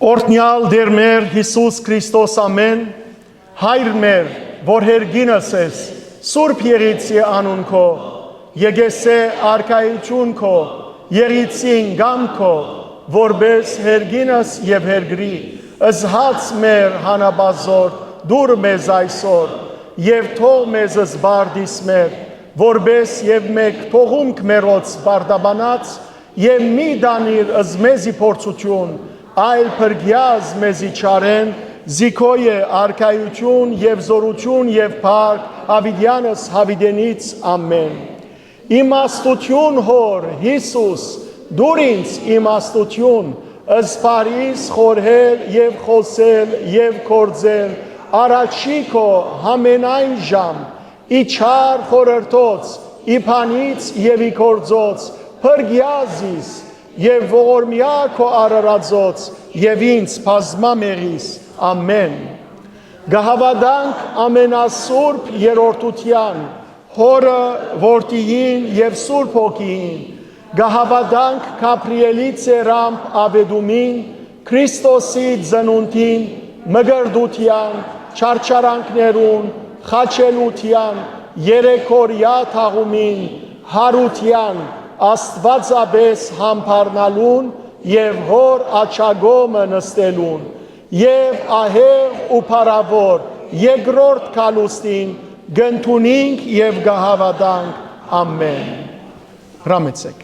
Օրհնյալ Տեր մեր Հիսուս Քրիստոս ամեն, Հայր մեր, որ հերգինս ես, Սուրբ Եղիցի անուն քո, եկեսե արքայություն քո, եղիցին գամ քո, որպես հերգինս եւ հերգրի, ըզհաց մեր հանաբազոր, դուր մեզ այսօր, եւ թող մեզ զբարդիս մեր, որպես եւ մեկ թողումք մերոց բարդաբանած, եւ մի դանիր ըզմեզի փորձություն, այլ փրկյազ մեզի չարեն, զիքոյե արքայություն եւ զորություն եւ փառք Հավիդյանս Հավիդենից ամեն։ Իմաստություն հոր Հիսուս, դուր ինձ իմաստություն, ըսպարիս խորհել եւ խոսել եւ կործել, առաջի քո համենայն ժամ, իչար խորհրդոց, իփանից եւ իքորձոց, փրկյազիս եւ ողորմյա քո արարածոց եւ ինձ բազմամեղիս ամեն գահավադանք ամենասուրբ երրորդության հորը որդիին եւ սուրբ հոգին գահավադանք Գաբրիելի ծերամբ ավեդումին Քրիստոսի ծնունդին մգրդության չարչարանքներուն խաչելության երեքորյա թաղումին հարության Աստվածաբես համբարնալուն եւ հոր աչագոմը նստելուն եւ ահեղ ու փարավոր երկրորդ կալուստին գնթունինք եւ գահավադանք ամեն հրամեցեք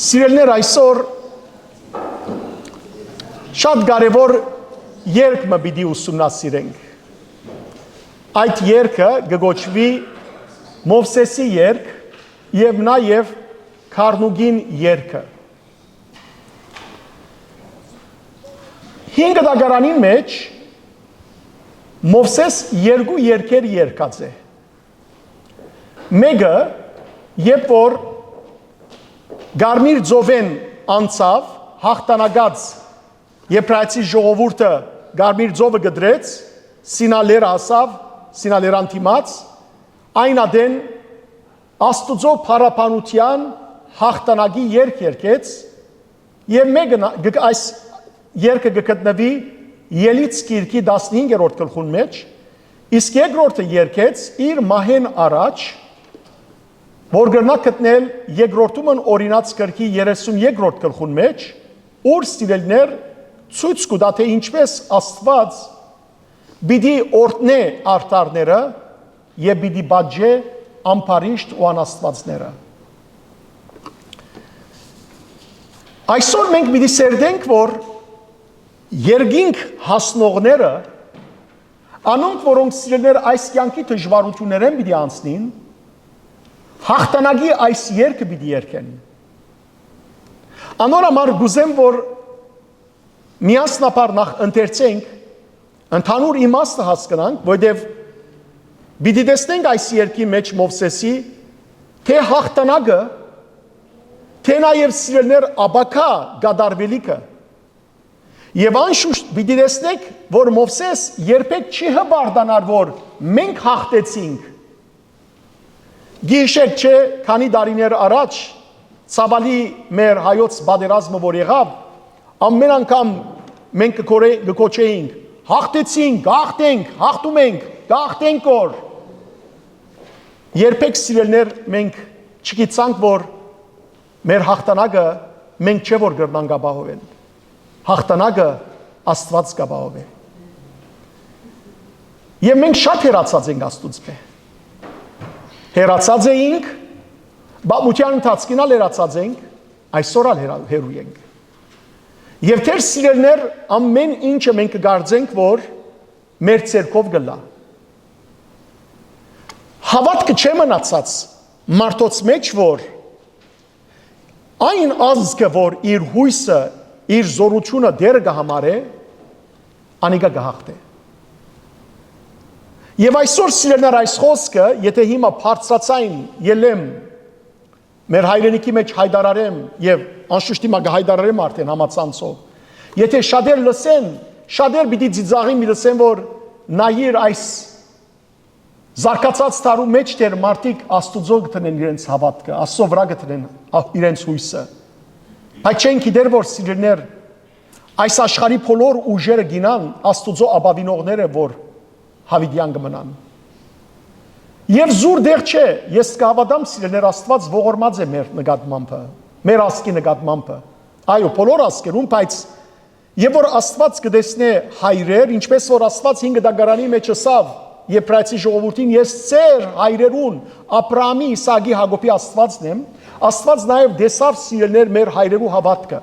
Սիրելիներ այսօր շատ կարևոր երգ մը պիտի ուսումնասիրենք Այդ երգը գոչվի Մովսեսի երգ եւ նաեւ Քարնուգին երգը։ 5 դագարանին մեջ Մովսես երկու երգեր երգած է։ Մեկը երբ որ Գարմիր ծովեն անցավ հաղթանակած Եբրայեցի ժողովուրդը Գարմիր ծովը գդրեց Սինալեր ասավ Սինալերան թիմաց, այն ադեն աստուծո պարապանության հաղթանակի երկ երկեց և մեկն այս երկը գկտնվի ելից կիրքի 15-րդ գլխուն մեջ, իսկ երկրորդը երկեց իր մահեն առաջ, որ գրնա գտնել երկրորդումն օրինած կրքի 32-րդ գլխուն մեջ, ուր սիրելիներ ցույց կտա թե ինչպես Աստված Բիդի օրտնե արտարները և բիդի բաջե ամպարիշտ ու անաստվածները։ Այսօր մենք բիդի սերդենք, որ երգինք հասնողները, անոնք որոնք սիրելներ այս կյանքի դժվարություններ են բիդի անցնին, հաղթանակի այս երգը բիդի երգեն։ Անոր համար գուզեմ, որ միասնապար նախ ընթերցենք Ընդհանուր իմաստը հասկանանք, որտև պիտի տեսնենք այս երկի մեջ Մովսեսի, թե հաղթանակը, թե նաև սիրելներ աբակա գադարվելիքը։ Եվ անշուշտ պիտի տեսնենք, որ Մովսես երբեք չի հբարդանար, որ մենք հաղթեցինք։ Գիշեք չէ, քանի տարիներ առաջ, ցավալի մեր հայոց պատերազմը որ եղավ, ամեն անգամ մենք կկոչեինք Հաղթեցինք, գաղթենք, հաղթում ենք, գաղթենք որ Երբեք սիրելներ մենք չգիտանք, որ մեր հաղթանակը մենք չէ որ գրնանք ապահովել Հաղթանակը Աստված կապահովի Եվ մենք շատ հեռացած ենք Աստուծո Հեռացած էինք, բամության ընթացքին ալ հեռացած ենք, այսօր ալ հեռու ենք Եվ թեր սիրելներ ամեն ինչը մենք կգարձենք, որ մեր ցերկով գլա։ Հավատքը չէ մնացած մարդոց մեջ, որ այն ազգը, որ իր հույսը, իր զորությունը դեր կհամարե, անիկա կհաղթե։ Եվ այսօր սիրելներ այս խոսքը, եթե հիմա բարձրացային ելեմ մեր հայրենիքի մեջ հայդարարեմ եւ անշուշտ հիմա հայդարարեմ արդեն համացանցով եթե շատեր լսեն շատեր պիտի ծիծաղի մի լսեն որ նայիր այս Զարգացած տարու մեջ դեր մարդիկ Աստուծո գտնեն իրենց հավատքը, Աստծո վրա գտնեն իրենց հույսը։ Բայց չեն գիտեր, որ սիրելիներ, այս աշխարհի բոլոր ուժերը գինան Աստուծո ապավինողները, որ հավիտյան կմնան։ Եվ զուր դեղ չէ, ես կհավատամ սիրելիներ, Աստված ողորմած է մեր նկատմամբ, մեր ազգի նկատմամբ։ Այո, բոլոր ազգերում, բայց եւ որ Աստված կդեսնե հայրեր, ինչպես որ Աստված 5 դագարանի մեջ ասավ Եբրայեցի ժողովրդին, ես ծեր հայրերուն Աբրահամի, Իսահակի, Հակոբի Աստվածն եմ, Աստված նաև դեսավ սիրելներ մեր հայրերու հավատքը։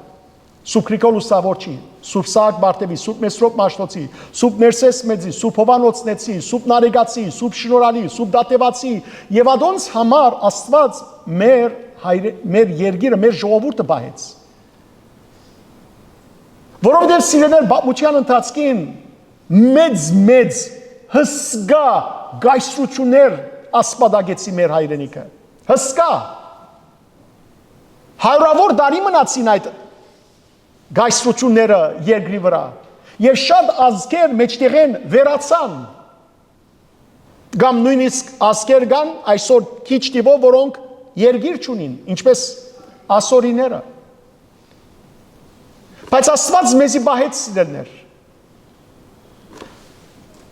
Սուրբ Գրիգոր Լուսավորչի, Սուրբ Սահակ Բարտևի, Սուրբ Մեսրոպ Մաշտոցի, Սուրբ Ներսես Մեծի, Սուրբ Հովանոցնեցի, Սուրբ Նարեգացի, Սուրբ Շնորհալի, Սուրբ Դատևացի եւ ադոնց համար Աստված մեր երկիրը, մեր ժողովուրդը բահեց։ Որովհետեւ սիրելներ պատմության ընթացքին մեծ հսկա գայսրություններ ասպատակեցի մեր հայրենիքը։ Հսկա։ Հարյուրավոր տարի մնացին այդ գայսրությունները երկրի վրա։ Եվ շատ ազգեր մեջտեղեն վերացան։ Կամ նույնիսկ ազգեր կան այսօր քիչ տիպով, որոնք երկիր չունին, ինչպես ասորիները։ Բայց Աստված մեզի բահեց սիրելներ։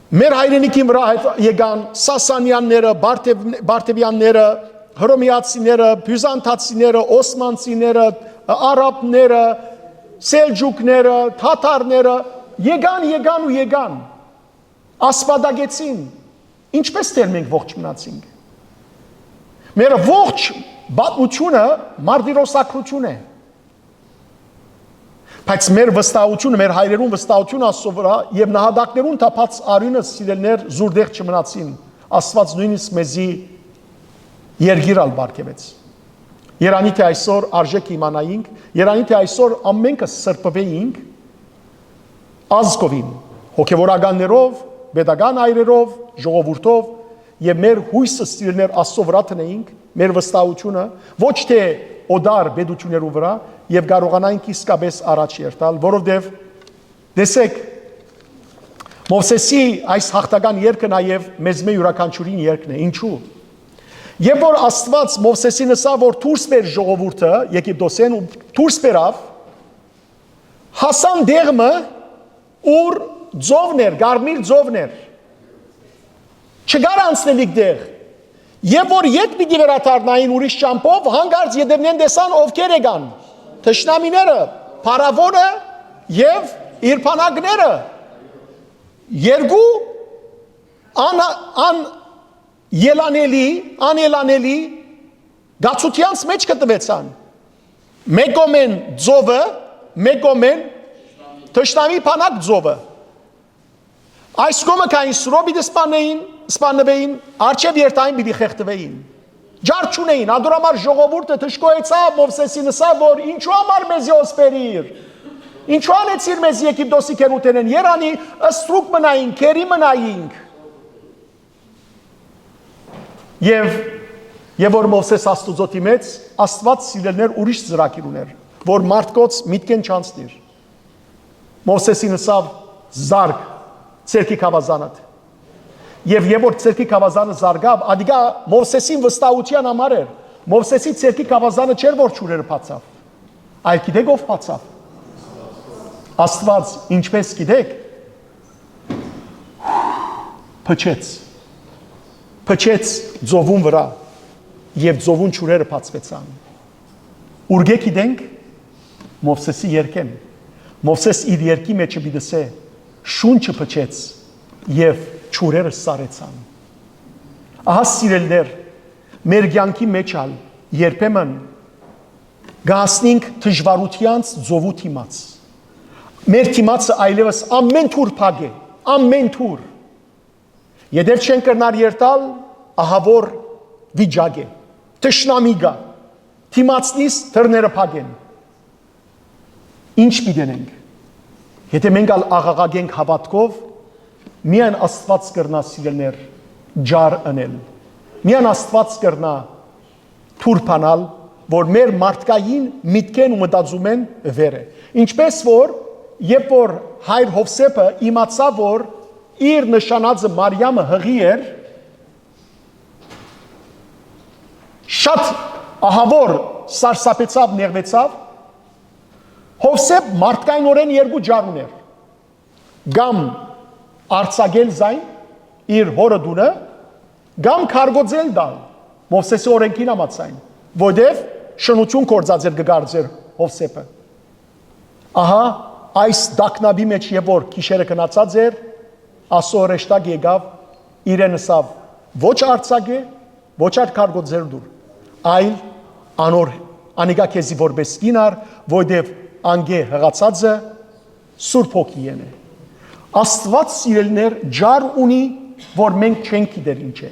Մեր հայրենիքի վրա եկան Սասանյանները, Բարտևյանները, Հռոմեացիները, Բյուզանդացիները, Օսմանցիները, Արաբները, Սելջուկները, Թաթարները, եկան, ասպատակեցին։ Ինչպես դեր մենք ողջ մնացինք։ Մեր ողջ պատմությունը մարտիրոսակրություն է։ Բայց մեր վստահությունը, մեր հայրերուն վստահությունը Աստծո վրա եւ նահատակներուն թափած արյունը սիրելներ զուրդեղ չմնացին։ Աստված նույնիսկ մեզի երգիրալ բարգեւեց։ Երանի թե այսօր արժեք իմանայինք, երանի թե այսօր ամենքը սրբվեինք ազգովին, հոգեվորականներով, պետական այրերով, ժողովուրդով եւ մեր հույսը սիրելներ Աստծո վրա տնեինք, մեր վստահությունը ոչ թե օդար բեդություններու վրա եւ կարողանանք իսկապես առաջ երթալ, որովհետեւ դեսեք Մովսեսի այս հաղթական երգը նաեւ մեզ մե յուրաքանչյուրին երգն է, ինչու։ Եվ որ Աստված Մովսեսին ասավ, որ դուրս բեր ժողովուրդը Եգիպտոսեն ու դուրս բերավ, հասան դեղմը, ուր ձովներ, գարմիր ձովներ, չգար անցնելիք դեղ, եւ որ ետ պիտի վերադառնային ուրիշ ճամփով, հանգարց ետևնեն տեսան ովքեր եկան, թշնամիները, փարավոնը եւ իր փանակները, երկու անելանելի գացությանց մեջ կտվեցան, մեկոմեն ձովը, մեկոմեն թշնամի փանակ ձովը, այս կոմը կային սրո պիտի սպանվեին, արջև երթային պիտի խեղդվեին, ջար չունեին, ադորամար ժողովուրդը թշկոյեցավ Մովսեսին ասավ, որ ինչու համար մեզի ոսպերիր, ինչու անեցիր մեզ Եգիպտոսի կերութենեն, երանի ստրուկ մնայինք, կերի մնայինք, եւ որ Մովսես Աստուծոթի մեծ, Աստված սիրելներ ուրիշ ծրագիր ուներ, որ մարդկոց միտքեն չանցնիր, Մովսեսին ասավ զարգ, ցերքի կավազանդ, եւ որ ցերքի կավազանը զարգավ, ադիգա Մովսեսին վստահության համար էր, Մովսեսի ցերքի կավազանը չէր որ ճուրերը բացավ, այլ գիտեք ով բացավ, Աստված, ինչպես գիտեք, փչեց ձովուն վրա եւ ձովուն ճուրերը բացվեցան, ուրգե գիտենք Մովսեսի երկեն, Մովսես իր երկի մեջը բիդսե շունչը փչեց եւ ճուրերը սարեցան։ Ահա սիրելներ, մեր կյանքի մեջ ալ երբեմն գասնինք դժվարությանց ձովու թիմաց։ Մեր թիմացը այլևս ամեն թուր փագ է, ամեն թուր։ Եթե չեն կրնար երթալ, ահա որ վիճակ է, թշնամի գա, թիմացնից թռները փագեն։ Ինչ պիտենենք։ Եթե մենք աղաղագենք հավատքով, միայն Աստված կրնա սիրելներ ջար ընել, միայն Աստված կրնա թուր փանալ, որ մեր մարդկային միտքեն ու մտածում են վեր է։ Ինչպես որ, երբ որ հայր Հովսեփը իմացավ, որ իր նշանածը Մարիամը հղի էր, շատ ահավոր սարսափեցավ, նեղվեցավ, Հովսեփ մարդկայնորեն երկու ջար ուներ, գամ արցագել զայն իր հորը դունը, գամ քարգոծել դալ Մովսեսի օրենքին համաձայն, որտև շնություն կործած էր գգարձեր Հովսեփը։ Ահա այս դակնաբի մեջ եւ որ քիշերը գնացած էր, ասո ռեշտակ եկավ իրենսավ ոչ արցագե, ոչ ար քարգոծել դուր, այլ անոր անիգա քեզի որպես կինար, որտև անգե հղացածը Սուրբ Հոգի է։ Աստված սիրելիներ ջար ունի, որ մենք չենք գիտեր ինչ է։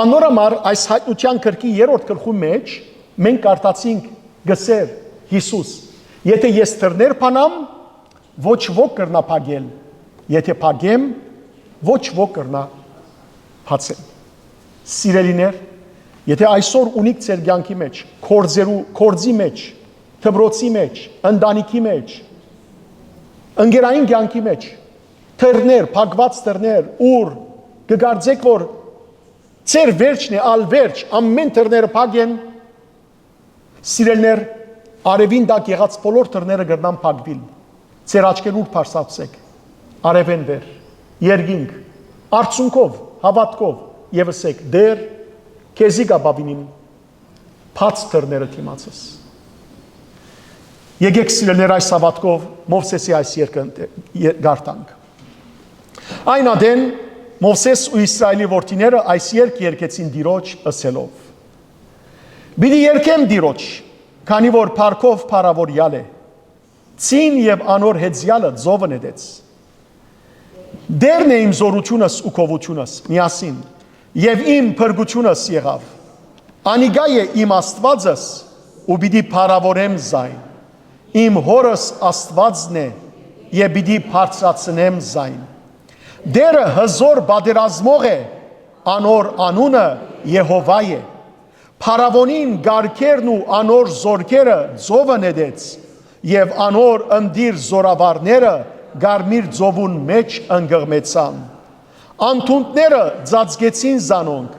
Անորամար այս հայտնության գրքի 3-րդ գլխի մեջ մենք կարդացինք գսեր Հիսուս. Եթե ես թռներ փանամ, ոչ ոք կրնա փագել, եթե փագեմ, ոչ ոք կրնա փացել։ Սիրելիներ, եթե այսօր ունիք ձեր կյանքի մեջ, կորձի մեջ, թբրոցի մեջ, ընտանիքի մեջ, ընկերային կյանքի մեջ, թռներ, փակված թռներ, ուր կգարձեք, որ ձեր վերջն է, ալվերջ, ամեն թռները փակեն, սիրելիներ, արևին տակ եղած բոլոր թռները կրնան փակվիլ, ձեր աչքեր ուր փարսացեք, արևեն վեր, երկինք, արցունքով, հավատքով, եւ ասեք, դեր քեզի գաբավինիմ փած թռները թիմացս։ Եկեք սիրելիներ այս հավատքով Մովսեսի այս երկը գարտանք։ Այն ադեն Մովսես ու Իսրայելի որդիները այս երկ երկեցին Տիրոջ ըսելով. Բիդի երկեմ Տիրոջ, քանի որ փառքով փառավորյալ է, ցին եւ անոր հեծյալը ծովն էդեց։ Դերն է իմ զորությունս ու կովությունս միասին, եւ իմ փրկությունս եղավ։ Անիգա է իմ Աստվածս ու բիդի փառավորեմ զայն։ Իմ հորս Աստվածն է եւ բիդի բարձրացնեմ զայն։ Դերը հզոր բادرազմող է, անոր անունը Եհովա է։ Փարավոնին գարքերն ու անոր զորքերը ծովը նետեց եւ անոր ընդիր զորավարները գարմիր ծովուն մեջ ընկղմեցան։ Անթունտները ծածկեցին զանոնք,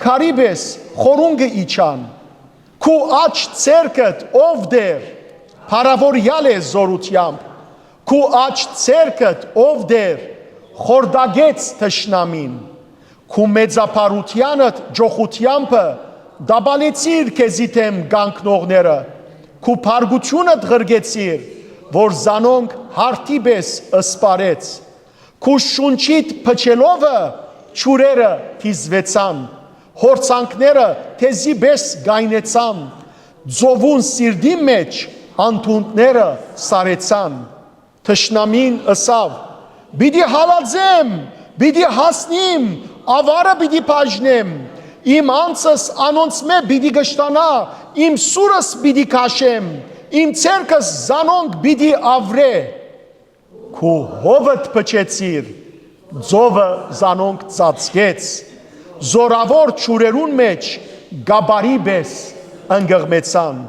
քարիբես խորունգը իջան, քու աչ ցերկդ ով դեր, փարավորյալ է զորությամբ, քու աչ ցերկդ ով դեր, խորդագեց թշնամին, քու մեծապարությանդ ջոխությամբը դաբալեցիր քեզի թեմ գանքնողները, քու փարգությունդ ղրգեցիր, որ զանոնք հարթիբես ըսպարեց, քու շունչիտ փչելովը ճուրերը թիզվեցան, հորցանքները թեզի բես գայնեցան, ծովուն սիրդի մեջ անթունտները սարեցան, թշնամին ըսավ, բիդի հալածեմ, բիդի հասնիմ, ավարը բիդի պաժնեմ, իմ անցս անոնց մե բիդի գշտանա, իմ սուրս բիդի կաշեմ, իմ ցերկս զանոնք բիդի ավրե, քու հովդ փչեցիր, ծովը զանոնք ծածկեց, զորավոր ճուրերուն մեջ գաբարի բես ընկղմեցան,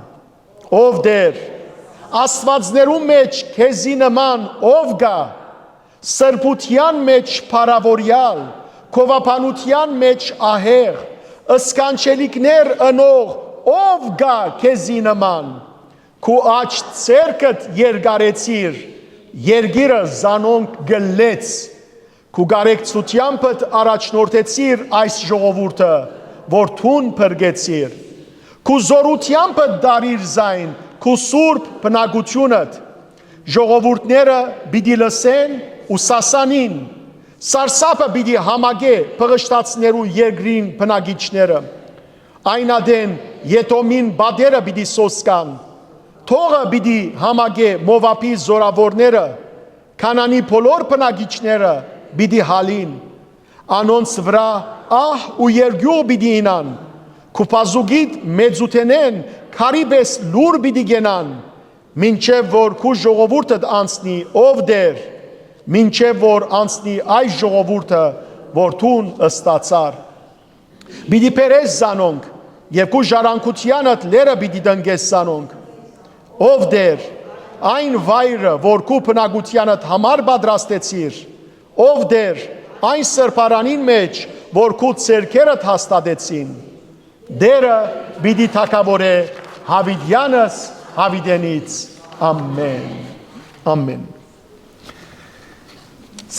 ով դեր, աստվածներու մեջ քեզի նման ով գա, սրբության մեջ փարավորյալ, քովապանության մեջ ահեղ, ըսկանչելիքներ ընող ով գա քեզի նման, քու աչ ցերկդ երգարեցիր, երգիրը զանոնք գլեց, քու գարեկցությանբդ առաջնորդեցիր այս ժողովուրդը, որ թուն փրկեցիր, քու զորությանբդ դարիր զայն, քու սուրբ բնակությունդ, ժողովուրդները բիդի լսեն ու սասանին, սարսափը բիդի համագե փղշտացներու երկրին բնակիչները, այն ադեն Ետոմին բادرը բիդի սոսկան, թողը բիդի համագե Մովապի զորավորները, Կանանի բոլոր բնակիչները բիդի հալին, անոնց վրա ահ ու երգյուղ բիդի ինան, քուպազուգիտ մեծութենեն քարիբես լուր բիդի գենան, մինչև որ քու ժողովուրդդ անցնի ով դեր, մինչև որ անցնի այս ժողովուրդը, որ թուն ըստացար, բիդի պերես զանոնք, եւ քու ժառանգությանդ լերը բիդի դնգես զանոնք, ով դեր, այն վայրը, որ քու բնակությանդ համար պատրաստեցիր, ով դեր, այն սրբարանին մեջ, որ քու ցերքերդ հաստատեցին, Դերը պիտի թակավորե Հավիդյանս Հավիդենից ամեն ամեն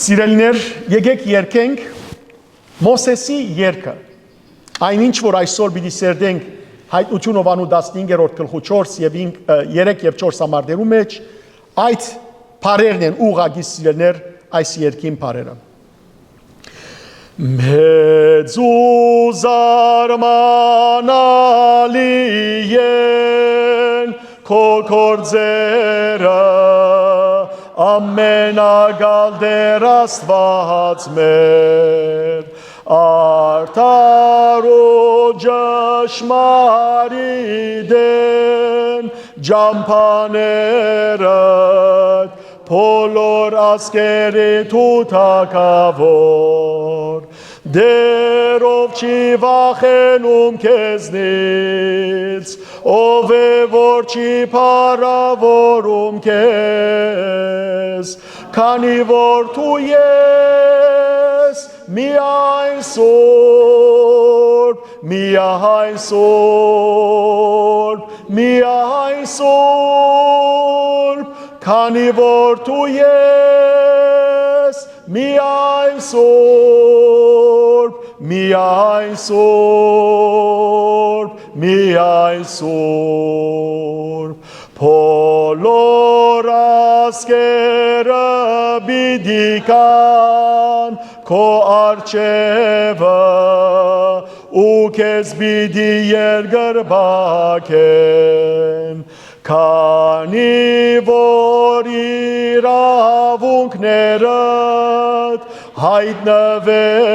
Սիրելիներ եկեք երգենք Մովսեսի երգը այնինչ որ այսօր պիտի սերդենք Հայտնություն Հովանու 15-րդ գլխու 4 եւ 3 եւ 4 համարներու մեջ այդ բառերն են ուղղակի սիրելիներ այս երգին բառերը Մեծ ու զարմանալի են քո գործերը ամենագալ Տեր Աստված մեր արդար ու ճշմարիտ են ջամփաներդ բոլոր ազգերի թութակավոր դերով չի վախենում քեզնից ով է որ չի փառավորում քեզ քանի որ դու ես միայն սուրբ քանի որ դու ես միայն սուրբ բոլոր ազգերը պիտի կան քո առջևը ու քեզ պիտի երկրպագեն քանի որ իրավունքներդ հայտնվեցին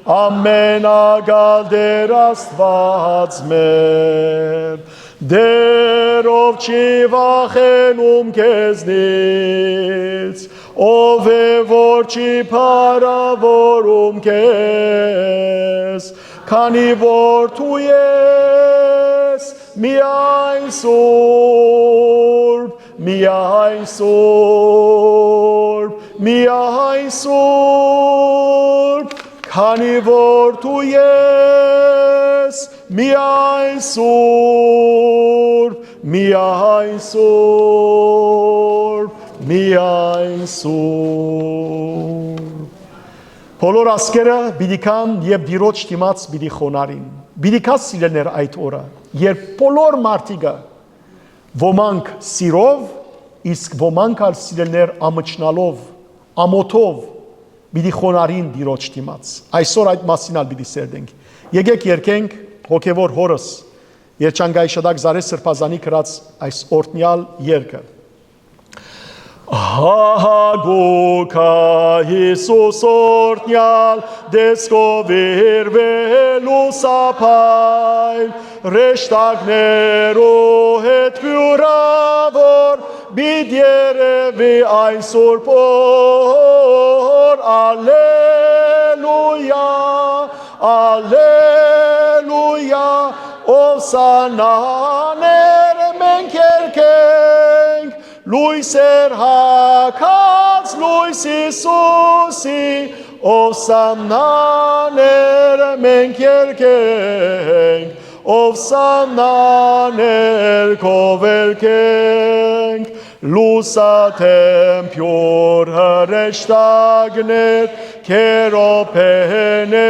ամենագալ Տեր Աստված մեր դերով չի վախենում քեզնից ով է որ չի փառավորում քեզ քանի որ դու ես միայն սուրբ քանի որ դու ես միայն սուրբ բոլոր ազգերը պիտի կան եւ Տիրոջ դիմաց պիտի խոնարհին պիտի կա սիրելիներ այդ օրը երբ բոլոր մարդիկը ոմանք սիրով իսկ ոմանք ալ սիրելիներ ամճնալով ամոթով պիտի խոնարհին Տիրոջ դիմաց այսօր այդ մասին ալ պիտի սերդենք եկեք երգենք հոգևոր հորս Երջանկայի Շադակ Զարե Սրբազանի գրած այս օրհնյալ երգը Հագուկա Հիսուս օրհնյալ դեսքով իրվելու սափայլ ռեշտակներու հետ բյուրավոր բիդ երևի այսօր պոր ալելույա ալելույա Ովսանաներ մենք երգենք լույսեր հագած լույս Հիսուսի Ովսանաներ մենք երգենք Ովսանաներ կովերքենք լուսաթեմ փյոր հրեշտակներ քերոփեներ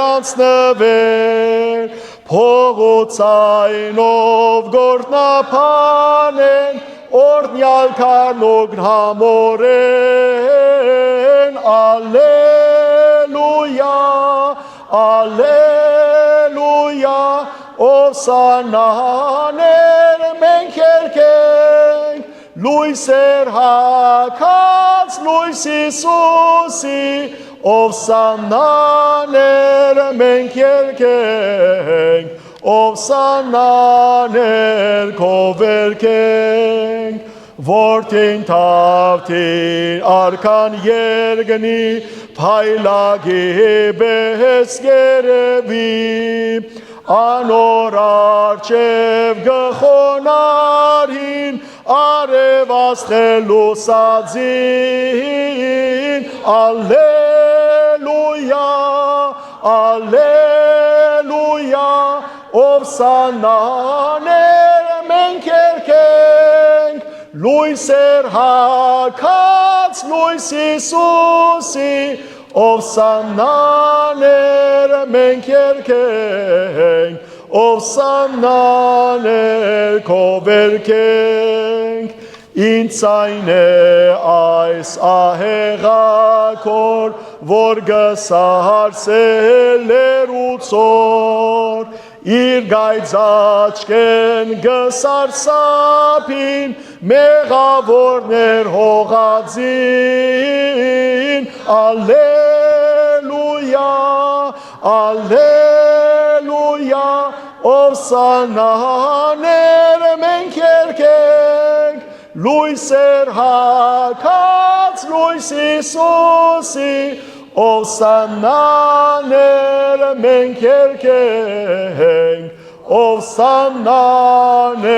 անցնվեր փողոցայնով գործնապանեն օրհնյալ քանոգն համորեն ալելույա ալելույա Ովսանաներ մենք երգենք լույսեր հագած լույս Հիսուսի Ովսանաներ մենք երգենք Ովսանաներ կովերքենք Որդին թավթին արքան երգնի փայլագի բես գերևի անոր արջև գխոնարին արև աստղելու սածին ալելույա ալելույա ով սանաներ մենք երկենք, լույսեր հագած լույս Հիսուսի, ով սանաներ մենք երկենք, ով սանաներ քո վերքենք, ինձ այն է այս ահեղակոր, որ գսահարսել լերուցոր, իր գայծ աչքեն գսարսափին, մեղավորներ հողածին, ալելույա, ալելույա, ով սանաներ մենք երկենք, լույսեր հագած լույս Հիսուսի, ով սանաներ մենք երկենք, ով սանաներ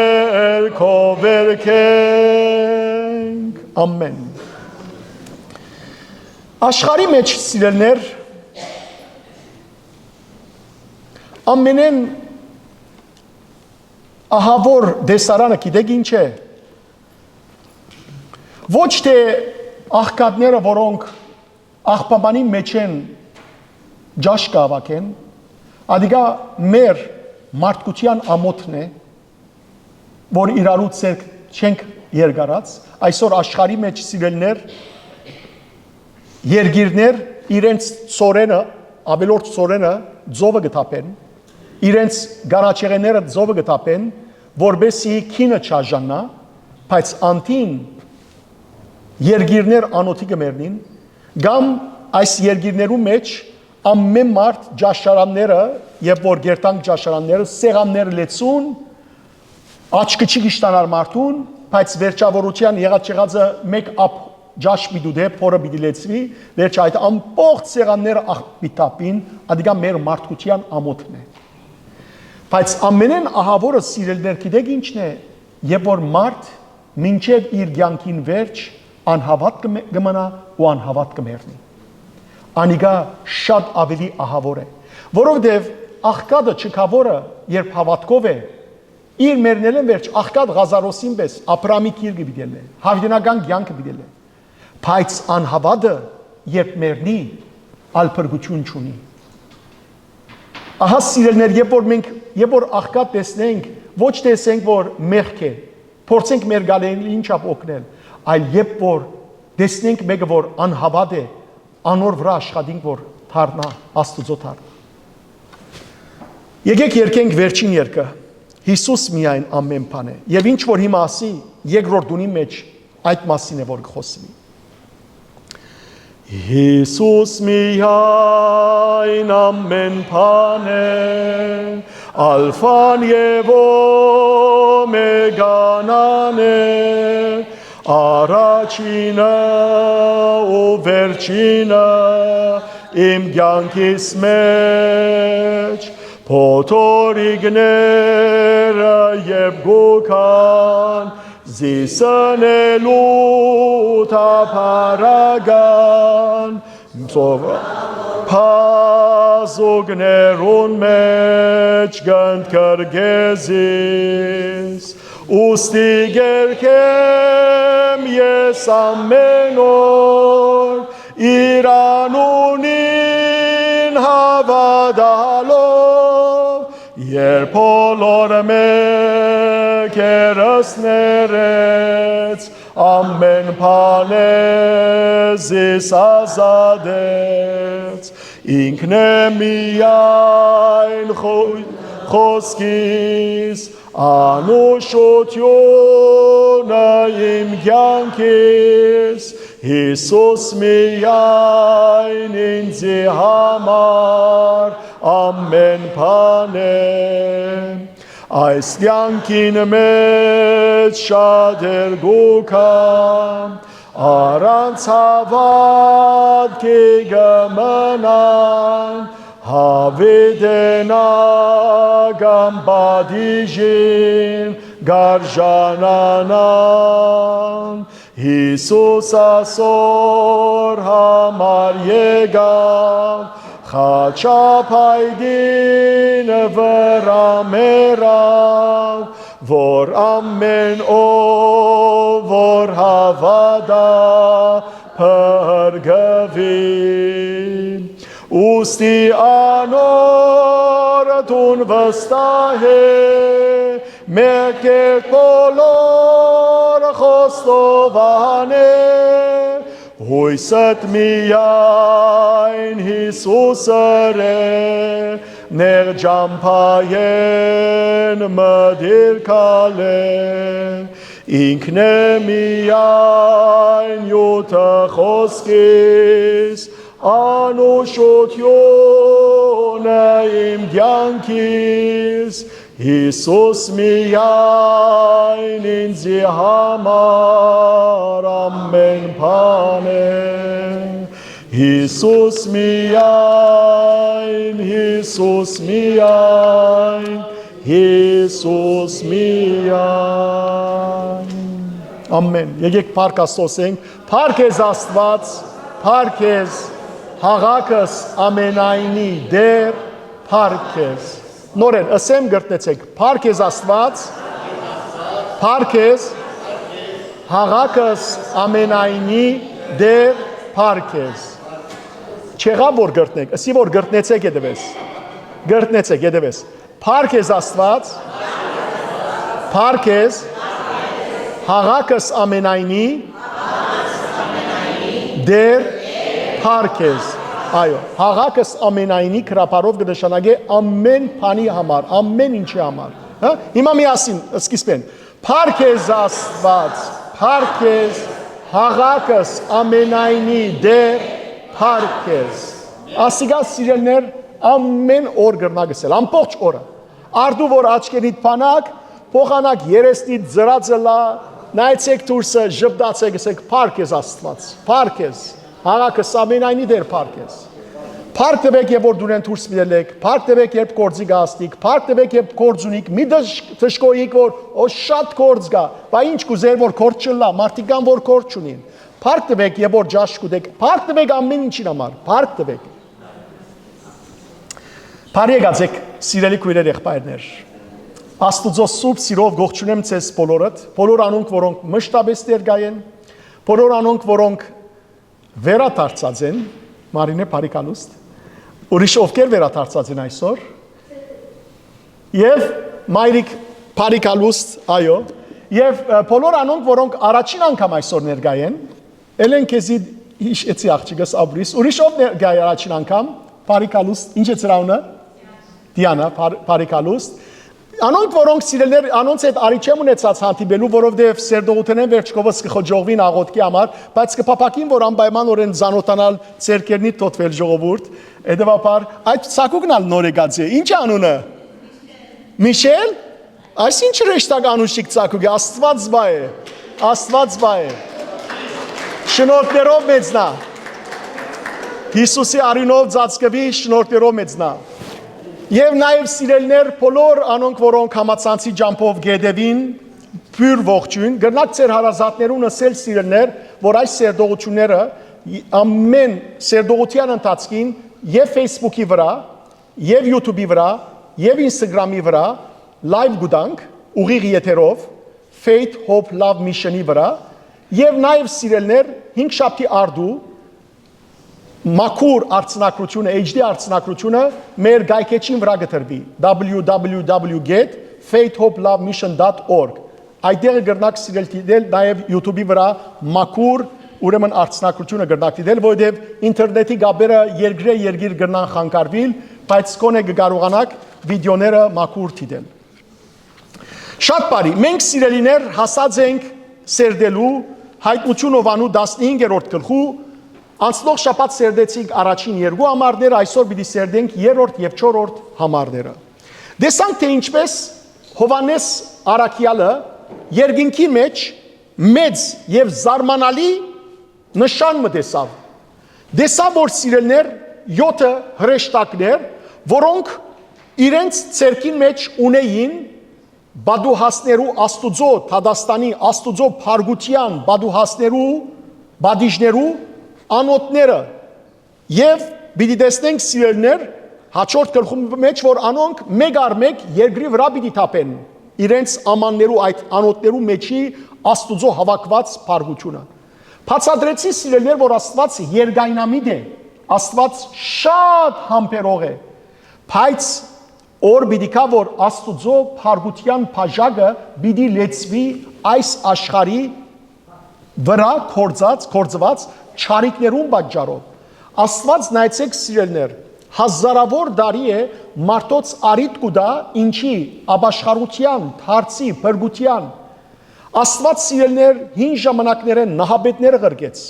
քո վերքենք, ամեն։ Աշխարհի մեջ սիրելներ, ամենեն ահավոր դեսարանը գիտեք ինչ է։ Ոչ թե աղքատները, որոնք աղբաբանի մեջ են ջաշ կավակեն, ադիգա մեր մարդկության ամոթն է, որ իրարուց չենք երգարած, այսօր աշխարհի մեջ սիրելներ, երգիրներ իրենց ծորենը, ավելորդ ծորենը ձովը գտապեն, իրենց գարաչեղենները ձովը գտապեն, որբեսի քինը չաժանա, բայց անտին երգիրներ անոթի գմերնին, գամ այս երգիրներու մեջ ամեն մարդ ջաշարանները եւ որ գերտանք ջաշարանները սեղաններ լեցուն աչքը չի գիշտանար մարդուն, բայց վերջավորության եղած չեղածը մեկ ապ ջաշ պիտուդե փորը պիտի լեցվի, վերջ այդ ամբողջ սեղանները աղբիտապին, ադիգա մեր մարդկության ամոթն է։ Բայց ամենեն ահավորը սիրելներ գիտեք ինչն է, երբ որ մարդ մինչև իր կյանքին վերջ անհավատ կմնա ու անհավատ կմեռնի։ Անիգա շատ ավելի ահավոր է, որովհետև աղքատը չքավորը երբ հավատքով է, իր մեռնելն վերջ աղքատ Ղազարոսին պես Աբրամի կիրգը պիտել է, հավիտենական կյանքը պիտել է, բայց անհավատը երբ մեռնի, ալփրկություն չունի։ Ահա սիրելներ, երբ որ աղքատ տեսնենք, ոչ տեսենք, որ մեղք է, փորձենք մեր գալեն ինչապ օգնել, այլ երբ որ տեսնենք մեկը, որ անհավատ է, անոր վրա աշխատենք, որ թարնա, Աստուծո թարնա։ Եկեք երկենք վերջին երկը, Հիսուս միայն ամեն բան է, եւ ինչ որ հիմա ասի, երկրորդ դունի մեջ այդ մասին է, որ խոսվի։ Հիսուս միայն ամեն բան է, ալֆան եւ օմեգան է, առաջինը ու վերջինը իմ կյանքիս մեջ, փոթորիկները եւ գուքան, զիսնելու թափարական, փազուկներուն մեջ գնդկրգեզիս, ուստի գերքեմ ես ամեն օր, իր անունին հավատալով, երբ բոլոր մեկերսներեց, ամեն բանեզիս ազատեց, ինքն է միայն խոսքիս, անուշությունը իմ կյանքիս, Հիսուս միայն ինձի համար ամեն բան է, այս կյանքին մեջ շատեր գուքան, առանց հավատքի կմնան, հավիտենական պատիժին գարժանանան, Հիսուս ասոր համար եկավ, խաչապայդին վրա ամերավ, որ ամեն ով որ հավատա փրկվի։ Ուստի անոր տուն վստահ է, մեկ է բոլոր խոստովան է, հույսդ միայն Հիսուսր է, ներ ջամփայեն մդիր կալեն, ինքն է միայն յութը խոսքիս, անուշությունը իմ կյանքիս, Հիսուս միայն ինձի համար ամեն բան է, Հիսուս միայն, Հիսուս միայն, Հիսուս միայն։ Ամեն։ Եկեք փառք Աստծոյին, փառք ես Աստված, փառք ես հաղաքս ամենայնի դեր, փառք ես։ Նորեն, ասեմ գրտնեցեք, փառք ես Աստված, փառք ես հաղաքս ամենայնի դեր, փառք ես։ Չեղավ որ գրտնեք, ասի որ գրտնեցեք եդվես, գրտնեցեք եդվես, փառք ես Աստված, փառք ես հաղաքս ամենայնի դեր, փառք ես։ Այո, հաղաքս ամենայնի քրապարով կնշանակե ամեն բանի համար, ամեն ինչի համար։ Հիմա միասին սկիզբեն, փառք ես Աստված, փառք ես հաղաքս ամենայնի դեր, փառք ես։ Ասիգա սիրելներ ամեն օր գրնագսել, ամբողջ օրը։ Արդու որ աչքերիդ փանակ, փոխանակ երեսնիդ ծրածելա, նայեցեք դուրսը, ժպտացեք, ասեք փառք ես Աստված, փառք ես։ Հաղաքս ամենայնի դեր փառք ես։ Փառք տվեք եւ որ դուրեն դուրս միելեք, փառք տվեք երբ գործի գաստիկ, փառք տվեք երբ գործ ունիք, մի դժկոյիկ որ շատ գործ գա, բա ինչ կուզեր որ գործ չլա, մարդիկ կան որ գործ չունին։ Փառք տվեք եւ որ ջաշ կուտեք, փառք տվեք ամեն ինչին համար, փառք տվեք։ Բարի եկացեք, սիրելի քույրեր եղբայրներ։ Աստուծո սուրբ սիրով ողջունեմ ձեզ բոլորդ, բոլոր անոնք որոնք մշտապես ներկայ են, բոլոր անոնք որոնք վերադարձած են, Մարինե Փարիկալուստ, ուրիշ ովքեր վերադարձած են այսօր, եւ Մայրիկ Փարիկալուստ, այո, եւ բոլոր անոնք որոնք առաջին անգամ այսօր ներկայ են, ելեն քեզի հիշեցի աղջիկս Աբրիս, ուրիշ ով ներկայ առաջին անգամ, Փարիկալուստ, ինչ է ծրավնը, Դիանա Փարիկալուստ, անոնք որոնք սիրելներ, անոնց հետ արի չեմ ունեցած հանդիպելու, որովհետև սերդողութենեն վերջկովս կխոջողվին աղոտքի համար, բայց կփապակին, որ անպայմանորեն զանոթանալ ցերկերնի տոտվել ժողովուրդ, հետևաբար այդ ցակուկն ալ նոր եկած է, ինչ անունը, Միշել, այսինչ ռեշտակ անուշիկ ցակուկ է, Աստված վայ է, Աստված վայ է, շնորհներով մեծնա, Հիսուսի արյունով ծածկվի, շնորհներով մեծնա։ Եվ նաև սիրելներ, բոլոր անոնք, որոնք համացանցի ջամփով գեդևին, փյուր ողջույն, գրնակ ձեր հարազատներուն ասել սիրելներ, որ այս սերդողությունները ամեն սերդողության ընթացքին եւ Facebook-ի վրա, եւ YouTube-ի վրա, եւ Instagram-ի վրա live գուտանք, ուղիղ եթերով, Faith Hope Love Mission-ի վրա, եւ նաև սիրելներ 5 շաբթի արդու Մաքուր արցնակրությունը, HD արցնակրությունը մեր գայքեչին վրա գտրվի www.faithhopelovemission.org Այդտեղ գրնակ սիրել դիտել նաև YouTube-ի վրա մաքուր ուրեմն արցնակրությունը գրնակ դիտել, որովհետև ինտերնետի գաբերը երկիր գրնան խանգարվել, բայց կոնե կկարողանաք վիդեոները մաքուր դիտել։ Շատ բարի, մենք սիրելիներ հասած ենք սերդելու հայտնություն ովանու 15-րդ գլխու Անցնող շաբաթ սերդեցինք առաջին երկու համարները, այսօր պիտի սերդենք երրորդ եւ չորրորդ համարները։ Դեսանք թե ինչպես Հովանես Արաքյալը երկինքի մեջ մեծ եւ զարմանալի նշան մտեսավ։ Դեսավ որ սիրելներ 7 հրեշտակներ, որոնք իրենց ցերկին մեջ ունեին բադուհասներու Աստուծո Թադաստանի Աստուծո փարգության բադուհասներու բադիժներու անոթները եւ պիտի տեսնենք սիրելներ հաջորդ գլխում մեջ որ անոնք մեկ առ մեկ երկրի վրա պիտի թափեն իրենց ամաններու այդ անոթներու մեջի Աստուծո հավաքված փառությունը։ Բացատրեցի սիրելիներ, որ Աստված երկայնամիտ է, Աստված շատ համբերող է, բայց օր պիտի կա որ Աստուծո փառության բաժակը պիտի լեցվի այս աշխարհի վրա կործված չարիքներուն պատճառով։ Աստված նայեցեք սիրելիներ, հազարավոր տարի է մարդոց արիտ կուտա ինչի ապաշխարության, թարցի, բրգության։ Աստված սիրելիներ հին ժամանակներեն նահաբետները ղրգեց,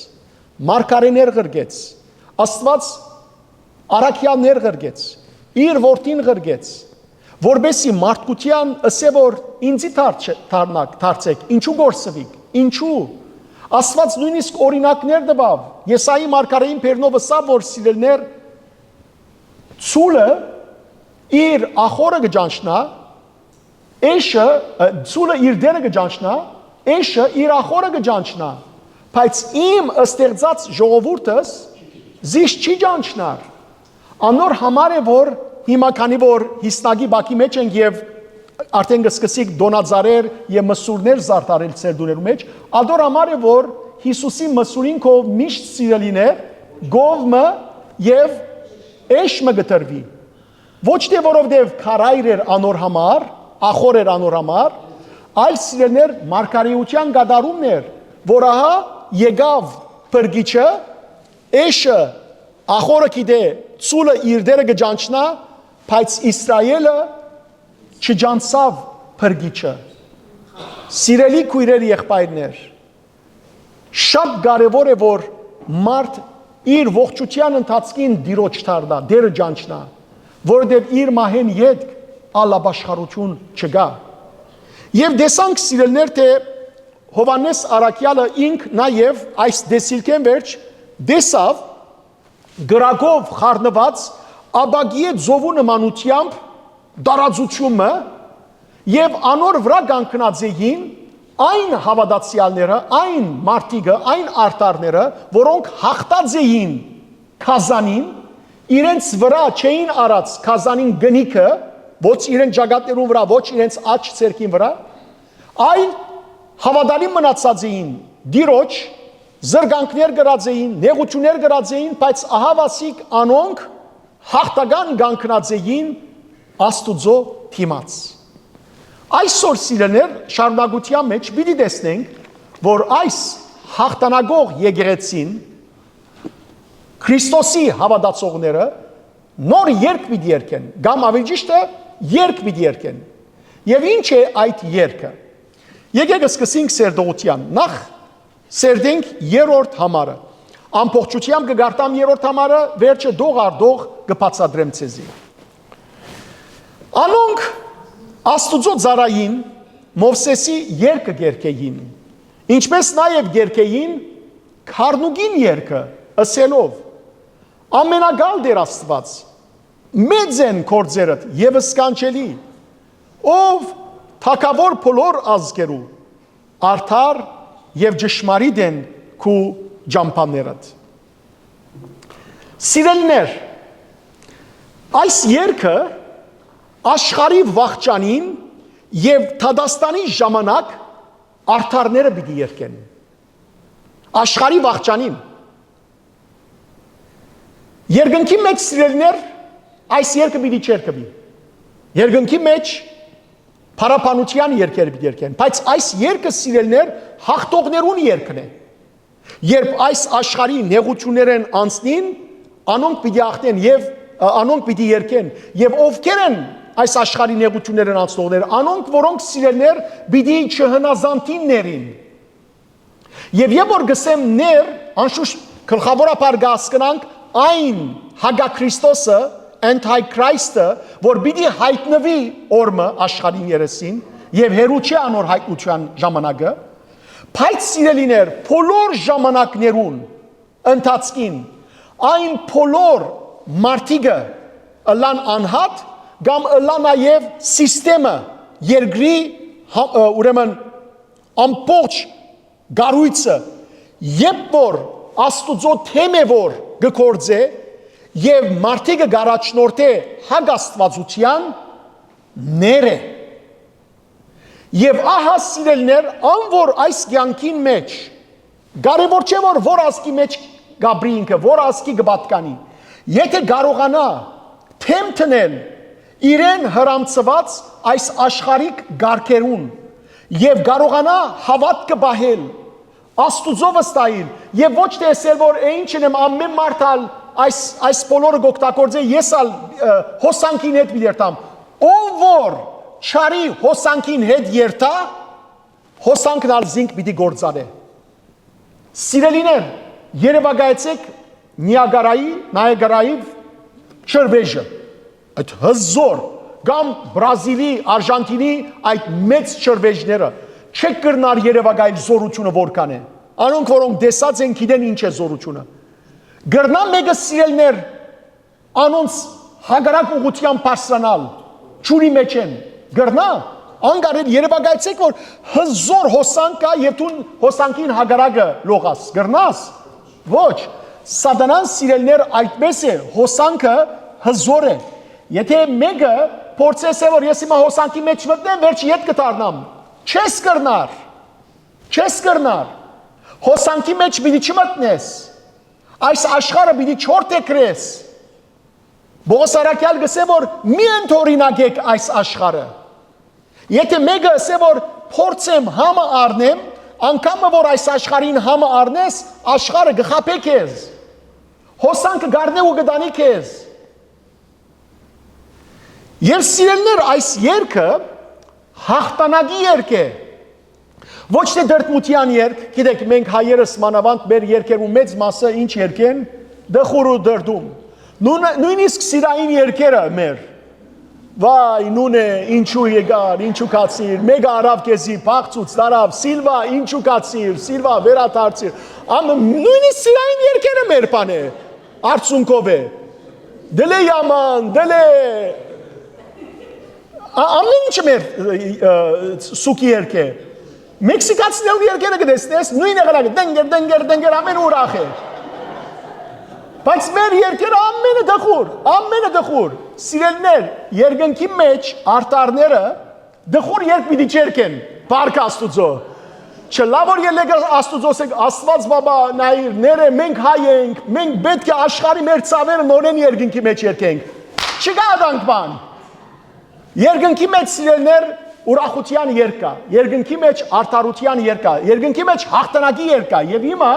մարգարեներ ղրգեց, Աստված արաքյաններ ղրգեց, իր որդին ղրգեց, որբեսի մարդկության ըսե որ ինձի թարցեք, ինչու գործվիք, ինչու։ Աստված նույնիսկ օրինակներ տվավ, Եսայի մարգարեին բերնով ըսավ, որ սիրելիներ ցուլը իր ախորը գճանչնա, էշը ցուլը իր դերը գճանչնա, էշը իր ախորը գճանչնա, բայց իմ ստեղծած ժողովուրդս զիշ չի ճանչնար։ Անոր համար է որ հիմա քանի որ հիսնագի բակի մեջ ենք եւ արդեն կսկսիկ դոնաձարեր եւ մսուրներ զարտարել ցերդուներու մեջ, ադոր համար է որ Հիսուսի մսուրին քո միշտ սիրելիներ գովմը եւ էշմը գտրվի։ Ոչ թե որովհետև քարայր էր անոր համար, ախոր էր անոր համար, այլ սիրելիներ մարգարեության գադարումն էր, որ ահա եկավ բրգիչը, էշը ախորը գիտե, ցուլը իր դերը գճանչնա, բայց Իսրայելը չջանցավ բրգիչը։ Սիրելի քույրեր եղբայրներ, շատ կարևոր է որ մարդ իր ողջության ընթացքին դիրոջ թարդա, դերը ջանչնա, որովհետև իր մահեն ետք ալաբաշխարություն չգա։ Եվ դեսանք սիրելներ, թե Հովանես Արաքյալը ինք նաև այս դեսիլքեն վերջ դեսավ գրագով խառնված աբագիե ձովու նմանությամբ դարածությունը եւ անոր վրա կանգնած էին այն հավատացյալները, այն մարդիկը, այն արտարները, որոնք հաղթած էին Քազանին, իրենց վրա չէին արած Քազանին գնիքը, ոչ իրենց ճակատներու վրա, ոչ իրենց աջ ցերկին վրա, այլ հավատալի մնացած էին դիրոջ, զրկանքներ գրած էին, նեղություններ գրած էին, բայց ահավասիկ անոնք հաղթական կանգնած էին Աստուծո թիմաց։ Այսօր սիրելիներ շարունակության մեջ պիտի տեսնենք, որ այս հաղթանակող եկեղեցին Քրիստոսի հավատացողները նոր երգ պիտի երգեն, կամ ավելի ճիշտ է երգ պիտի երգեն։ Եվ ինչ է այդ երգը։ Եկեք սկսենք սերդողության։ Նախ սերդենք երրորդ համարը։ Ամբողջությամբ կգարտամ երրորդ համարը, վերջը դող առ դող կբացատրեմ ցեզի։ Անոնք Աստուծո ծառային Մովսեսի երգը երգեին, ինչպես նաև երգեին Քարնուգին երգը, ասելով. ամենագալ Տեր Աստված, մեծ են գործերդ եւ սքանչելի, ով թակավոր բոլոր ազգերու, արդար եւ ճշմարիտ են քու ջամփաներդ։ Սիրելիներ, այս երգը աշխարհի վաղճանին եւ Թադաստանի ժամանակ արդարները պիտի երգեն։ Աշխարհի վաղճանին։ Երկնքի մեջ սիրելիներ այս երգը պիտի չերկվի։ Երկնքի մեջ փարապանության երգերը պիտի երգեն, բայց այս երգը սիրելիներ հաղթողներուն երգն է։ Երբ այս աշխարհի նեղություններն անցնին, անոնք պիտի հաղթեն եւ անոնք պիտի երգեն եւ ովքեր են այս աշխարհի նեղություններն անցնողներ, անոնք որոնք սիրելներ պիտի չհնազանդիններին։ Եվ երբ որ գսեմ ներ, անշուշտ գլխավորապես կհասկանանք այն հագաքրիստոսը, anti-Christ-ը, որ պիտի հայտնվի օրը աշխարհին երեսին եւ հերու չէ անոր հայտնության ժամանակը, բայց սիրելիներ, բոլոր ժամանակներուն ընթացքին այն բոլոր մարդիկը ըլան անհատ կամ ըլա նաև սիստեմը երկրի ուրեմն ամբողջ գարույցը երբ որ Աստուծո թեմ է որ գործե եւ մարդիկը գարաչնորթե հագաստվածության ները եւ ահա սիրելներ անոր այս կյանքին մեջ կարևոր չէ որ ասկի մեջ գաբրի ինքը որ ասկի կպատկանի եթե կարողանա թեմ տնել իրեն հրամցված այս աշխարհիկ գարքերուն եւ կարողանա հավատքը բահել Աստուծո վստահել եւ ոչ թե ասել որ ինչ եմ ամեն մարդալ այս բոլորը գոկտակորձե ես ալ հոսանքին հետ երթամ ով որ չարի հոսանքին հետ երթա հոսանքն ալ զինք պիտի գործարե Սիրելիներ երևակայեցեք Նայագարայի շրվեժը այդ հզոր կամ Բրազիլի Արժանտինի այդ մեծ շրվեժները չեք կրնար երևակայել զորությունը որքան է անոնք որոնք դեսած են գիտեն ինչ է զորությունը գրնա մեկը սիրելներ անոնց հագարակ ուղղությամբ բարձրանալ ճուրի մեջ են գրնա անգարել երևակայեցեք որ հզոր հոսանք կա եւ դու հոսանքին հագարակը լողաս գրնաս ոչ սատանան սիրելներ այդպես է հոսանքը հզոր է եթե մեկը փորձես է որ ես հիմա հոսանքի մեջ մտնեմ վերջի հետ կդառնամ չես կրնար հոսանքի մեջ պիտի չմտնես այս աշխարհը պիտի չորտեքրես Բողոս Արաքյալ գսե որ մի ընդօրինակեք այս աշխարհը Եթե մեկը ասե որ փորձեմ համը առնեմ, անկամը որ այս աշխարհին համը առնես, աշխարհը գխապե քեզ։ Հոսանքը գարնե ու գդանի քեզ։ Եվ սիրելներ այս երգը հաղթանակի երգ է։ Ոչ թե դրդմության երգ, գիտեք մենք հայերս մանավանդ մեր երգերու մեծ մասը ինչ երգ են, դխուր ու դրդում։ Նույնիսկ սիրային երգերը մեր Վայ, նունե, ինչու եկար, ինչու կացիր, մեգ արավ կեզի, պաղցուց, տարավ, սիլվա, ինչու կացիր, սիլվա, վերադարձիր, նույնիսկ սիրային երկերը մեր պան է, արցունքով է, դել է yaman, դել է, ամեն ինչ մեր սուկի երկ է, մեքսիկացիներու երկերը կդեսնես, նույն եղրակը, դենգեր, ամեն ուրախ է, բայց մեր երկերը ամենը դխուր, սիրելներ, երկնքի մեջ արտարները դխուր երկ պիտի չերկեն, պարկ աստուծո, չլավ որ ելեգը աստուծո սեք, աստված բաբա նայիր, ները մենք հայ ենք, մենք պետք է աշխարի մեր ծավերը նորեն երկնքի մեջ երկենք, չկա ադանք բան, երկնքի մեջ սիրելներ ուրախության երկա, երկնքի մեջ արտարության երկա, երկնքի մեջ հաղթանակի երկա, և հիմա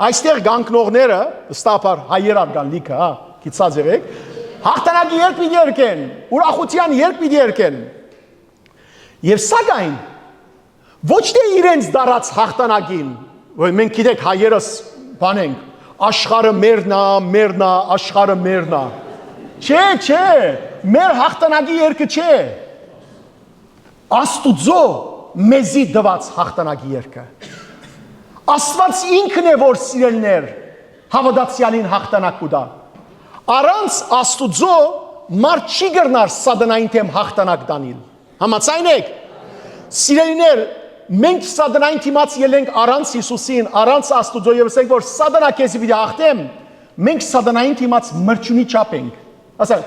Այստեղ գանքնողները, ստապար հայերար կան լիքը, կիցած եղեք, հաղթանակի երկ պիտի երկեն, ուրախության երկ պիտի երկեն։ Եվ սակայն, ոչ թե իրենց դարած հաղթանակին, որ մենք գիտեք հայերս բանենք, աշխարը մերնա, աշխարը մերնա։ Չէ, մեր հաղթանակի երկը չէ։ Աստուծո մեզի դված հաղթանակի երկը։ Աստված ինքն է որ սիրելներ հավատացյալին հաղթանակ կուտա։ Առանց Աստուծո մարդ չի գրնար սատանային թեմ հաղթանակ տանել։ Համաձայն եք։ Սիրելիներ, մենք սատանային թիմաց ելենք առանց Հիսուսին, առանց Աստուծո եւ ասենք որ սատանա քեզի պիտի հաղթեմ, մենք սատանային թիմաց մրջունի չափ ենք։ Ասա,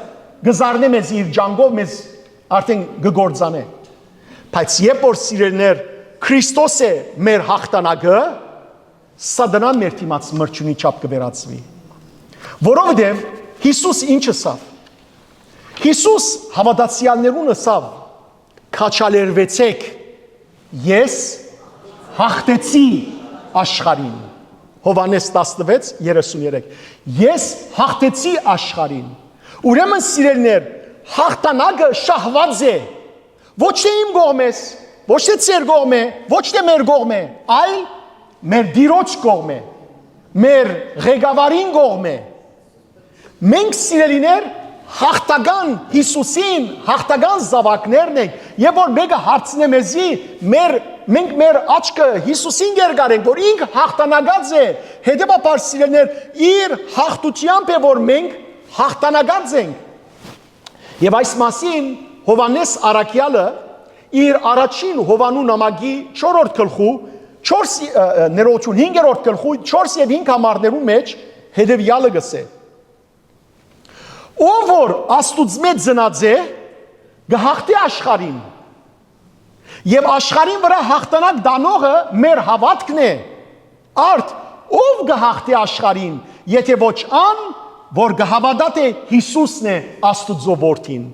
գզարնե մեզ իր ջանգով մեզ արդեն գգործանե։ Բայց երբ որ սիրելներ Քրիստոս է մեր հաղթանակը, սատանան մեր թիմաց մրջունի չափ կվերածվի։ Որովհետև Հիսուս ինչը սավ։ Հիսուս հավատացյալներուն ասավ. «Քաչալերվեցեք, ես հաղթեցի աշխարհին»։ Հովհաննես 16:33։ Ես հաղթեցի աշխարհին։ Ուրեմն սիրելներ, հաղթանակը շահված է։ Ոչ թե իմ կողմես, ոչ թե ծեր կողմ է, ոչ թե մեր կողմ է, այլ մեր դիրոջ կողմ է, մեր ղեկավարին կողմ է։ Մենք սիրելիներ հաղթական Հիսուսին, հաղթական զավակներն ենք, եւ որ մեկը հարցնե մեզի, մենք մեր աչքը Հիսուսին կերկարենք, որ ինք հաղթանակած է, հետեւաբար սիրելիներ, իր հաղթությամբ է որ մենք հաղթանակած ենք։ Եվ այս մասին Հովհաննես Արաքյալը իր առաջին Հովանու նամակի 4-րդ գլխու 5-րդ գլխու 4 եւ 5 համարներու մեջ հետեւյալը գսե. Ով որ Աստուծմե ծնած է, գահղթի աշխարհին։ Եվ աշխարհին վրա հաղթանակ դանողը մեր հավատքն է։ Արդ ով գահղթի աշխարհին, եթե ոչ ան, որ գհավատա թե Հիսուսն է Աստուծո որդին։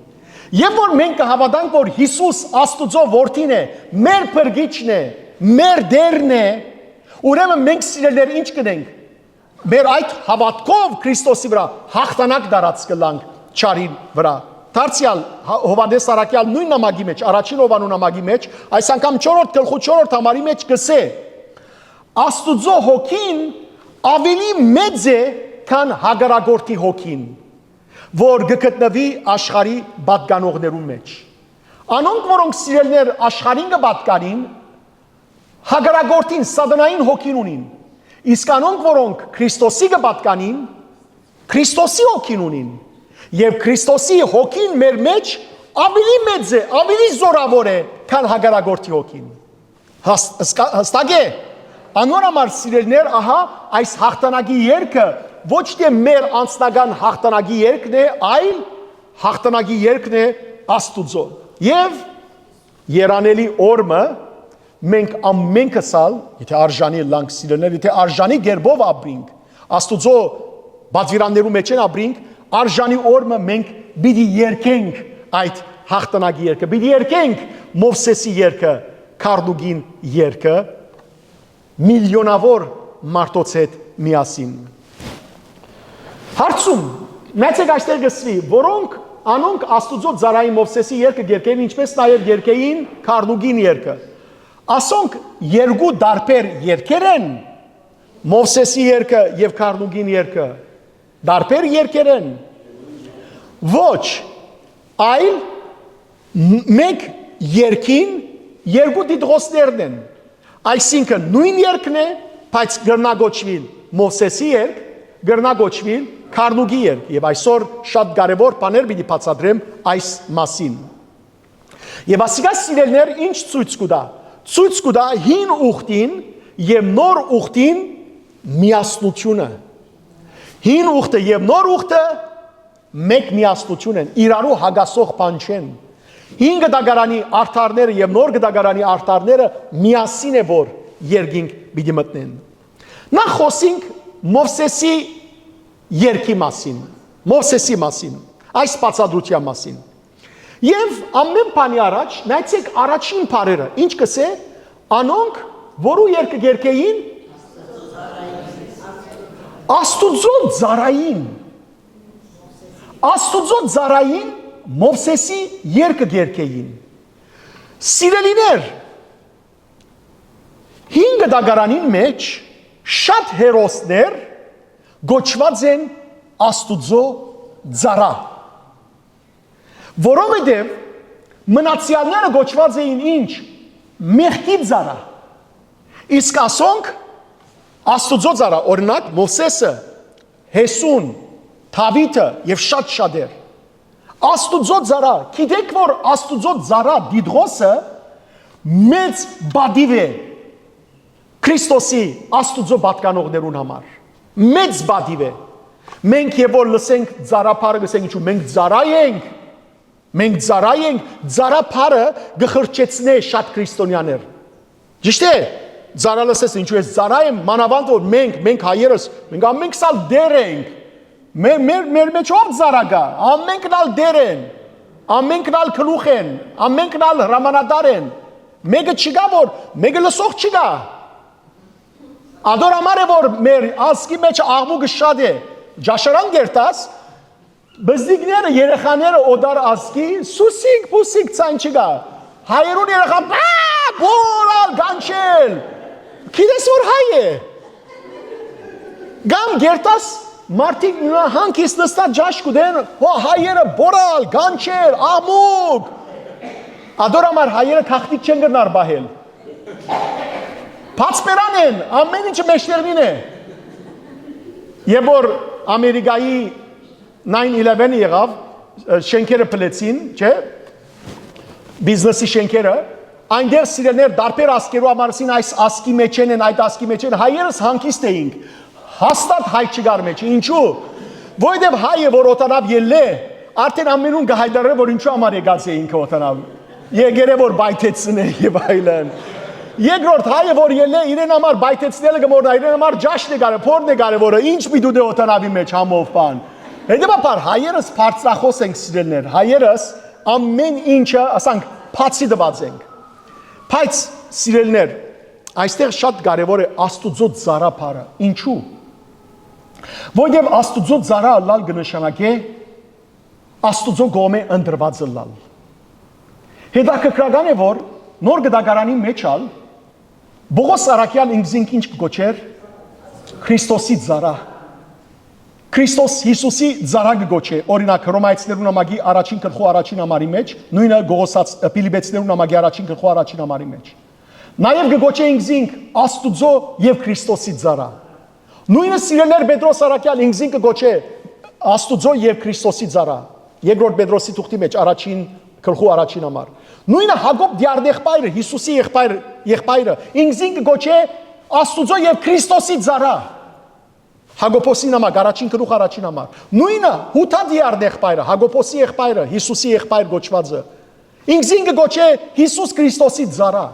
Եվ որ մենք կհավատանք, որ Հիսուս Աստուծո որդին է, մեր փրկիչն է, մեր դերն է, ուրեմն մենք սիրելիներ ինչ կնենք։ Մեր այդ հավատքով Քրիստոսի վրա հաղթանակ դարած կլանք ճարին վրա։ Դարձյալ Հովհաննես Առաքյալ նույն նամակի մեջ, առաջին Հովանու նամակի մեջ, այս անգամ 4-րդ գլխու 4-րդ համարի մեջ կսե. Աստուծո հոգին ավելի մեծ է, քան հագարագործի հոգին, որ գտնվի աշխարհի պատկանողներու մեջ։ Անոնք, որոնք սիրելիներ աշխարհին կպատկանին, հագարագործին սատանային հոգին ունին։ Իսկ անոնք, որոնք Քրիստոսի կպատկանին, Քրիստոսի հոգին ունին։ Եվ Քրիստոսի հոգին մեր մեջ ավելի մեծ է, ավելի զորավոր է, քան հագարագործի հոգին։ Հստակ է։ Անոր համար սիրելիներ, ահա այս հաղթանակի երգը ոչ թե մեր անձնական հաղթանակի երգն է, այլ հաղթանակի երգն է Աստուծո։ Եվ երանելի օրը մենք ամենքս ալ, եթե արժանի լանք սիրելիներ, եթե արժանի գերբով ապրենք, Աստուծո բادرաններու մեջ են ապրենք, արժանի օրը մենք պիտի երգենք այդ հաղթանակի երգը, պիտի երգենք Մովսեսի երգը, Քարդուգին երգը, միլիոնավոր մարդոց հետ միասին։ Հարցում, մեծեք այստեղ գսվի, որոնք անոնք Աստուծո ծառայի Մովսեսի երգը երգեին, ինչպես նաև երգեին Քարդուգին երգը։ Ասոնք երկու դարբեր երգեր են, Մովսեսի երգը եւ Քարդուգին երգը։ Դարբեր երգեր են։ Ոչ, այլ մեկ երգին երկու դիտողներն են։ Այսինքն նույն երգն է, բայց գրնագոչվիլ Մովսեսի երգ, գրնագոչվիլ Քարդուգի երգ, եւ այսօր շատ կարեւոր բաներ պիտի բացատրեմ այս մասին։ Եվ ասիկա սիրելիներ ինչ ցույց կտա։ Ցույց կտա հին ուխտին եւ նոր ուխտին միասնությունը։ Հին ուխտը եւ նոր ուխտը մեկ միասնություն են, իրարու հագասող բան չեն։ Հին գդագարանի արդարները եւ նոր գդագարանի արդարները միասին է որ երգինք պիտի մտնեն։ Նա խոսենք Մովսեսի երգի մասին, Մովսեսի մասին, այս բացատրության մասին։ Եվ ամեն բանի առաջ նայեցեք առաջին բառերը, ինչ կսե, անոնք որու երգը երգեին Աստուծո ծառային։ Աստուծո ծառային Մովսեսի երգը երգեին։ Սիրելիներ, հին գդագարանին մեջ շատ հերոսներ գոչված են Աստուծո ծառա։ Որովհետև մնացյալները գոչված էին ինչ։ Մեղքի ծառա։ Իսկ ասոնք Աստուծո ծառա, օրինակ Մովսեսը, Հեսուն, Դավիթը եւ շատ շատեր։ Աստուծո ծառա, գիտեք որ Աստուծո ծառա դիդրոսը մեծ բադիվ է Քրիստոսի Աստուծո պատկանողներուն համար։ Մեծ բադիվ է։ Մենք եւ որ լսենք ծառապարը գսենք ինչու մենք ծառա ենք։ Մենք ծառա ենք, ծառապարը գխրճեցնե շատ քրիստոնյաներ։ Ճիշտ է։ Ծառա լսես ինչու է ծառա եմ, մանավանդ որ մենք հայերս, մենք ամենքս ալ դեր ենք։ Մեր մեջ ով ծառա գա, ամենքն ալ դեր են, ամենքն ալ գլուխ են, ամենքն ալ հրամանատար են։ Մեկը չկա որ, մեկը լսող չկա։ Ադոր համար է որ մեր ազգի մեջ աղմուկը շատ է։ Ջաշարան գերտաս, բզդիկները, երեխաները օդար ազգի, սուսիկ, պուսիկ ցայն չկա։ Հայերուն երեխան, բորալ, գանչել։ Գիտես որ հայ է։ Գամ գերտաս մարդիկ հանկից նստած ջաշ կուդեն, հայերը բորալ, գանչել, աղմուկ։ Ադոր համար հայերը քաղտիկ չեն գնար բահել։ Բացպերան են, ամեն ինչը մեջտեղնին է։ Եվ որ Ամերիկայի 9/11 եղավ, շենքերը փլեցին, չէ՞։ Բիզնեսի շենքերը, այնտեղ սիրելներ դարբեր ասկերու ամարսին այս ասկի մեջ են, այդ ասկի մեջ են, հայերս հանկիստ էինք։ Հաստատ հայ չգար մեջ, ինչու։ Որովհետև հայը որ օտանավ ելե, արդեն ամենուն գահայդարը որ ինչու համար եկած է ինքը օտանավ։ Եկել է որ բայթեցնե եւ այլն։ Երկրորդ հայը որ ելե իրեն համար բայթեցնելը գմորնա, իրեն համար ջաշն է գարը, փորն է կարևորը, ինչ պիտի դու օտանավի մեջ համով բան։ Հետևաբար հայերս բարձրախոս ենք սիրելներ, հայերս ամեն ինչը, ասանք, փացի դված ենք։ Բայց սիրելներ, այստեղ շատ կարևոր է Աստուծո ծառափարը։ Ինչու՞։ Որովհետև Աստուծո ծառա լալ կնշանակե Աստուծո գոմե ընդրված լալ։ Հետաքրքրական է որ նոր գդագարանի մեջ ալ Բողոս Արաքյալ ինքզինք ինչ կգոչեր Քրիստոսի ծառա։ Քրիստոս Հիսուսի ծառա կգոչե, օրինակ Հռոմայեցիներուն նամակի առաջին գլխու առաջին համարի մեջ, նույնը Գողոսաց Ֆիլիպեցիներուն նամակի առաջին գլխու առաջին համարի մեջ։ Նաև կգոչե ինքզինք Աստուծո եւ Քրիստոսի ծառա։ Նույնը սիրելներ Պետրոս Արաքյալ ինքզինք կգոչե Աստուծո եւ Քրիստոսի ծառա։ Երկրորդ Պետրոսի թուղթի մեջ առաջին գլխու առաջին համար։ Նույնը Հակոբ դիարդեղբայրը, Հիսուսի եղբայրը, ինքզինք կգոչե Աստուծո եւ Քրիստոսի ծառա։ Հակոբոսի նամակ առաջին գլուխ առաջին համար։ Նույնը Հութադիարդ եղբայրը, Հակոբոսի եղբայրը, Հիսուսի եղբայր գոչվածը։ Ինքզին կգոչե Հիսուս Քրիստոսի ծառա։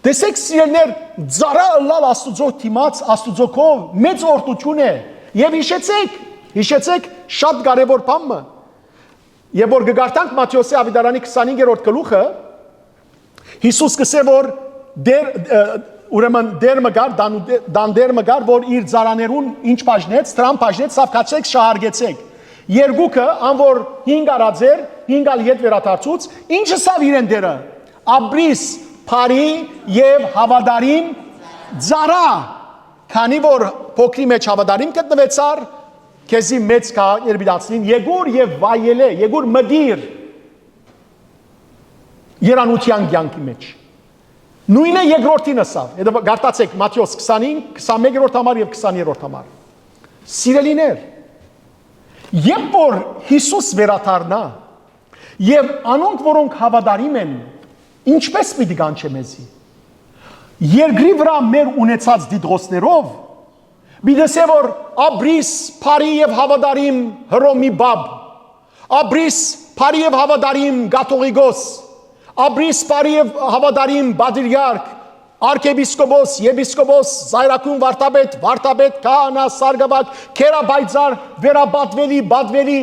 Տեսեք սիրելներ, ծառա ըլլալ Աստուծո թիմաց, Աստուծո կով մեծ օրհնություն է։ Եվ հիշեցեք շատ կարևոր բանը։ Եվ որ գարտանք Մատթեոսի ավետարանի 25-րդ գլուխը, Հիսուս կսե որ ուրեմն դեր մգար, դանդեր մգար, որ իր ծառաներուն ինչ բաժնեց, տրամ բաժնեց, սավքացեք, շահարգեցեք։ Երկուքը, ան որ 5 արածեր, 5 ալ ետ վերադարձուց, ինչը սավ իրեն դերը։ Աբրիս, փարի եւ հավադարին ծառա։ Քանի որ փոքրի մեջ հավադարին գտնվեցար, քեզի մեծ կա երբիդացնին, Եգուր եւ վայելե, Եգուր մդիր։ Երանության կյանքի մեջ։ Նույնը երկրորդին ասավ, հետո գարտացեք Մատթեոս 25, 21-րդ համար եւ 20-րդ համար։ Սիրելիներ, երբ որ Հիսուս վերադառնա եւ անոնք որոնք հավատարիմ են, ինչպես պիտի կանչե մեզի։ Երկրի վրա մեր ունեցած դիդրոսներով բիդեսե որ Աբրիս, Փարի եւ հավատարիմ Հռոմի բաբ, Աբրիս, Փարի եւ հավատարիմ Գաթողիկոս, Աբրիս, Փարի եւ հավատարիմ Բադրիարք, Արքեպիսկոպոս, Եպիսկոպոս, Զայրակուն վարդապետ, Քահանա, Սարգսակ, Քերաբայծար, Վերաբատվելի,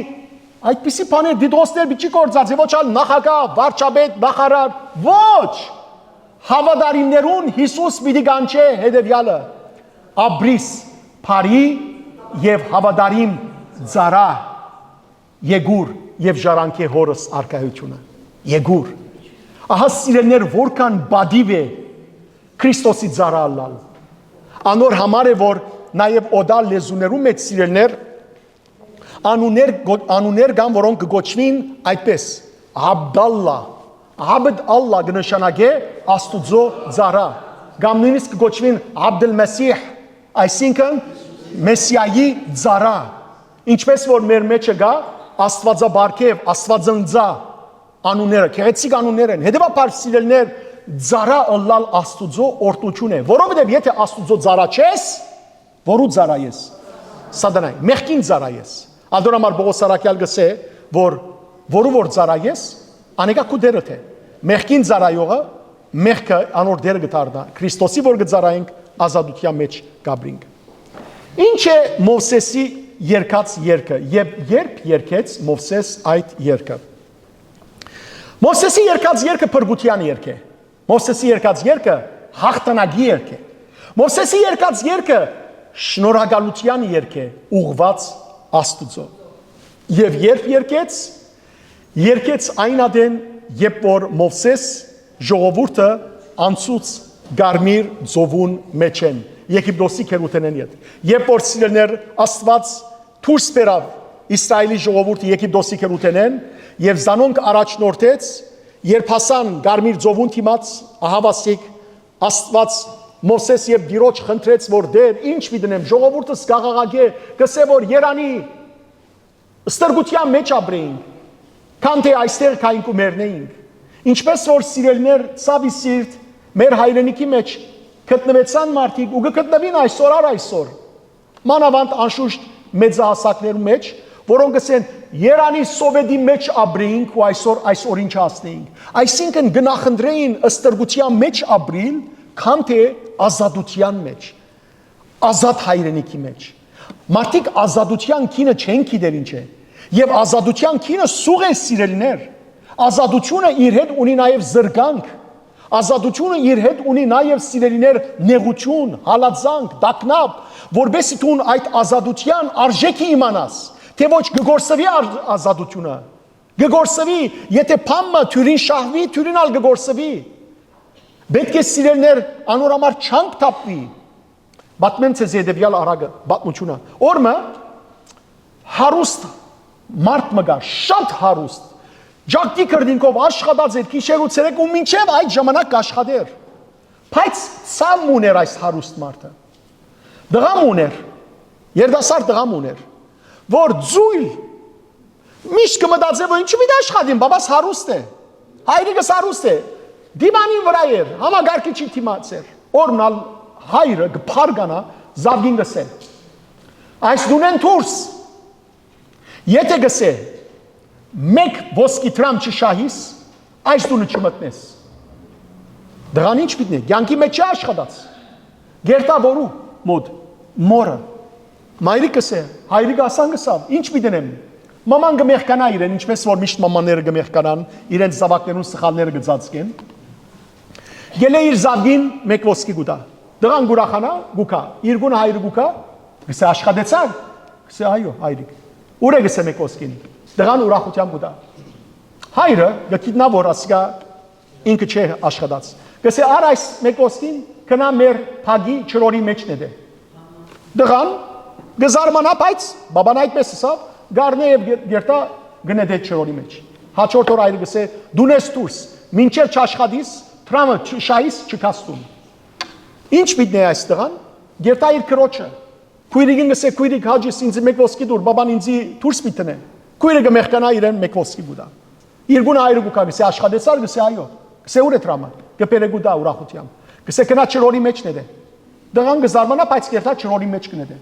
այդպիսի բաներ դիդրոսներ բիճի կործած, ոչ ալ նախագահ, վարչապետ, նախարար, ոչ։ Հավատարիմներուն Հիսուս պիտի կանչե հետևյալը. Աբրիս, Փարի եւ հավատարիմ ծառա, Եգուր եւ ժառանգե հորս արկայությունը։ Եգուր։ Ահա սիրելներ որքան բադիվ է Քրիստոսի ծառա ալալ։ Անոր համար է որ նաեւ օդալ լեզուներու մեջ սիրելներ անուներ կան որոնք կգոչվին այդպես Աբդալլա, Աբդ Ալլա կնշանակե Աստուծո ծառա, կամ նույնիսկ կգոչվին Աբդելմեսիհ, այսինքն Մեսիայի ծառա, ինչպես որ մեր մեջը գա Աստվածաբարքև, Աստվածընծա անունները, քեղեցիկ անուններ են, հետևաբար սիրելներ ծառա ըլլալ Աստուծո օրհնություն է, որովհետև եթե Աստուծո ծառա չես, որու ծառա ես, սատանայ, մեղքին ծառա ես, ադորամար Բողոս Արաքյալ գսե, որ որու որ ծառա ես, անեկա քու դերը թե, մեղքին ծառայողը, մեղքը անոր դերը գտարդա, Քրիստոսի որ գծառայենք ազատության մեջ գաբրինք։ Ինչ է Մովսեսի երկած երգը եւ երբ երգեց Մովսես այդ երգը։ Մովսեսի երկած երգը փրկության երգ է։ Մովսեսի երկած երգը հաղթանակի երգ է։ Մովսեսի երկած երգը շնորհակալության երգ է, ուղված Աստուծո։ Եվ երբ երգեց այն ադեն, երբ որ Մովսես ժողովուրդը անցուց Գարմիր ծովուն մեջ են, Եգիպտոսի քերութենեն յետ։ Երբ որ սիրելներ Աստված դուրս բերավ Իսրայելի ժողովուրդը Եգիպտոսի քերութենեն եւ զանոնք առաջնորդեց, երբ հասան Գարմիր ծովուն թիմաց ահավասիկ Աստված Մովսես եւ Տիրոջ խնդրեց որ դեր ինչ պիտենեմ ժողովուրդը սկաղաղագե գսե որ Երանի ստրգության մեջ ապրեինք քան թե այստեղ կայինք ու մեռնեինք ինչպես որ սիրելներ ցավի սիրտ մեր հայրենիքի մեջ գտնվեցան մարդիկ ու գտնվին այսօր մանավանդ անշուշտ մեծահասակներու մեջ, որոնք ասեն Երանի սովետի մեջ ապրեինք ու այսօր այս օրին չհասնեինք։ Այսինքն գնախնդրեին ըստրգության մեջ ապրիլ, քան թե ազատության մեջ, ազատ հայրենիքի մեջ։ Մարդիկ ազատության քինը չեն գիտեր ինչ է, եւ ազատության քինը սուղ է սիրելիներ։ Ազատությունը իր հետ ունի նաեւ զրկանք, ազատությունը իր հետ ունի նաեւ սիրելիներ նեղություն, հալածանք, դակնապ, որբեսի դու այդ ազատության արժեքը իմանաս։ Թե ոչ գգորսվի ազատությունը, գգորսվի, եթե փամը թյուրին շահվի, թյուրին ալ գգորսվի։ Պետք է սիրելներ անորամար չանք թափվի։ Բատմեմ ցեզ եդեվյալ արագը, բատմությունը։ Օրմը հարուստ մարդ մգա, շատ հարուստ։ Ջակտի կրդինքով աշխատած էր քիշերու ցերեկ ու մինչև այդ ժամանակ աշխատեր։ Բայց սամ ուներ այս հարուստ մարդը։ Դղամ ուներ, երդասարդ դղամ ուներ։ Որ ձույլ միշտ կմտածե որ ինչու՞ մի աշխատին, բաբաս հարուստ է, հայրիկս հարուստ է, դիվանին վրա էր, համագարկիչի թիմացեր, օրնալ հայրը գփարգանա զավգին գսե, այս դունեն թուրս, եթե գսե, մեկ ոսկի տրամ չշահիս, այս դունը չմտնես, դղան ինչ պիտնի, գյանքի մեջ չի աշխատած, գերտա որու մոդ, մորը, Մայրիկս է, հայրիկը ասան գսավ, ինչ պիտենեմ, մաման գմեղկանա իրեն, ինչպես որ միշտ մամաները գմեղկանան, իրենց զավակներուն սխալները գծածկեն, գել է իր զավգին մեկ ոսկի գուտա, դղան գուրախանա, գուկա, իրգունը հայրը գուկա, գսե աշխատեցար, գսե այո, հայրիկ, ուր է գսե մեկ ոսկին, դղան ուրախության գուտա, հայրը գկիտնա որ ասկա ինքը չէ աշխատած, գսե ար այս մեկ ոսկին կնա մեր պագի չրորի մեջն է դե, դղան գզարմանա, բայց բաբան այդպես ասավ, գարնե եւ գերտա գնեդե չորի մեջ։ Հաջորդ օր այրը գսե դունես դուրս, մինչև չաշխատիս, տրամը շահիս չկաստում։ Ինչ պիտի այս տղան, գերտա իր քրոջը։ Քույրիկին գսե քույրիկ հաջիս ինձ մեկ ոսկի դուր, բաբան ինձ դուրս պիտենե։ Քույրը գմեղկանա իրեն մեկ ոսկի գուտա։ Իրգուն այրը գուկա գսե աշխատեցար գսե այո։ Գսե ուր է տրամը, գպերը գուտա ուրախությամբ։ Գսե կնա չորի մեջն է դե։ Դղան գզարմանա, բայց գերտա չորի մեջ կնեդե։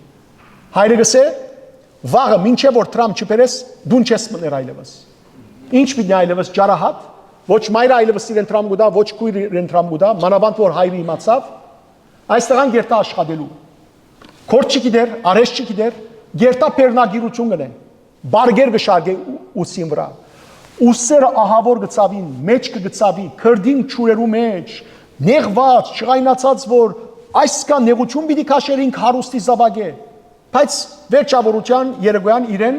Հայրը գսե, վաղը մինչև որ տրամ չպերես, դուն չես մներ այլևս։ Ինչ պիտի այլևս ջարահատ, ոչ մայրը այլևս իրեն տրամ գուտա, ոչ քույրը իրեն տրամ գուտա, մանավանդ որ հայրը իմացավ, այս տղան գերտա աշխատելու։ Քորդ չգիտեր, արես չգիտեր, գերտա պերնագիրություն գնե, բարգեր գշարգե ուսին վրա։ Ուսերը ահավոր գծավին, մեջ կգծավի, քրդին չուրերու մեջ, նեղված, չղայնացած որ այս կան նեղություն պիտի քաշերին հարուստի զավագե։ Բայց վերջավորության երեգոյան իրեն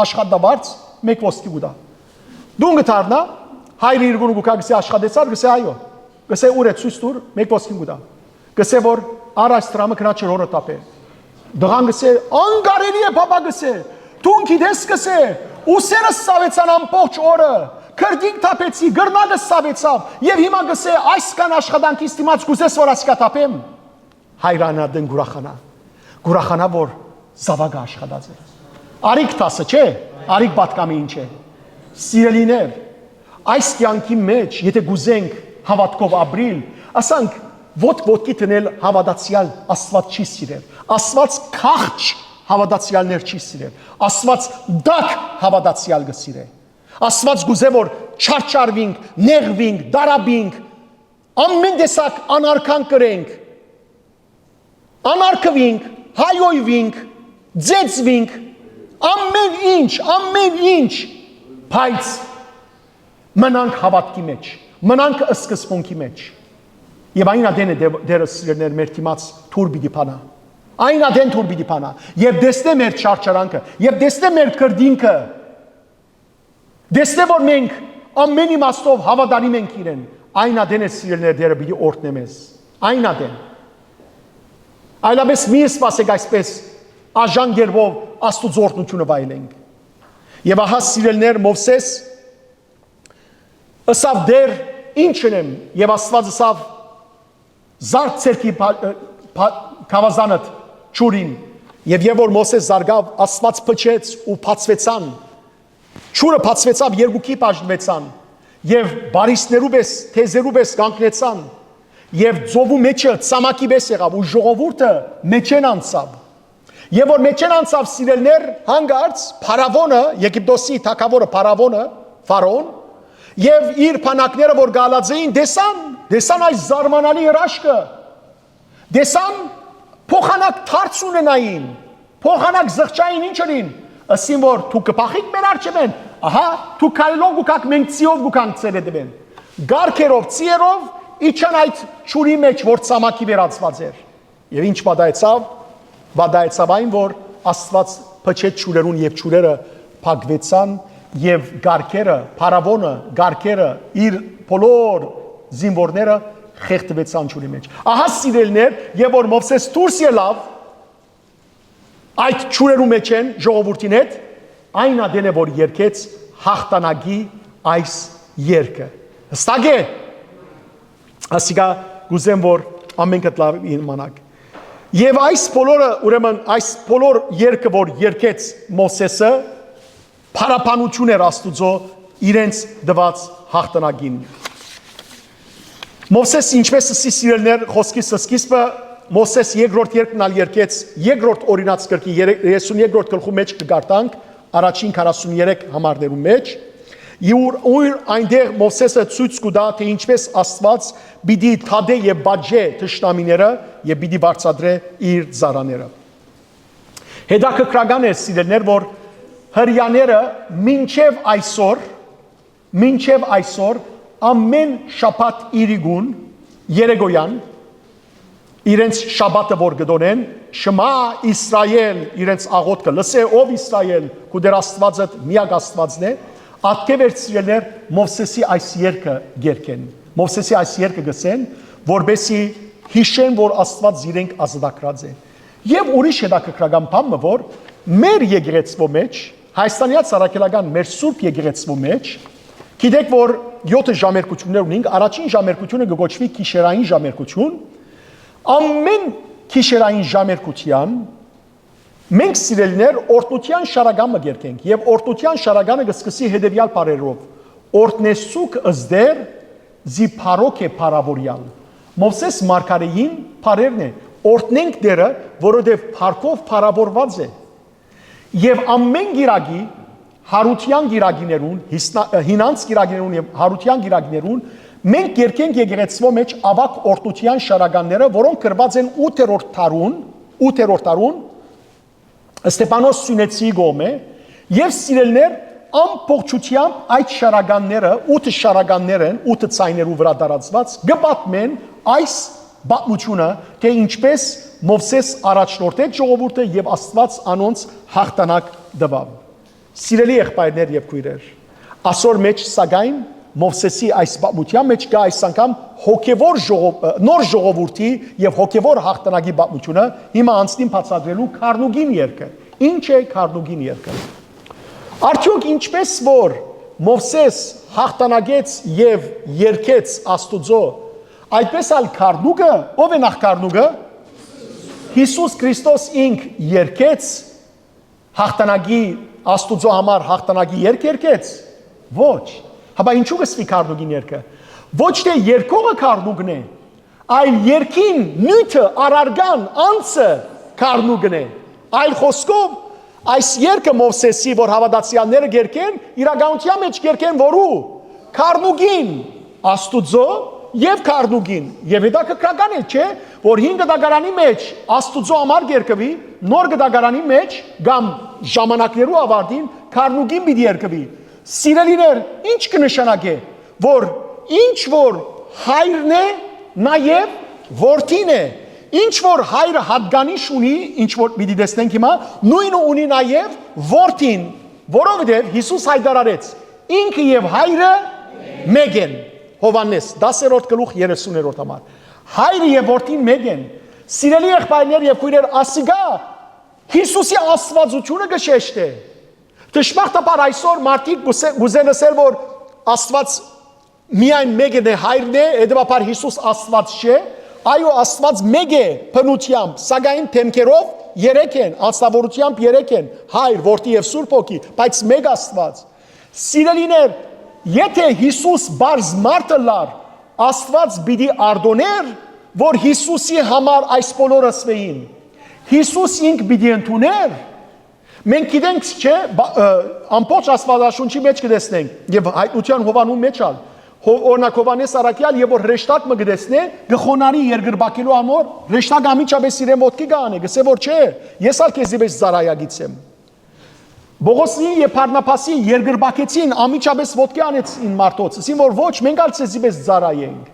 աշխատավարձ մեկ ոսկի գուտա։ Դուն գտարնա, հայրը իրգունը գուկա գսե աշխատեցար, գսե այո, գսե ուր է ցույց տուր, մեկ ոսկի գուտա։ Գսե որ արած տրամը կնա չորը տապե։ Դղան գսե անգարելի է բաբա գսե, դուն գիտես գսե, ուսերը սավեցան ամբողջ օրը, քրդիկ տապեցի, գրնագը սավեցավ, եւ հիմա գսե այս կան աշխատանքից դիմաց գուզես որ ասկա տապեմ։ Հայրանա դեն գուրախանա։ Գուրախանա որ զավագը աշխատած է։ Արիք տասը չէ, արիք պատկամի ինչ է։ Սիրելիներ, այս կյանքի մեջ, եթե գուզենք հավատքով ապրիլ, ասանք ոտքի տնել հավատացյալ Աստված չի սիրել։ Աստված քախչ հավատացյալներ չի սիրել։ Աստված դակ հավատացյալ գսիրե։ Աստված գուզե որ չարչարվինք, նեղվինք, դարաբինք, ամեն տեսակ անարքան կրենք, անարքվինք, հայոյվինք, ձեծվինք, ամեն ինչ, բայց մնանք հավատքի մեջ, մնանք սկզբունքի մեջ։ Եվ այն ադեն է դերս սիրելներ մեր թիմաց թուր պիտի փանա։ Այն ադեն թուր պիտի փանա։ Եվ դեսնե մեր չարչարանքը, եւ դեսնե մեր քրդինքը։ Դեսնե որ մենք ամեն իմաստով հավատարիմ ենք իրեն։ Այն ադեն է սիրելներ դերը պիտի օրհնե մեզ։ Այն ադեն։ Այլապես մի սպասեք այսպես աժան գերբով Աստուծո օրհնությունը վայելենք։ Եվ ահա սիրելներ Մովսես ըսավ դեր ինչն եմ եւ Աստված ըսավ զարդ ցերքի կավազանդ ճուրին եւ որ Մովսես զարգավ Աստված փչեց ու փածվեցան ճուրը փածվեցավ երկուքի բաժնվեցան եւ բարիսներու պես թեզերու պես կանգնեցան եւ ծովու մեջը ցամաքի պես եղավ ու ժողովուրդը մեջեն անցավ Եվ որ մեջեն անցավ սիրելներ հանգարց Փարավոնը, Եգիպտոսի թագավորը Փարավոնը, Ֆարոն, եւ իր բանակները որ գալած էին, դեսան այս զարմանալի հրաշքը, դեսան փոխանակ թարց ունենային, փոխանակ զղջային ինչ էին, ասին որ դու կփախիկ մեր արջևեն, ահա դու քայլով գուքակ մենք ցիով գուքանք ցերեդվեն, գարքերով, ցիերով իջան այդ ճուրի մեջ որ ցամաքի վերածված էր, եւ ինչ վադայեցավ այն որ Աստված փչեց ճուրերուն եւ ճուրերը փակվեցան եւ գարքերը, Փարավոնը, գարքերը իր բոլոր զինվորները խեղդվեցան ճուրի մեջ։ Ահա սիրելներ, եւ որ Մովսես դուրս ելավ այդ ճուրերու մեջ են ժողովրդին հետ, այն ադեն է որ երկեց հաղթանակի այս երկը։ Հստակ է։ Ասիկա գուզեմ որ ամենքդ լավ իմանաք։ Եվ այս բոլորը, ուրեմն այս բոլոր երկը որ երկեց Մովսեսը, փարապանություն էր Աստուծո իրենց դված հաղթանակին։ Մովսես ինչպես սիրելներ խոսքիս սկիզբը Մովսես երկրորդ երկն ալ երկեց երկրորդ օրինաց գրքի 32-րդ գլխու մեջ կգարտանք առաջին 43 համարներու մեջ Ուր այնտեղ Մովսեսը ցույց կտա թե ինչպես Աստված պիտի թադե եւ բաժե թշնամիները եւ պիտի բարձրադրե իր ծառաները։ Հետաքրքրական է սիրելներ որ հрьяաները մինչև այսօր ամեն շաբաթ իրիգուն երեգոյան իրենց շաբաթը որ գտոնեն Շմա Իսրայել իրենց աղոթքը լսե ով Իսրայել քու դեր Աստվածը միակ Աստվածն է ատկեվեր սիրելներ Մովսեսի այս երկը գերքեն Մովսեսի այս երկը գսեն որբեսի հիշեն որ Աստված իրենք ազատագրած է եւ ուրիշ հետաքրքրական բանը որ մեր եկեղեցվո մեջ Հայաստանյա ցարակելական մեր սուրբ եկեղեցվո մեջ գիտեք որ 7 ժամերկություններ ունենք առաջին ժամերկությունը կոչվի գիշերային ժամերկություն ամեն գիշերային ժամերկության մենք սիրելիներ օրտնության շարագամը գերքենք եւ օրտնության շարագանը կսկսի հետեւյալ բարերով օրտնեսուկ ըզդեր զիփարոք է парավորյալ Մովսես մարգարեին բարերն է օրտնենք դերը որովհետեւ փարքով парավորված է եւ ամեն գիրագի հարության գիրագիներուն հինանց գիրագիներուն եւ հարության գիրագիներուն մենք գերքենք եկեղեցվո մեջ ավակ օրտնության շարագանները որոնք գրված են 8-րդ տարուն Ստեփանոս Սյունեցի գոմե եւ սիրելներ ամբողջությամբ այդ շարագանները 8 շարագաններ են 8 ցայներու վրա դարածված գպատմեն այս բացությունը թե ինչպես Մովսես առաջնորդեց ժողովուրդը եւ Աստված անոնց հաղթանակ տվավ Սիրելի եղբայրներ եւ քույրեր ասոր մեջ սակայն Մովսեսի այս բացության մեջ կա այս անգամ հոգեվոր նոր ժողովրդի եւ հոգեվոր հաղթանակի բացությունը հիմա անցնին բացատրելու Քարնուգին երկը ինչ է Քարնուգին երկը արդյոք ինչպես որ Մովսես հաղթանակեց եւ երկեց Աստուծո այդպես ալ Քարնուգը ով է նախ Քարնուգը Հիսուս Քրիստոս ինք երկեց հաղթանակի Աստուծո համար հաղթանակի երկեց ոչ Հաբա ինչու գսվի Քարնուգին երկը ոչ թե երկողը Քարնուգն է այլ երկին նյութը արարգան անցը Քարնուգն է այլ խոսքով այս երկը Մովսեսի որ հավատացյալները գերքեն իրականության մեջ գերքեն որու Քարնուգին Աստուծո եւ Քարնուգին եւ հետաքրքրական է չէ որ 5 դագարանի մեջ Աստուծո համար գերկվի նոր դագարանի մեջ կամ ժամանակներու ավարտին Քարնուգին պիտի երկվի Սիրելիներ, ինչ կնշանակե, որ ինչ որ հայրն է, նաև որդին է, ինչ որ հայրը հատկանիշ ունի, ինչ որ պիտի տեսնենք հիմա, նույնը ունի նաև որդին, որովհետև Հիսուս հայտարարեց, ինքը եւ հայրը մեկ են, Հովհաննես 10-րդ գլուխ 30-րդ համար, հայրը եւ որդին մեկ են, սիրելի եղբայրներ եւ քույրեր, ասիգա Հիսուսի աստվածությունը գշեշտ է Դժբախտաբար այսօր մարդիկ գուզեն ասել որ Աստված միայն մեկն է հայրն է, հետևաբար Հիսուս Աստված չէ, այո Աստված մեկ է բնությամբ, սակայն թեմքերով երեք են, անձնավորությամբ երեք են, Հայր, Որդի եւ Սուրբ Հոգի, բայց մեկ Աստված։ Սիրելիներ, եթե Հիսուս բարձ մարդը լար, Աստված պիտի արդոներ, որ Հիսուսի համար այս բոլորը սվեին։ Հիսուս ինք պիտի ընդուներ։ Մենք գիտենք, չէ, ամբողջ Աստվածաշունչի մեջ կտեսնենք եւ հայտնության Հովանու մեջ ալ օրինակ Հովանես Արաքյալ եւ որ հրեշտակ մը գտեսնե գխոնարի երկրբակելու ամոր հրեշտակ ամիջապես իրեն ոտքի գանե գսե որ չէ ես ալ քեզի պես զարայագից եմ Բողոսի եւ Փարնապասի երկրբակեցին ամիջապես ոտքի անեցին մարդոց ասին որ ոչ մենք ալ քեզի պես զարայենք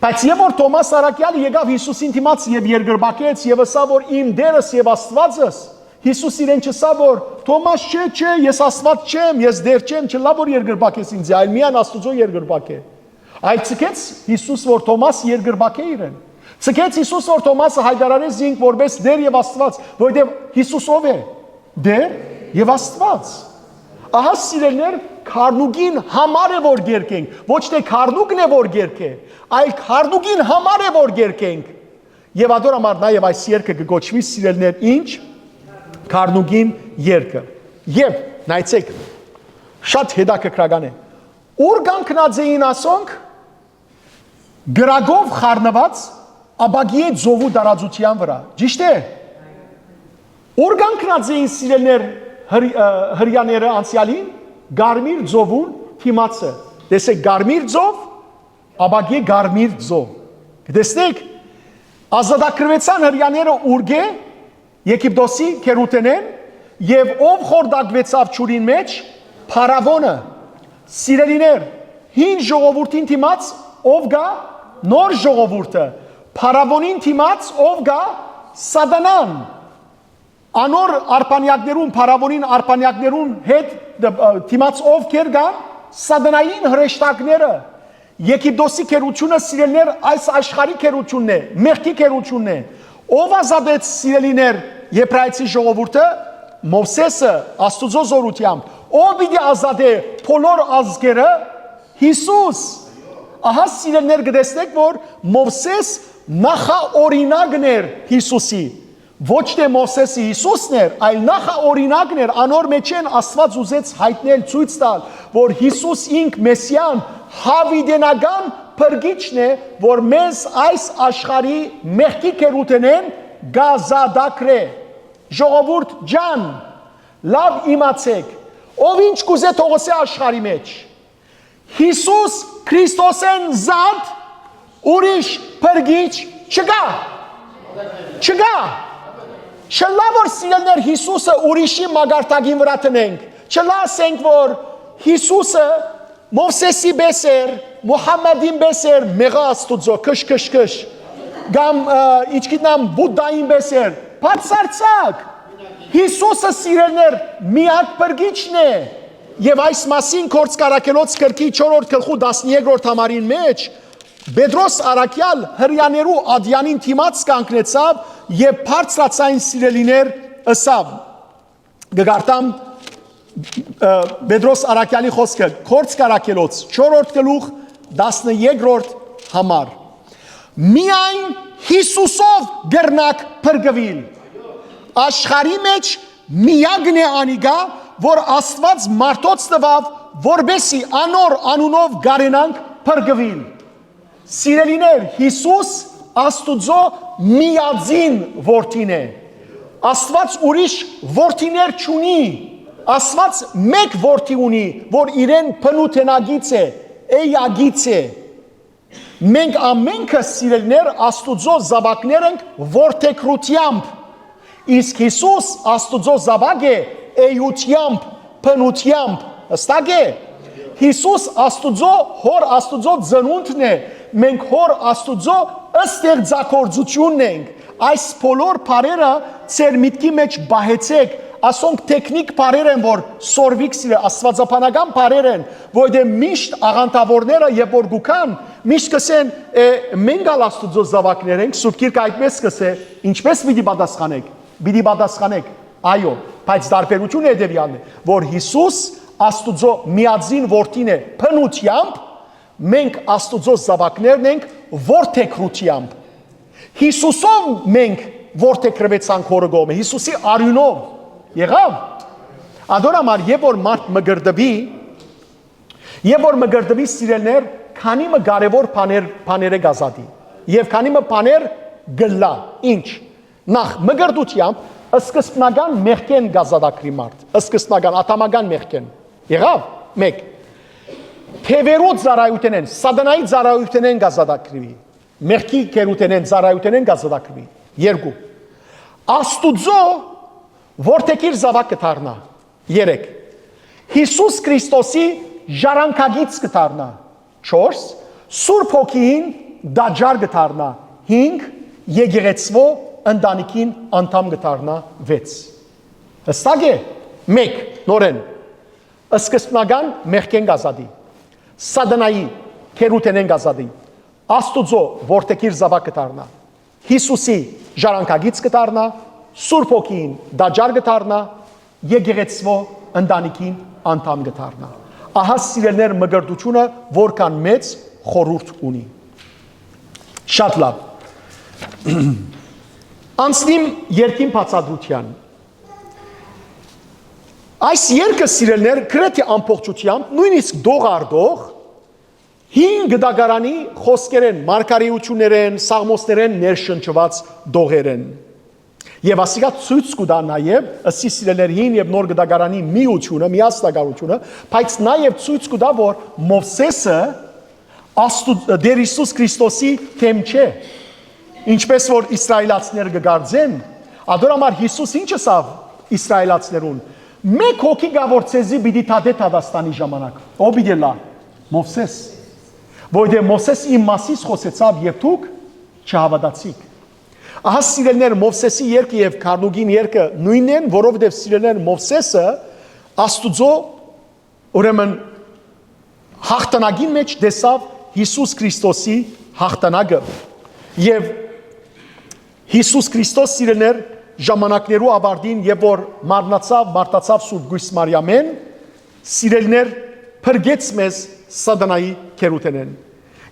բայց եւ որ Թոմաս Արաքյալը եկավ Հիսուսին դիմաց եւ երկրբակեց եւ ասա որ իմ Դերս եւ Աստվածս Հիսուս իրեն չսա որ Թոմաս չէ, ես Աստված չեմ, ես դեր չեմ, չլա որ երկրբակես ինձ, այլ միայն Աստուծո երկրբակ է։ Այլ ցկեց Հիսուս որ Թոմաս երկրբակ է իրեն։ Ցկեց Հիսուս որ Թոմասը հայտարարեց ինք որպես դեր եւ Աստված, որովհետեւ Հիսուս ով է։ Դեր եւ Աստված։ Ահա սիրելներ, քարնուգին համար է որ գերկենք, ոչ թե քարնուգն է որ գերկե, այլ քարնուգին համար է որ գերկենք։ Եվ ադոր համար նաեւ այս երգը կգոչվի սիրելներ ինչ Քարնուգին երկը եւ նայեցեք շատ հետաքրքրական է ուր գանքնած էին ասոնք գրագով խառնված աբագիե ծովու դարաձության վրա ճիշտ է ուր գանքնած էին սիրելներ հрьяաները անցյալին Գարմիր ծովուն թիմացը տեսեք Գարմիր ծով աբագիե Գարմիր ծով տեսեք ազատագրվեցան հрьяաները ուրգե Եգիպտոսի քերուտենեն եւ ով խորդակվեցավ ճուրին մեջ Փարավոնը սիրելիներ հին ժողովրդին թիմաց ով գա նոր ժողովուրդը Փարավոնին թիմաց ով գա Սատանան անոր արպանյակներուն Փարավոնին արպանյակներուն հետ թիմաց ով կեր գան Սատանային հրեշտակները Եգիպտոսի քերությունը սիրելիներ այս աշխարհի քերությունն է մեղքի քերությունն է Ով ազատեց սիրելիներ Եբրայեցի ժողովուրդը Մովսեսը Աստուծո զորությամբ ով պիտի ազատե բոլոր ազգերը Հիսուս ահա սիրելիներ գտեսնեք որ Մովսես նախաօրինակն էր Հիսուսի ոչ թե Մովսեսը Հիսուսն էր այլ նախաօրինակն էր անոր մեջ են Աստված ուզեց հայտնել ցույց տալ որ Հիսուս ինք Մեսիան հավիդենական Փրկիչն է, որ մեզ այս աշխարհի մեղքի կերուտենեն գազադակրե ժողովուրդ ջան լավ իմացեք ով ինչ կուզե թողոսե աշխարհի մեջ Հիսուս Քրիստոսեն զատ ուրիշ փրկիչ չկա չլա որ սիրելներ Հիսուսը ուրիշի մագարտակին վրա տնենք չլա ասենք որ Հիսուսը Մովսեսի բեսեր, Մուհամմադին բեսեր, մեղա Աստուծո, քշ, գամ իչքիտնամ Բուդդային բեսեր, բացարձակ, Հիսուսը սիրելներ միակ փրկիչն է, եւ այս մասին Կորց Կարակելոց գրքի 4-րդ գլխու 13-րդ համարին մեջ, Պետրոս Արաքյալ հрьяաներու ադյանին թիմաց կանգնեցավ եւ բարձրացային սիրելիներ ըսավ, գգարտամ Պետրոս Արաքյալի խոսքը Կորց Կարակելոց 4-րդ գլուխ 13-րդ համար Միայն Հիսուսով գրնակ փրկվել Աշխարհի մեջ միակն է անիգա որ Աստված մարդոց տվավ որբեսի անոր անունով գարենանք փրկվել Սիրելիներ Հիսուս Աստուծո միածին որդին է Աստված ուրիշ որդիներ չունի Աստված մեկ որդի ունի, որ իրեն փնութենագից է, էյագից է։ Մենք ամենքը սիրելներ Աստուծո զավակներ ենք որդեքրությամբ, իսկ Հիսուս Աստուծո զավակ է էյությամբ, փնությամբ, հստակ է։ Հիսուս Աստուծո հոր Աստուծո ծնունդն է, մենք հոր Աստուծո ստեղծագործությունն ենք։ Այս բոլոր բառերը ծեր միտքի մեջ բահեցեք ասոնք տեխնիկ բառեր են, որ սորվիկ սիրը, աստվածապանական բառեր են, որտեղ միշտ աղանդավորները երբ որ գուքան, միշտ կսեն մենք ալ Աստուծո զավակներ ենք, Սուրբ Գիրքը այդպես կսե, ինչպես պիտի պատասխանեք, պիտի պատասխանեք, այո, բայց տարբերությունը հետևյալն է, որ Հիսուս Աստուծո միածին որդին է փնությամբ, մենք Աստուծո զավակներն ենք որդեքրությամբ։ Հիսուսով մենք որդեքրվեցանք Հորը կողմը, Հիսուսի արյունով Եղավ, ադորամար երբ որ մարդ մգրդվի սիրելներ, քանի մը կարևոր բաներ գազադի, եւ քանի մը բաներ գլա, ինչ, Նախ մգրդությամբ սկզբնական մեղքեն գազադակրի մարդ, սկզբնական ատամական մեղքեն։ Եղավ 1 Թևերոտ ծառայութենեն, սատանայի ծառայութենեն գազադակրի, մեղքի կերութենեն ծառայութենեն գազադակրի։ 2 Աստուծո որտեքիր զավակ կդառնա։ 3 Հիսուս Քրիստոսի ժառանգագից կդառնա։ 4 Սուրբ Հոգին դաջար կդառնա։ 5 Եկեղեցվո ընտանիքին անդամ կդառնա։ 6 Հստակ է 1 նորեն սկզբնական մեղքեն գազադի սատանայի կերութենեն գազադի Աստուծո որտեքիր զավակ կդառնա Հիսուսի ժառանգագից կդառնա Սուրբ Հոգին դաջար կդառնա եկեղեցվո ընտանիքին անդամ կդառնա ահա սիրելներ մգրդությունը որքան մեծ խորհուրդ ունի շատ լավ անցնիմ երկին բացատրության այս երկը սիրելներ գրեթե ամբողջությամբ նույնիսկ դողարդող 5 գդագարանի խոսքերեն մարգարեություններեն սաղմոսներեն ներշնչված դողերեն Եվ ասիկա ցույց կտա նաև ըսի սիրելներ 5 եւ նոր գդագարանի միությունը միաստակարությունը բայց նաև ցույց կտա որ Մովսեսը Դեր Հիսուս Քրիստոսի թեմ չէ ինչպես որ իսրայելացիները կգարձեն ադորամար Հիսուս ինչ ասավ իսրայելացիներուն մեկ հոգի գա որ ցեզի պիտի թադե Թադաստանի ժամանակ ով պիտի լա Մովսես որտեղ Մովսես իմ մասից խոսեցավ եւ դուք չհավատացիք ահա սիրելներ Մովսեսի երկը եւ Քարնուգին երկը նույնն են որովհետեւ սիրելներ Մովսեսը Աստուծո ուրեմն հաղթանակին մեջ դեսավ Հիսուս Քրիստոսի հաղթանակը եւ Հիսուս Քրիստոս սիրելներ ժամանակներու ավարտին եւ որ մարտացավ Սուրբ Գույս Մարիամեն սիրելներ փրկեց մեզ սատանայի կերութենեն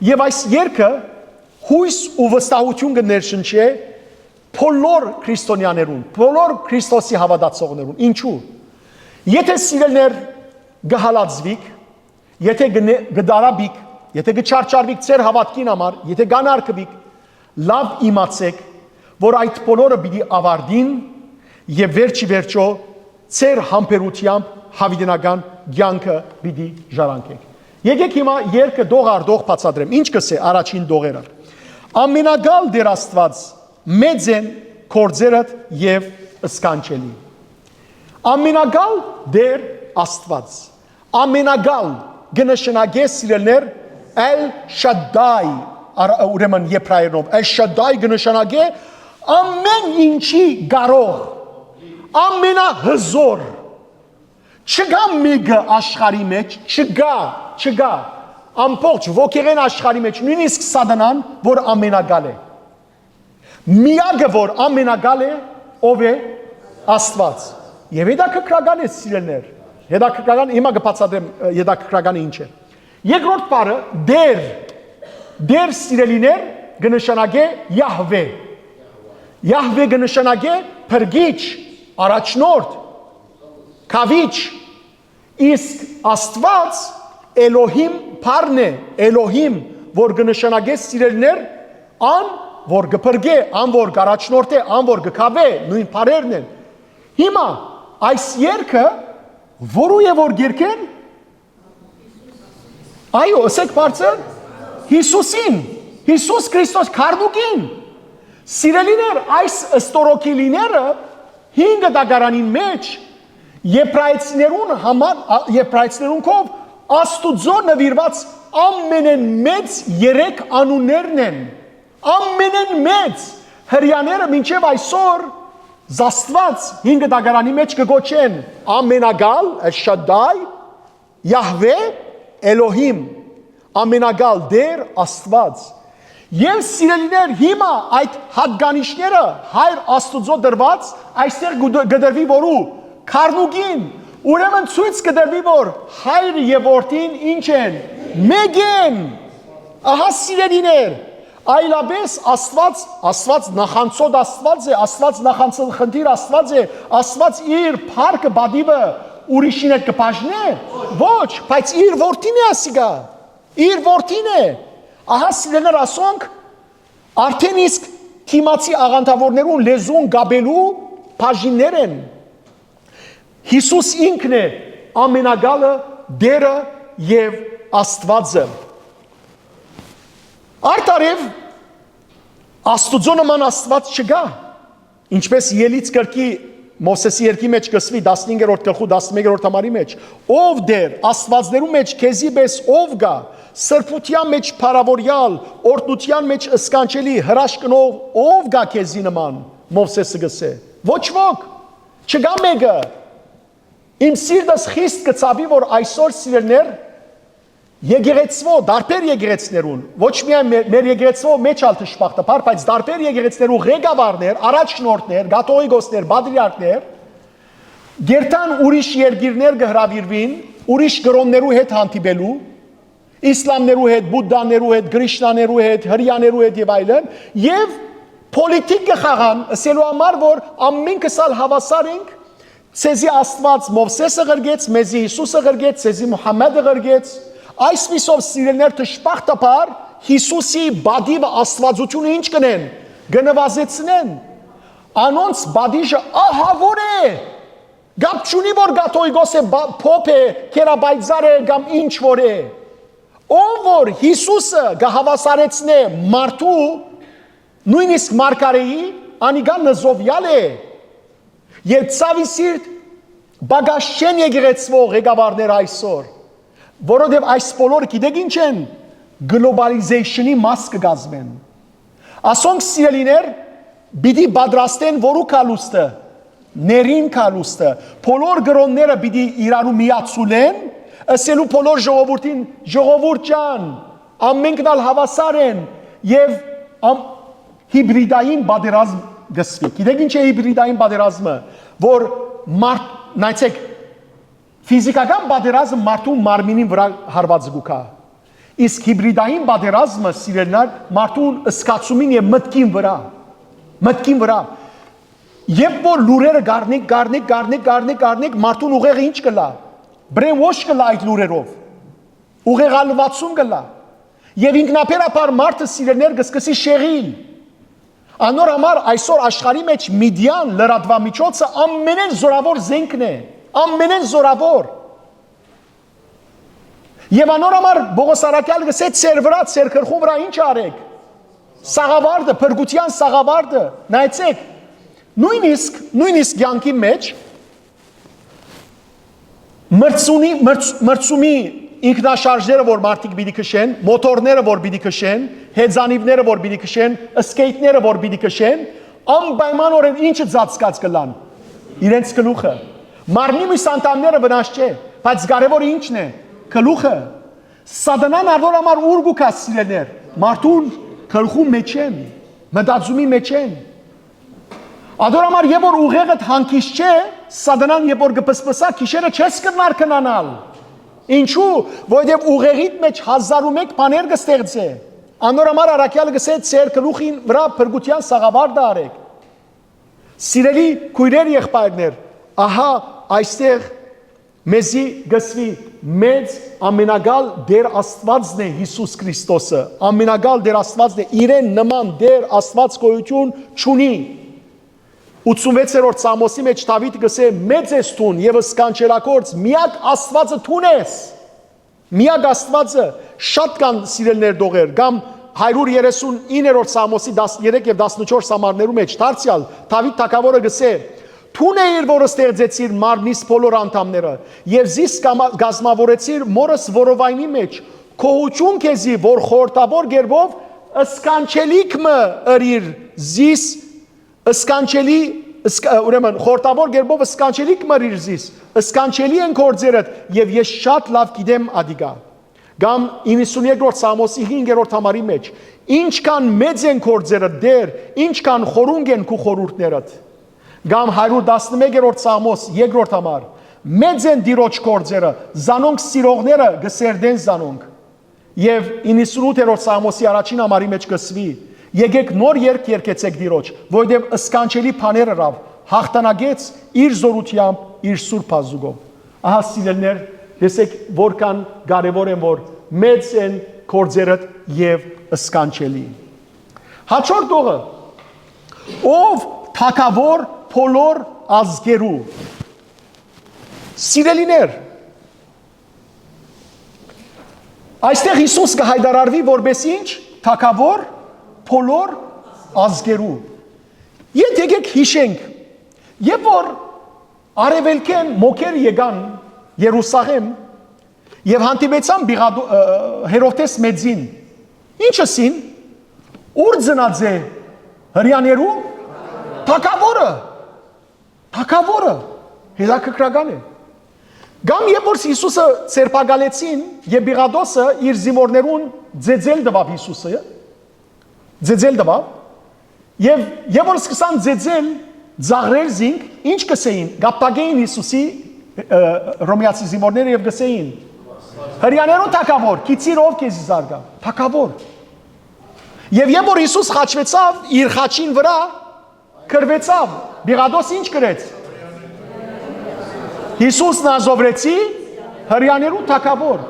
եւ այս երկը հույս ու վստահություն կներշնչի բոլոր քրիստոնյաներուն բոլոր Քրիստոսի հավատացողներուն ինչու եթե սիրելներ գհալածվիկ եթե գդարաբիկ եթե գչարչարվիկ ծեր հավատքին համար եթե գանարկվիկ լավ իմացեք որ այդ բոլորը պիտի ավարտին եւ վերջի վերջո ծեր համբերությամբ հավիտենական կյանքը պիտի ժառանգեք եկեք հիմա երկը դողարդող բացատրեմ ինչ կսե առաջին դողերը ամենագալ դեր Աստված մեծ են կորձերդ եւ սկանչելի ամենագալ դեր Աստված ամենագալ գնշնագե սիրելներ Էլ Շադայ ուրեմն եբրայերով Էլ Շադայ գնշնագե ամեն ինչի գարող ամենահզոր չգա մեկը աշխարհի մեջ չգա ամբողջ ոգեղեն աշխարհի մեջ նույնիսկ սատանան որ ամենագալ է միակը որ ամենագալ է ով է Աստված եւ հետաքրքրական է սիրելներ հետաքրքրական հիմա կբացատրեմ հետաքրքրականը ինչ է երկրորդ բառը դեր սիրելիներ կնշանակե Յահվե Յահվե կնշանակե փրկիչ առաջնորդ Քավիչ իսկ Աստված Էլոհիմ բառն է Էլոհիմ որ կնշանակե սիրելներ ան որ կփրկե ան որ առաջնորդ է ան որ կքավե նույն բառերն են հիմա այս երկը որու է որ երկեն այո ասեք բարձր Հիսուսին Հիսուս Քրիստոս Քարնուկին սիրելիներ այս ստորոքիլիները 5 դագարանին մեջ եբրայեցիներուն համար եբրայեցիներուն կով Աստուծո նվիրված ամենեն մեծ 3 անուններն են ամենեն մեծ հрьяաները մինչև այսօր զաստված 5 դագարանի մեջ կգոչեն ամենագալ Շադայ Յահվե Էլոհիմ ամենագալ դեր Աստված եւ սիրելիներ հիմա այդ հատկանիշները հայր Աստուծո դրված այստեղ գդրվի որու Քարնուգին ուրեմն ցույց կդրվի որ հայրը եւ որդին ինչ են մեկ են ահա սիրելիներ այլապես Աստված նախանցոտ Աստված է Աստված նախանցել խնդիր Աստված է Աստված իր փառքը բադիվը ուրիշին հետ կբաժնե ոչ բայց իր որդին է ասիգա իր որդին է ահա սիրելիներ ասոնք արդեն իսկ Քիմացի աղանդավորներուն լեզուն գաբելու բաժիններ են։ Հիսուս ինքն է ամենագալը, դերը եւ Աստվածը։ Արտարև Աստուծո նման Աստված չկա։ Ինչպես Ելից գրքի Մովսեսի երկի մեջ կսվի 15-րդ գլխու 11-րդ համարի մեջ, ով դեր Աստվածներու մեջ քեզի պես ով գա, սրբության մեջ փարավորյալ, օրհնության մեջ ըսկանչելի, հրաշքնող ով գա քեզի նման, Մովսեսը գսե։ Ոչ ոք, չկա մեկը։ Իմ սիրտս խիստ կծավի, որ այսօր սիրելներ եկեղեցվո, դարբեր եկեղեցներուն, ոչ միայն մեր եկեղեցվո մեջ ալ թշպախտապար, բայց դարբեր եկեղեցներու ղեկավարներ, առաջնորդներ, կաթողիկոսներ, պատրիարքներ, գերտան ուրիշ երկիրներ կհրավիրվին, ուրիշ կրոններու հետ հանդիպելու, իսլամներու հետ, բուդդաներու հետ, գրիշնաներու հետ, հրյաներու հետ եւ այլն, եւ պոլիտիկ կխաղան, ասելու համար, որ ամենքս ալ հավասար ենք, ցեզի Աստված Մովսեսը ղրգեց, մեզի Հիսուսը ղրգեց, ցեզի Մուհամմեդը ղրգեց, այսպիսով սիրելներ թշպախտապար Հիսուսի բադիվը աստվածությունը ինչ կնեն, գնվազեցնեն, անոնց բադիժը ահավոր է, գապ չունի որ կաթողիկոս է, փոփ է, քերաբայձար է, կամ ինչ որ է, ով որ Հիսուսը կհավասարեցնե մարդու, նույնիսկ մարգարեի, անիգան նզովյալ է, եւ ցավի սիրտ բագաշ չեն եկեղեցվող ղեկավարներ այսօր, որովհետև այս բոլորը գիտեք ինչ են, գլոբալիզեյշնի մաս կգազմեն։ Ասոնք սիրելիներ, պիտի պատրաստեն որու կալուստը, ներին կալուստը, բոլոր գրոնները պիտի իրարու միացուլեն, ասելու բոլոր ժողովուրդին, ժողովուրդ ջան, ամենքն ալ հավասար են, եւ հիբրիդային պատերազմ գսվի։ Գիտեք ինչ է հիբրիդային պատերազմը, որ նայեցեք, ֆիզիկական պատերազմը մարդու մարմինին վրա հարված գուկա։ Իսկ հիբրիդային պատերազմը սիրելներ մարդուն ըսկացումին եւ մտքին վրա։ Երբ որ լուրերը գառնիկ, մարդուն ուղեղը ինչ կլա։ Բրեյնվոշ կլա այդ լուրերով։ Ուղեղալվածում կլա։ Եվ ինքնաբերաբար մարդը սիրելներ կսկսի շեղիլ։ Անոր համար այսօր աշխարհի մեջ մեդիան լրատվամիջոցը ամենեն զորավոր զենքն է, ամենեն զորավոր։ Եվ անոր համար Բողոս Արաքյալը գսե ծեր վրա, ծեր քրխու վրա ինչ արեք։ Սաղավարտը, փրկության սաղավարտը, նայեցեք, նույնիսկ յանքի մեջ մրցումի ինքնաշարժները, որ մարդիկ պիտի քշեն, մոտորները, որ պիտի քշեն, հեծանիվները, որ պիտի քշեն, սկեյթները, որ պիտի քշեն, անպայմանորեն ինչը ծածկած կլան։ Իրենց գլուխը։ Մարմնի մյուս անդամները վնաս չէ, բայց կարևորը ինչն է։ Գլուխը։ Սատանան առոր համար ուր գուքա սիրելներ, մարդուն գլխու մեջ են, մտածումի մեջ են։ Ադոր համար երբ որ ուղեղդ հանգիստ չէ, սատանան երբ որ կպսպսա, քիշերը չես կնար կնանալ։ Ինչու, որովհետև ուղեղիդ մեջ 1001 բաներ կստեղծե։ Անոր համար Արաքյալը գսե ծեր գլուխին վրա փրկության սաղավարտը արեք։ Սիրելի քույրեր եղբայրներ, ահա այստեղ մեզի գսվի մեծ ամենագալ Դեր Աստվածն է Հիսուս Քրիստոսը, ամենագալ Դեր Աստվածն է, իրեն նման Դեր Աստված գոյություն չունի։ 86-րդ Սամոսի մեջ Դավիթ գսե մեծ ես տուն եւ սկանչելակորց միակ Աստվածը տուն ես։ Միակ Աստվածը շատ կան սիրելներ դողեր, կամ 139-րդ Սամոսի 13 եւ 14 համարներու մեջ դարձյալ Դավիթ թագավորը գսե Տուն է իր որ ստեղծեցիր մարմնիս բոլոր անդամները եւ զիս գազմավորեցիր մորս որովայնի մեջ քոհություն քեզի որ խորտավոր գերբով սկանչելիքմը ըրիր զիս Սկանչելի, ուրեմն, խորտավոր գերբով սկանչելիք մրիր զիս, սկանչելի են կործերդ և ես շատ լավ գիտեմ ադիգա։ Գամ 92-րդ Սամոսի 5-րդ համարի մեջ, ինչքան մեծ են կործերդ դեր, ինչքան խորունգ են քու խորուրդներդ։ Գամ 111-րդ Սամոս 2-րդ համար, մեծ են դիրոջ կործերը, զանոնք սիրողները գսերդեն զանոնք։ Եվ 98-րդ Սամոսի առաջին համարի մեջ գսվի, Եկեք նոր երկ երկեցեք դիրոջ, որովհետև ըսկանչելի բաները ռավ հաղթանակեց իր զորությամբ, իր սուրբ ազուգով։ Ահա սիրելներ, տեսեք որքան կարևոր են որ մեծ են կործերդ եւ ըսկանչելի։ Հաջորդ օրը Ով թակավոր բոլոր ազգերու։ Սիրելիներ, այստեղ Հիսուս կհայտարարվի որպես ինչ, թակավոր բոլոր ազգերու։ Եկեք հիշենք, երբ որ արևելքեն մոքեր եկան Երուսաղեմ եւ հանդիպեցան Հերովդես մեծին, ինչը սին, ուր ծնած է հրյաներու, թակավորը, հետաքրքրական է։ Գամ երբ որ Հիսուսը ցերպակալեցին եւ Բիղադոսը իր զինվորներուն ձեձել տվավ Հիսուսը, ձեձել տվավ եւ որ սկսան ձեձել ծաղրել զինք, ինչ կսեին, գապտագեին Հիսուսի ռոմեացի զինվորները եւ գսեին հրյաներու թակավոր, քիծիրով քեզի զարգա, թակավոր։ Եվ երբ որ Հիսուս խաչվեցավ, իր խաչին վրա քրվեցավ, Բիղադոս ինչ գրեց։ Հիսուս Նազովրեցի հրյաներու թակավոր։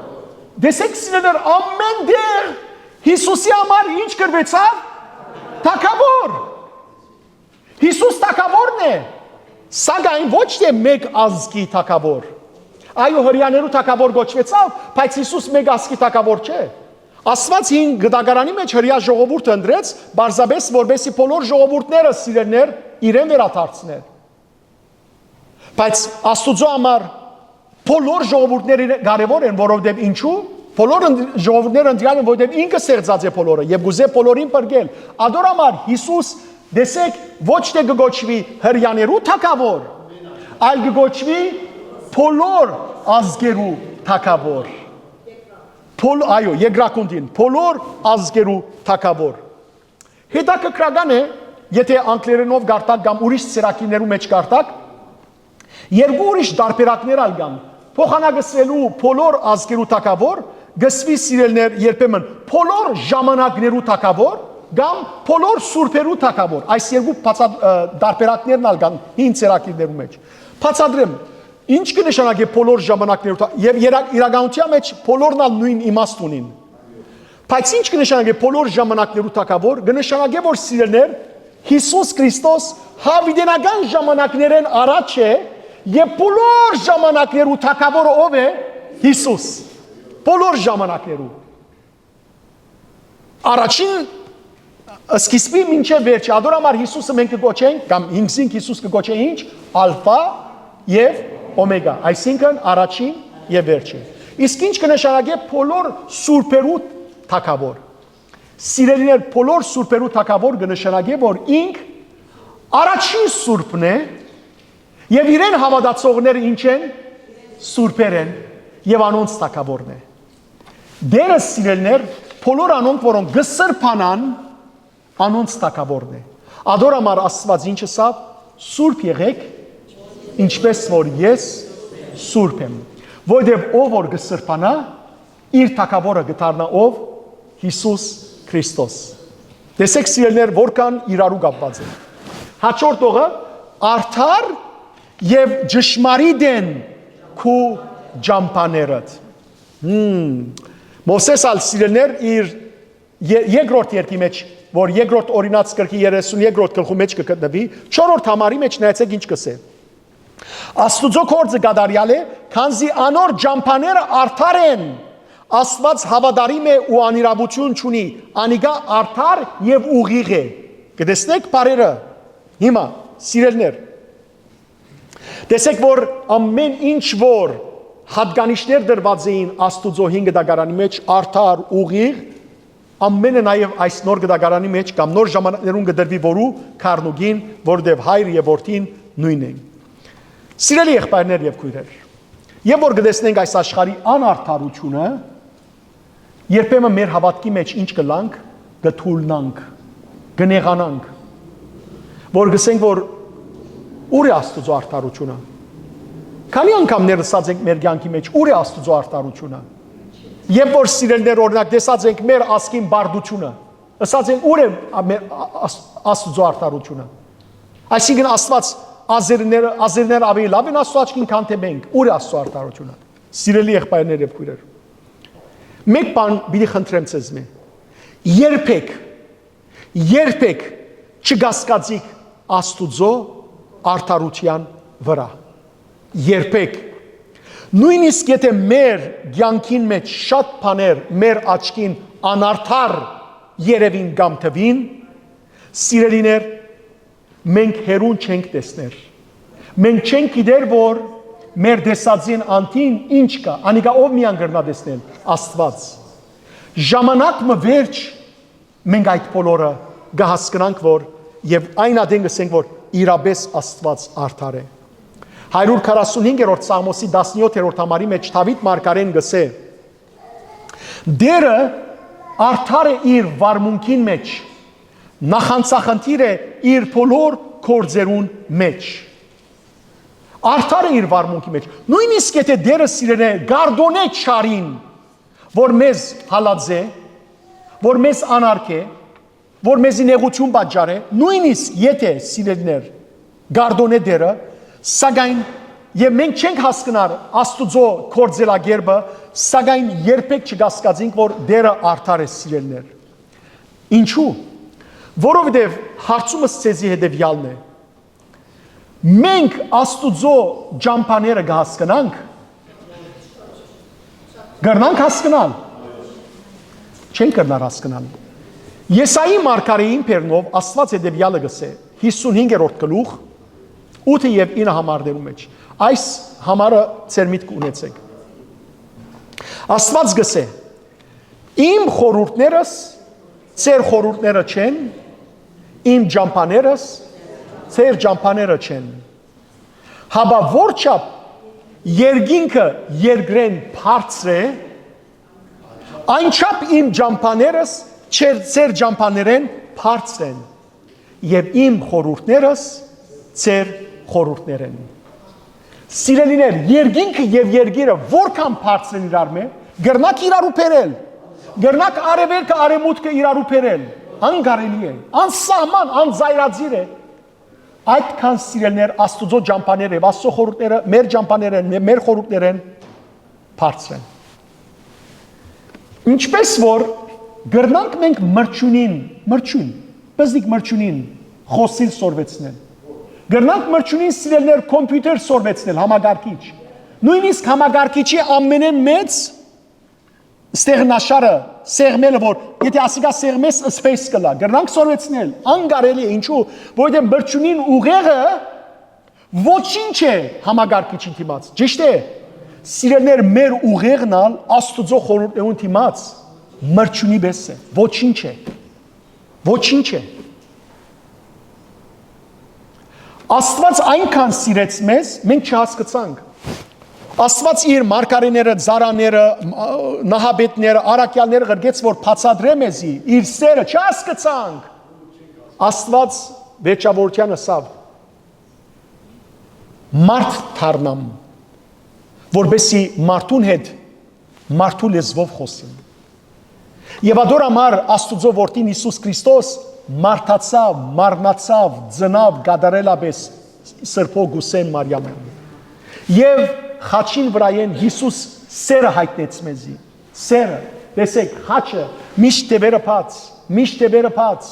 Դեսեք սիրելիներ, ամեն դեր Հիսուսի համար ինչ գրվեցավ։ Թակավոր։ Հիսուս թակավորն է։ Սակայն ոչ թե մեկ ազգի թակավոր։ Այո, հրյաներու թակավոր գոչվեցավ, բայց Հիսուս մեկ ազգի թակավոր չէ։ Աստված հին գդագարանի մեջ հրյա ժողովուրդը ընդրեց, բարձաբես որբեսի բոլոր ժողովուրդները սիրելներ իրեն վերադարձներ։ Բայց Աստուծո համար բոլոր ժողովուրդները կարևոր են, որովհետև ինչու։ Բոլոր ժողովուրդները ընդյալ են, որովհետև ինքը ստեղծած է բոլորը եւ գուզե բոլորին բրգել։ Ադոր համար Հիսուս դեսեք ոչ թե կգոչվի հրյաներու թակավոր, այլ կգոչվի բոլոր ազգերու թակավոր։ Այո, երկրակունդին, բոլոր ազգերու թակավոր։ Հետաքրքրական է, եթե անգլերենով գարտակ կամ ուրիշ ծրագիրներու մեջ գարտակ, երկու ուրիշ տարբերակներ ալ կան։ Փոխանակվելու բոլոր ազգերու թակավոր, գսվի սիրելներ երբեմն բոլոր ժամանակներու թակավոր, կամ բոլոր սուրբերու թակավոր։ Այս երկու տարբերակներն ալ կան հին ծրագիրներու մեջ։ Բացատրեմ, ինչ կնշանակի բոլոր ժամանակներու եւ իրականության մեջ բոլորն ալ նույն իմաստ ունին։ Բայց ինչ կնշանակի բոլոր ժամանակներու թակավոր, կնշանակի որ սիրելներ Հիսուս Քրիստոս հավիտենական ժամանակներեն առաջ է եւ բոլոր ժամանակներու թակավորը ով է Հիսուս։ Բոլոր ժամանակներու։ Առաջին սկիզբի մինչև վերջը, ադոր համար Հիսուսը մենք կգոչենք, կամ ինքսինք Հիսուս կգոչենք ինչ, ալֆա եւ օմեգա, այսինքն առաջին եւ վերջին։ Իսկ ինչ կնշանակի բոլոր սուրբերու թակավոր։ Սիրելիներ, բոլոր սուրբերու թակավոր կնշանակի, որ ինք առաջին սուրբն է եւ իրեն հավատացողները ինչ են, սուրբեր են եւ անոնց թակավորն է։ Դերը սիրելիներ, բոլոր անոնք, որոնք գսրբանան, անոնց թակավորն է։ Ադոր համար Աստված ինչ ասավ, սուրբ եղեք, ինչպես որ ես սուրբ եմ, որովհետև ով որ գսրբանա, իր թակավորը գտարնա ով, Հիսուս Քրիստոս։ Տեսեք սիրելիներ, որքան իրարու կապված են։ Հաջորդ օրը արդար եւ ճշմարիտ են քու ջամփաներդ։ Մովսես ալ սիրելիներ իր երկրորդ երկի մեջ, որ երկրորդ օրինաց գրքի 32-րդ գլխու մեջ կգտնվի, 4-րդ համարի մեջ նայեցեք ինչ կսե։ Աստուծո գործը կատարյալ է, քանզի անոր ջամփաները արդար են։ Աստված հավատարիմ է ու անիրավություն չունի, անիկա արդար եւ ուղիղ է։ Կտեսնեք բարերը։ Հիմա սիրելիներ, տեսեք որ ամեն ինչ որ հատկանիշներ դրված էին Աստուծո 5 դագարանի մեջ արդար ուղիղ, ամենը նաև այս նոր գդագարանի մեջ կամ նոր ժամանակներուն կդրվի որու քարնուգին, որտեղ հայր եւ որդին նույնն են։ Սիրելի եղբայրներ եւ քույրեր, եւ որ գտեսնենք այս աշխարհի անարդարությունը, երբեմն մեր հավատքի մեջ ինչ կլանք, գթուլնանք, գնեղանանք, որ գսենք որ ուր է Աստուծո արդարությունը։ Քանի անգամ ներսած ենք մեր կյանքի մեջ, ուր է Աստուծո արդարությունը։ Երբ որ սիրելներ օրինակ տեսած ենք մեր ասկին բարդությունը, ասած ենք ուր է Աստուծո արդարությունը։ Այսինքն Աստված ազերները ավելի լավ են Աստծո աչքին, քան թե մենք, ուր է Աստծո արդարությունը։ Սիրելի եղբայրներ եւ քույրեր, մեկ բան պիտի խնդրեմ ձեզ։ Երբեք չգասկածիկ Աստուծո արդարության վրա։ Երբեք։ Նույնիսկ եթե մեր կյանքին մեջ շատ բաներ մեր աչքին անարդար երևին կամ թվին, սիրելիներ, մենք հերուն չենք տեսներ։ Մենք չենք գիտեր, որ մեր դեսածին անտին ինչ կա, անիկա ով միան գրնա տեսնել, Աստված։ Ժամանակը վերջ մենք այդ բոլորը կհասկանանք, որ եւ այն ադեն գսենք, որ իրապես Աստված արդար է։ 145-րդ Սաղմոսի 17-րդ համարի մեջ Դավիթ մարգարեն գսե. Դերը արդար է իր վարմունքին մեջ, նախանցախնդիր է իր բոլոր գործերուն մեջ։ Արդար է իր վարմունքի մեջ։ Նույնիսկ եթե դերը սիրել է գարդոնե չարին, որ մեզ հալած է, որ մեզ անարգ է, որ մեզի նեղություն պատճառ է, նույնիսկ եթե սիրելիներ գարդոնե դերը, սակայն եւ մենք չենք հասկնար Աստուծո կորձելագերբը, սակայն երբեք չգասկածենք, որ դերը արդար է սիրելիներ։ Ինչու՞։ Որովհետեւ հարցումը ցեզի հետեւյալն է։ Մենք Աստուծո ջամփաները կհասկանանք։ Գարնանք հասկանալ։ Չենք կրնար հասկանալ։ Եսայի մարգարեին պերնով Աստված հետևյալը գսե 55-րդ գլուխ 8 եւ 9 համարներու մեջ։ Այս համարը ծեր միտք ունեցեք։ Աստված գսե. Իմ խորհուրդներս ծեր խորհուրդները չեն, իմ ջամփաներս ծեր ջամփաները չեն։ Հաբա որչափ երկինքը երկրեն բարձր է, այնչափ իմ ջամփաներս ծեր ջամփաներեն բարձր են, եւ իմ խորհուրդներս ծեր խորհուրդներեն։ Սիրելիներ, երկինքը եւ երկիրը որքան բարձր են իրար մե, գրնակ իրարու բերել, գրնակ արևելքը արևմուտքը իրարու բերել, անգարելի է, անսահման, անձայրածիր է։ Այդքան սիրելիներ Աստուծո ջամփաները եւ Աստծո խորհուրդները մեր ջամփաները են, մեր խորհուրդները են բարձր են։ Ինչպես որ գրնանք մենք մրջուն, բզիկ մրջունին խոսիլ սորվեցնել։ Գրնանք մրջունին սիրելիներ կոմպյուտեր սորվեցնել, համագարկիչ։ Նույնիսկ համագարկիչի ամենեն մեծ ստեղնաշարը սեղմելը, որ եթե ասիկա սեղմես space կլա, գրնանք սորվեցնել, անգարելի է, ինչու, որովհետև մրջունին ուղեղը ոչինչ է համագարկիչին դիմաց, ճիշտ է։ Սիրելիներ, մեր ուղեղն ալ Աստուծո խորհուրդներուն դիմաց մրջունի պես է, ոչինչ է։ Ոչինչ է։ Աստված այնքան սիրեց մեզ, մենք չհասկացանք։ Աստված իր մարգարեները, ծառաները, նահաբետները, առաքյալները գրգեց, որ բացատրե մեզի իր սերը չհասկացանք։ Աստված վերջավորության ասավ. մարդ դառնամ, որբեսի մարդուն հետ մարդու լեզվով խոսեմ։ Եվ ադոր համար Աստուծո որդին Հիսուս Քրիստոս մարդացավ, մարնացավ, ծնավ գադարելապես Սրբո Գուսեն Մարիամը։ Եվ խաչին վրայեն Հիսուս սերը հայտնեց մեզի։ Սերը, տեսեք, խաչը միշտ դեպերը բաց։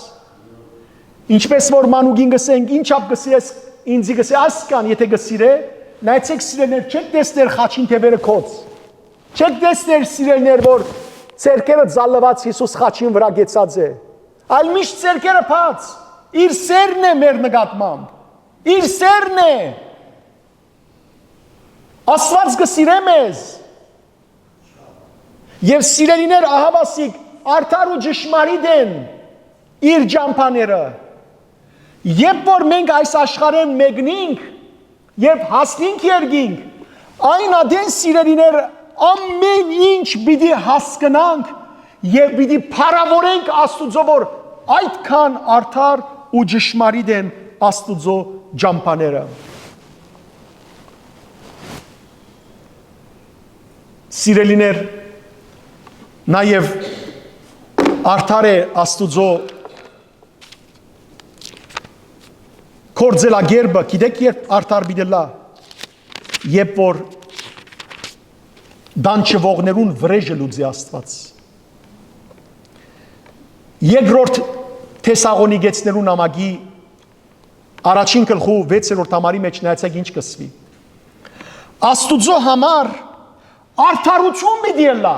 Ինչպես որ մանուկին գսենք, ինչապ գսիրես, ինձի գսե ասկան, եթե գսիրե, նայեցեք սիրելներ, չեք տեսներ խաչին դեպերը կոց։ Չեք տեսներ սիրելներ, որ ցերկերը ծալված Հիսուս խաչին վրա գեցած է։ Այլ միշտ ցերկերը բաց։ Իր սերն է մեր նկատմամբ։ Իր սերն է։ Աստված գսիրե մեզ։ Եվ սիրելիներ ահավասիկ արդար ու ճշմարիտ են իր ջամփաները։ Երբ որ մենք այս աշխարհեն մեկնենք եւ հասնենք երկինք, այն ադեն սիրելիներ ամեն ինչ պիտի հասկանանք եւ պիտի փառավորենք Աստուծո, որ այդքան արդար ու ճշմարիտ են Աստուծո ջամփաները։ Սիրելիներ, նաև արդար է Աստուծո կորձելագերբը, գիտեք երբ արդար բիդելա, երբ որ դանչվողներուն վրեժը լուծի Աստված։ Երկրորդ Թեսաղոնիկեցներուն ամագի Առաջին գլխու 6-րդ համարի մեջ նայեցեք ինչ կսվի։ Աստուծո համար արդարություն պիտի ելա։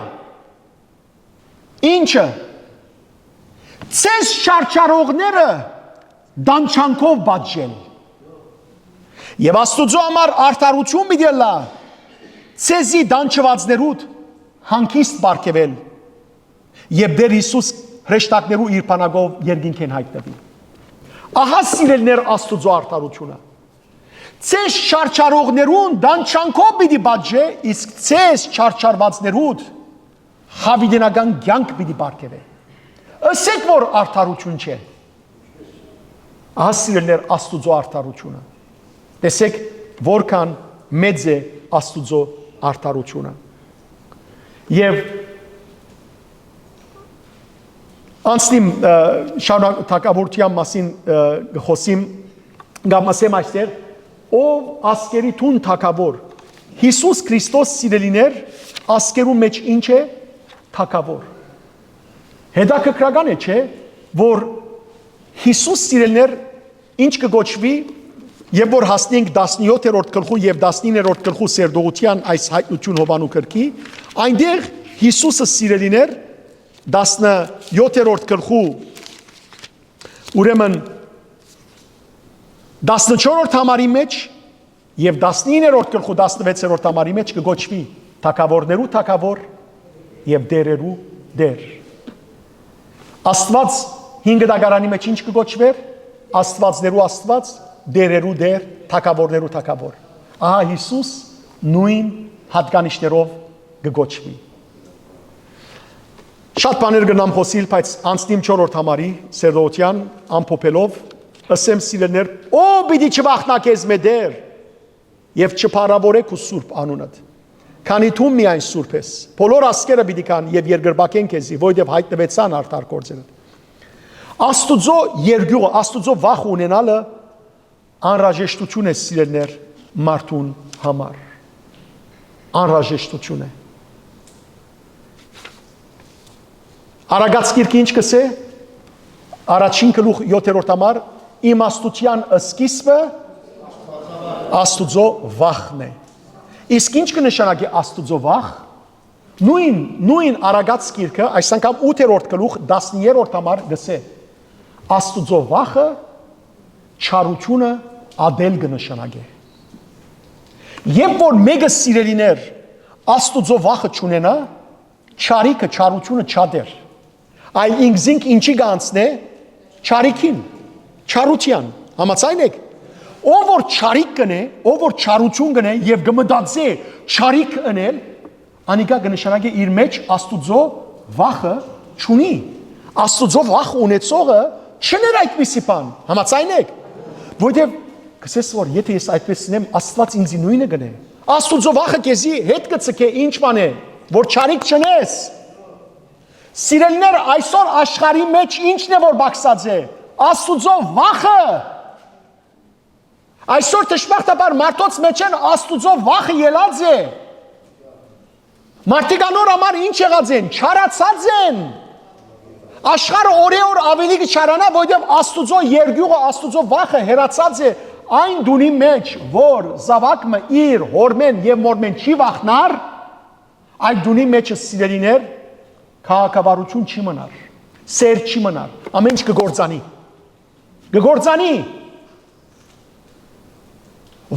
Ինչը։ Ցես չարչարողները դանչանքով բաժել։ Եվ Աստուծո համար արդարություն պիտի ելա։ Ցեզի դանչվածներուդ հանգիստ բարգեվել։ Եվ դեր Հիսուս հրեշտակներու իր բանակով երկինքեն հայտնվի։ Ահա սիրելներ Աստուծո արդարությունը։ Ցես չարչարողներուն դանչանքով պիտի բաժե, իսկ ցես չարչարվածներուդ հավիտենական կյանք պիտի բարգեվե։ Ըսեք որ արդարություն չէ։ Ահա սիրելներ Աստուծո արդարությունը։ Տեսեք որքան մեծ է Աստուծո արդարությունը։ Եվ անցնիմ շարունակավորության մասին խոսիմ կամ ասեմ այստեղ ով ասկերի թուն թակավոր Հիսուս Քրիստոս սիրելիներ ասկերու մեջ ինչ է թակավոր հետաքրքրական է չէ որ Հիսուս սիրելիներ ինչ կգոչվի եւ որ հասնենք 17-րդ գլխու եւ 19-րդ գլխու սերդողության այս հայտնություն Հովանու գրքի այնտեղ Հիսուսը սիրելիներ 17-րդ գլխու ուրեմն 14-րդ համարի մեջ եւ 19-րդ գլխու 16-րդ համարի մեջ կգոչվի թակավորներու թակավոր եւ դերերու դեր Աստված 5 դագարանի մեջ ինչ կգոչվեր Աստվածներու Աստված դերերու դեր թակավորներու թակավոր ահա Հիսուս նույն հատկանիշներով կգոչվի Շատ բաներ գնամ խոսիլ, բայց անցնիմ 4-րդ համարի սերդողության ամփոփելով ասեմ սիրելներ, ով պիտի չվախնակես մեդեր եւ չփարավորեք ու սուրբ անունդ։ Քանի դու միայն սուրբ ես, բոլոր ասկերը պիտի կան եւ երկրբակեն քեզի, որովհետեւ հայտնվեցան արդար գործերը։ Աստուծո երգյուղը, Աստուծո վախ ունենալը անհրաժեշտություն է սիրելներ մարդուն համար։ Անհրաժեշտություն է։ Արագած գիրքը ինչ կսե առաջին գլուխ 7-րդ համար իմաստության սկիզբը Աստուծո վախն է իսկ ինչ կնշանակի Աստուծո վախ նույն արագած գիրքը այս անգամ 8-րդ գլուխ 10-րդ համար գսե Աստուծո վախը չարությունը ադել կնշանակի երբ որ մեկը սիրելիներ Աստուծո վախը չունենա չարիքը չարությունը չադեր Այլ ինքզինք ինչի գանցնե չարիքին, չարության, համացայն եք, ով որ չարիք կնե, ով որ չարություն կնե և գմդացե չարիք ընել, անիկա կնշանակե իր մեջ աստուծո վախը չունի, աստուծո վախ ունեցողը չներ այդպիսի բան, համացայն եք, որտև կսես որ եթե ես այդպես նեմ աստված ինձի նույնը գնե, աստուծո վախը կեզի հետ կծկե ինչ բան է, որ չարիք չնես, Սիրելիներ այսօր աշխարհի մեջ ինչն է որ բացած է Աստուծո վախը Այսօր դժբախտաբար մարդոց մեջ են Աստուծո վախը ելած է Մարդիկ անոր համար ինչ եղած են չարացած են Աշխարհը օրեօր ավելի կչարանա որովհետև Աստուծո երգյուղը Աստուծո վախը հերացած է այն դունի մեջ որ զավակը իր հորմեն եւ մորմեն չի վախնար այդ դունի մեջը սիրելիներ Քաղաքավարություն չի մնար, սեր չի մնար, ամեն ինչ կգործանի,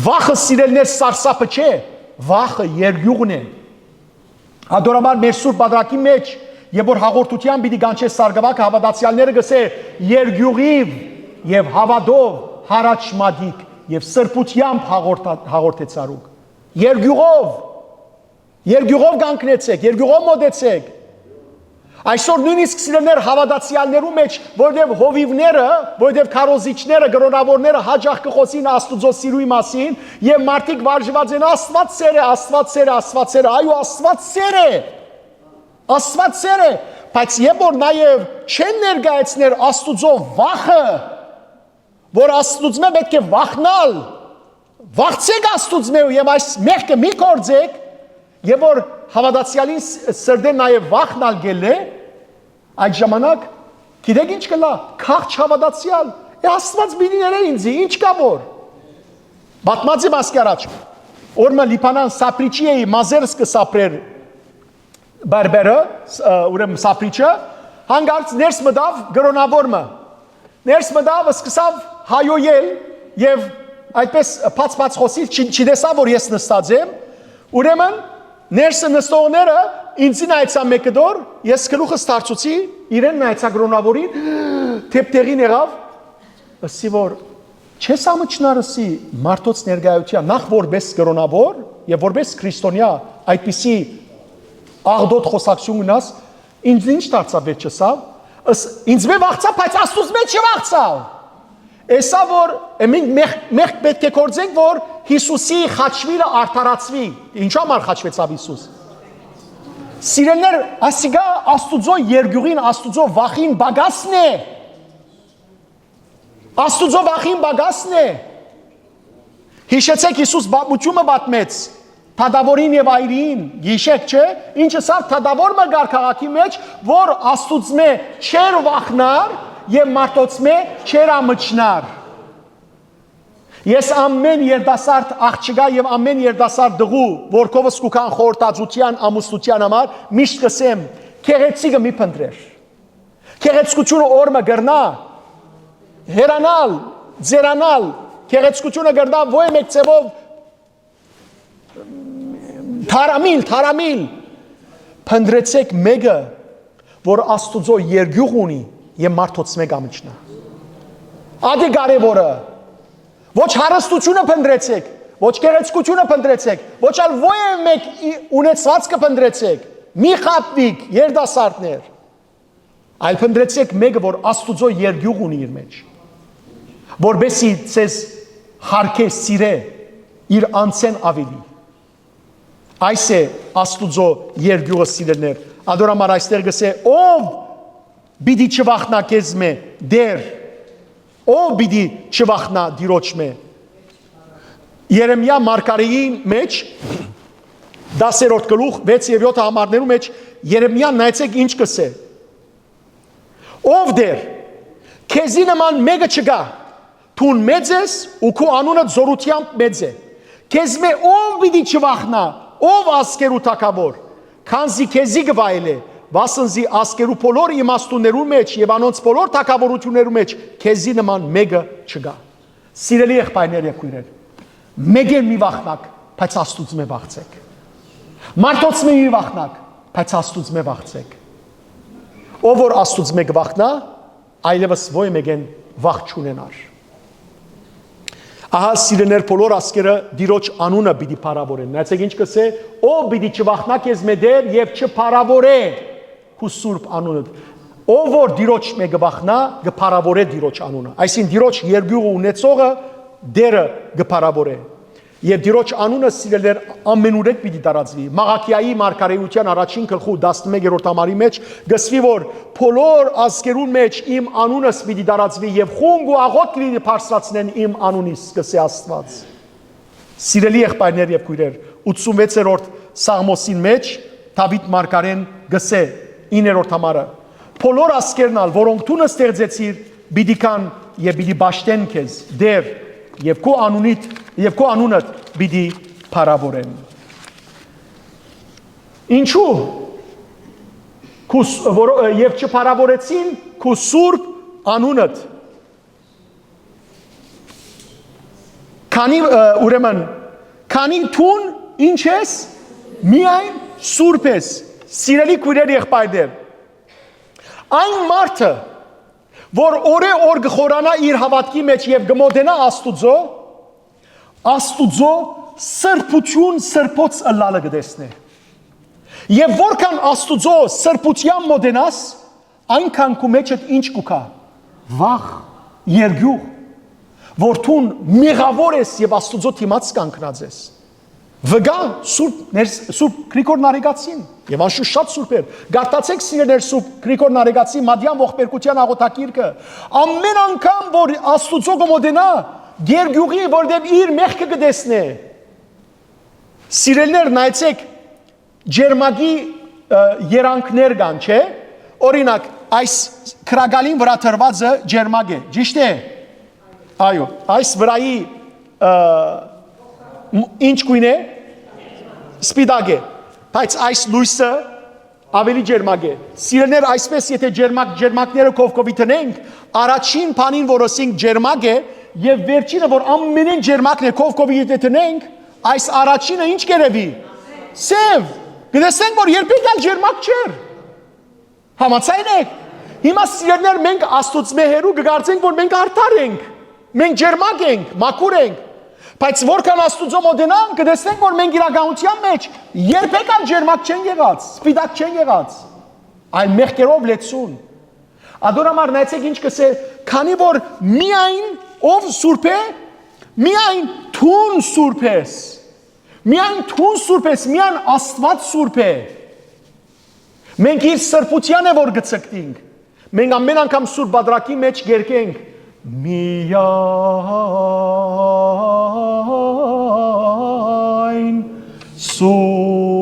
վախը սիրելներ սարսափը չէ, վախը երգյուղն է, հադորամար մեր սուրբ բادرակի մեջ, և որ հաղորդության պիտի գանչե սարգավակը հավատացյալները գսե երգյուղիվ և հավատով հարաճմադիկ և սրբությամբ հաղորդեցարուկ, երգյուղով գանքնեցեք, երգյուղով մոդեցեք, Այսօր նույնիսկ սիրելներ հավատացյալներու մեջ, որովհետև հովիվները, որովհետև քարոզիչները, գրոնավորները հաճախ կխոսին Աստուծո սիրուի մասին, եւ մարդիկ վարժված են Աստված սեր է, Աստված սեր է, Աստված սեր է, այո Աստված սեր է։ Աստված սեր է, բայց երբ որ նաեւ չեն ներկայացներ Աստուծո վախը, որ Աստուծո պետք է վախնալ, վախցեք Աստուծո եւ այս մեղքը մի կործեք, եւ որ հավատացյալին սրդեն նաեւ վախնալ գել է, այդ ժամանակ գիտեք ինչ կլա, քաղց հավատացյալ, Աստված բինի ները ինձ, ինչ կա որ։ Բատմածի մասկի առաջ։ Օրմը լիպանան սապրիչի էի մազերս կսապրեր բարբերը, ուրեմ սապրիչը, հանգարց ներս մդավ գրոնավորմը։ Ներս մդավ սկսավ հայոյել և այդպես պաց խոսի, չդեսավ որ ես նստած եմ, ուրեմն ներսը նստողները ինձին այցա մեկը դոր, ես գլուխս թարցուցի, իրեն նայցա գրոնավորին, թեպտեղին եղավ, ըսի որ չես ամճնարըսի մարդոց ներգայության, նախ որպես գրոնավոր և որպես քրիստոնյա այդպիսի աղդոտ խոսակցություն գնաս, ինձ ինչ դարձավ վեճ չսավ, ինձ մե վաղցավ, բայց աստուզ մե չվաղցավ, Էսա որ մենք պետք է կործենք, որ Հիսուսի խաչվիլը արդարացվի, ինչ համար խաչվեցավ Հիսուս։ Սիրելներ, ասիգա աստուծո երգյուղին, աստուծո վախին բագասն է, աստուծո վախին բագասն է, հիշեցեք Հիսուս բապմությունը բատմեց, թադավորին և այրին, գիշեք չէ, ինչը սավ թադավոր մգար քաղաքի մեջ, որ աստուծմե չեր վախնար, և մարդոցմե չեր ամճնար։ Ես ամեն երդասարդ աղջկա և ամեն երդասարդ դղու, որքովս կուքան խորտածության ամուսնության համար, միշտ կսեմ, կեղեցիկը մի պնդրեր։ Կեղեցկությունը օրմը գրնա, հերանալ, ձերանալ, կեղեցկությունը գրնա ոյ մեկ ծևով թարամիլ, պնդրեցեք մեկը, որ աստուծո երգյուղ ունի, և մարդոց մեկ ամիջնա։ Ադի կարևորը, ոչ հարստությունը պնդրեցեք, ոչ կեղեցկությունը պնդրեցեք, ոչ ալ ոյ մեկ ունեցվածքը պնդրեցեք, մի խապվիկ, երդասարդներ, այլ պնդրեցեք մեկը, որ աստուծո երգյուղ ունի իր մեջ, որբեսի ծեզ հարկե սիրե իր անցեն ավելի։ Այս է աստուծո երգյուղը սիրելներ, ադորամար այստեղ գսե, ով բիդի չվախնա կեզ մե դեր, ով բիդի չվախնա դիրոչ մե։ Երեմիա մարգարեի մեջ, 10-րդ գլուխ, 6 և 7 համարներու մեջ, Երեմիան նայեցեք ինչ կսե։ Ով դեր, քեզի նման մեկը չգա, թուն մեծ ես ու քու անունը զորությամբ մեծ է։ Քեզ մե ով բիդի չվախնա, ով ասկերու թակավոր, քանզի քեզի գվայել է, վասնզի ասկերու բոլոր իմաստուններու մեջ և անոնց բոլոր թակավորություններու մեջ քեզի նման մեկը չգա։ Սիրելի եղբայրներ և քույրեր, մեկեն մի վախնակ, բայց աստուծո մե վախցեք։ Մարդոց մի վախնակ, բայց աստուծո մե վախցեք։ Ով որ աստուծո մե գվախնա, այլևս ոյ մեկեն վախ չունենար։ Ահա սիրելներ բոլոր ասկերը դիրոջ անունը պիտի փառավորեն։ Նայեցեք ինչ կսե, ով պիտի չվախնա քեզ մեդեր եւ չփառավորե քու սուրբ անունը։ Ով որ դիրոջ մե գվախնա, գփառավորե դիրոջ անունը։ Այսին դիրոջ երգյուղը ունեցողը դերը գփառավորե։ Եվ դիրոջ անունը սիրելներ ամենուրեք պիտի տարածվի։ Մաղաքիայի մարգարեության առաջին գլխու 11-րդ համարի մեջ գսվի որ բոլոր ազգերուն մեջ իմ անունս պիտի տարածվի եւ խունգ ու աղոտ կլինի բարձրացնեն իմ անունից գսե Աստված։ Սիրելի եղբայրներ եւ քույրեր, 86-րդ Սաղմոսին մեջ Դավիթ մարգարեն գսե 9-րդ համարը բոլոր ազգերն ալ որոնք դու ստեղծեցիր պիտի կան եւ պիտի բաշտեն քեզ դեր եւ քո անունիդ եւ քո անունդ պիտի փառավորեն։ Ինչու եւ չփառավորեցին քո սուրբ անունդ։ Քանի ուրեմն քանի թուն ինչ ես միայն սուրբ ես։ Սիրելի քույրեր եղբայրներ, այն մարդը որ օր գխորանա իր հավատքի մեջ եւ գմոդենա Աստուծո սրբություն սրբոց ըլլալը գտեսնե։ Եվ որքան Աստուծո սրբության մոդենաս, այնքան քու մեջդ ինչ կուքա, վախ, երգյուղ, որ թուն մեղավոր ես եւ Աստուծո թիմաց կանգնած ես։ Վգա սուրբ Գրիգոր Նարեգացին եւ անշուշտ շատ սուրբեր։ Գարտացեք սիրելներ սուրբ Գրիգոր Նարեգացի Մադյան ողբերգության աղոթակիրքը։ Ամեն անգամ որ Աստուծո գոմոդենա Գերգյուղի որտեղ իր մեղքը կտեսնե։ Սիրելներ նայեցեք ջերմագի երանքներ կան, չէ՞։ Օրինակ այս քրագալին վրա թրվածը ջերմագ է, ճիշտ է։ այո, այս վրայի ինչ գույն է, սպիտակ է, բայց այս լույսը ավելի ջերմակ է։ Սիրելիներ, այսպես եթե ջերմակները կովկովի տնենք, առաջին բանին, որ ասենք ջերմակ է, եւ վերջինը, որ ամենեն ջերմակն է կովկովի եթե տնենք, այս առաջինը ինչ կերևի։ Սև։ Գտեսենք, որ երբեք այլ ջերմակ չէր։ Համաձայն եք։ Հիմա սիրելիներ, մենք Աստծո հերու կգործենք, որ մենք արդար ենք։ Մենք ջերմակ ենք, մաքուր ենք։ Բայց որքան Աստծո մոտենանք, կտեսնենք, որ մենք իրականության մեջ երբեք այլ ջերմակ չեն եղած, սպիտակ չեն եղած, այլ մեղքերով լեցուն։ Ադորամար նայեցեք ինչ կսե, քանի որ միայն ով սուրբ է, միայն թուն սուրբ ես, միայն թուն սուրբ ես, միայն Աստված սուրբ է։ Մենք իր սրբության է որ գցկտինք, մենք ամեն անգամ սուրբ բادرակի մեջ գերկենք, միայն սուրբ,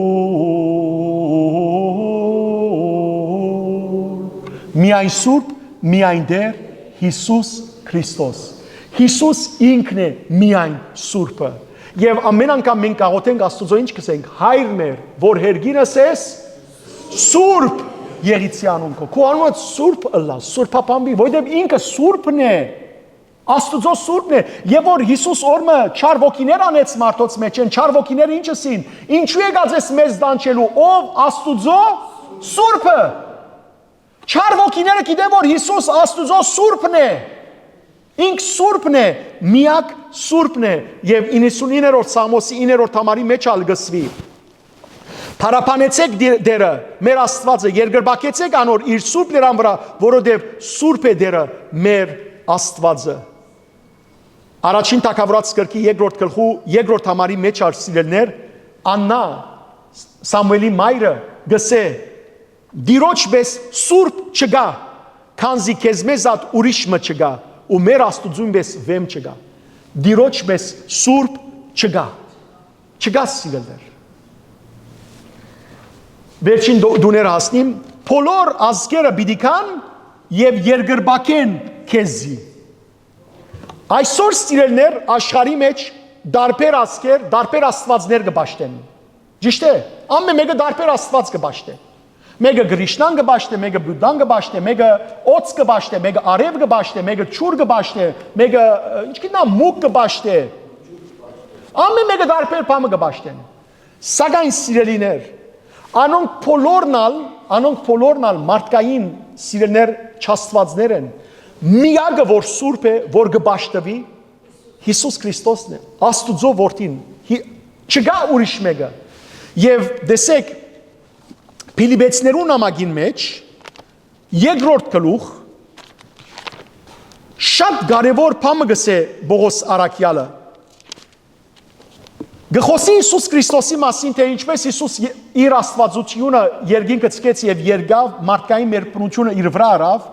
միայն սուրբ, միայն դեր Հիսուս Քրիստոս։ Հիսուս ինքն է միայն սուրբը։ Եվ ամեն անգամ մենք աղոթենք Աստծո ինչ կսենք, հայր մեր, որ հերգինս ես սուրբ եղիցի անուն քո։ Քո անունը սուրբ ըլլա, սուրբապանվի, որովհետև ինքը սուրբն է, Աստծո սուրբն է։ Եվ որ Հիսուս օրը չար ոգիներ անեց մարդոց մեջ են, չար ոգիները ինչ ասին, ինչու եկած ես մեզ դանչելու, ով Աստծո սուրբը։ Չար ոգիները գիտեն, որ Հիսուս Աստծո սուրբն է։ Ինք սուրբն է, միակ սուրբն է, եւ 99-րդ Սամոսի 9-րդ համարի մեջ ալգսվի։ Փարապանեցեք դերը, մեր Աստվածը, երգրբակեցեք անոր իր սուրբ ներան վրա, որովհետև սուրբ է դերը մեր Աստվածը։ Առաջին Թագավորաց գրքի 2-րդ գլխու 2-րդ համարի մեջ արսիլներ, Աննա Սամուելի մայրը գսե, դիրոջ բես սուրբ չգա, քանզի քեզ մեզատ ուրիշ մը չգա, ու մեր Աստուծուն բես վեմ չգա։ Դիրոջ բես սուրբ չգա։ Չգա սիրելներ։ Վերջին դուներ հասնիմ, բոլոր ազգերը պիտի կան եւ երգրբակեն քեզի։ Այսօր սիրելներ աշխարհի մեջ դարբեր ազգեր, դարբեր աստվածներ կբաշտեն։ Ճիշտ է, ամեն մեկը դարբեր աստված կբաշտե։ Մեկը Գրիշնան կբաշտե, մեկը Բուդդան կբաշտե, մեկը օծ կբաշտե, մեկը արև կբաշտե, մեկը չուր կբաշտե, մեկը ինչ գիտեմ մուկ կբաշտե։ Ամեն մեկը դարբեր բանը կբաշտեն։ Սակայն սիրելիներ, անոնք բոլորնալ մարդկային սիրելներ չաստվածներ են։ Միակը որ սուրբ է, որ կբաշտվի, Հիսուս Քրիստոսն է, Աստուծո որդին, չկա ուրիշ մեկը։ Եվ տեսեք, Փիլիպեցիներու նամակին մեջ երկրորդ գլուխ շատ կարևոր բան գսե Պողոս առաքյալը։ Գխոսի Հիսուս Քրիստոսի մասին, թե ինչպես Հիսուս իր աստվածությունը երկինքը ցկեց եւ երգավ մարդկային մեր բնությունը իր վրա առավ,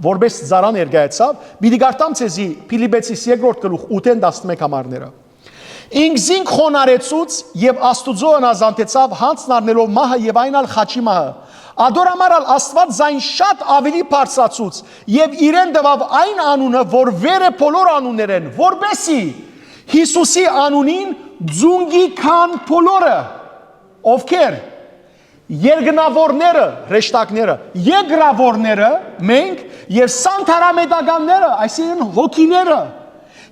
որպես ծառան ներկայացավ, պիտի գարտամ ցեզի Փիլիպեցիս 2-րդ գլուխ 8-11 համարները։ Ինքզին խոնարեցուց եւ Աստուծո անազանտեցավ հանցն առնելով մահը եւ այն ալ խաչի մահը։ Ադորամարալ Աստված զայն շատ ավելի բարձրացուց եւ իրեն տվավ այն անունը, որ վեր է բոլոր անուններեն, որբեսի Հիսուսի անունին ձունգի քան բոլորը, ովքեր երկնավորները, հրեշտակները, երկրավորները, մենք եւ սանթարամետականները, այսինքն հոգիները,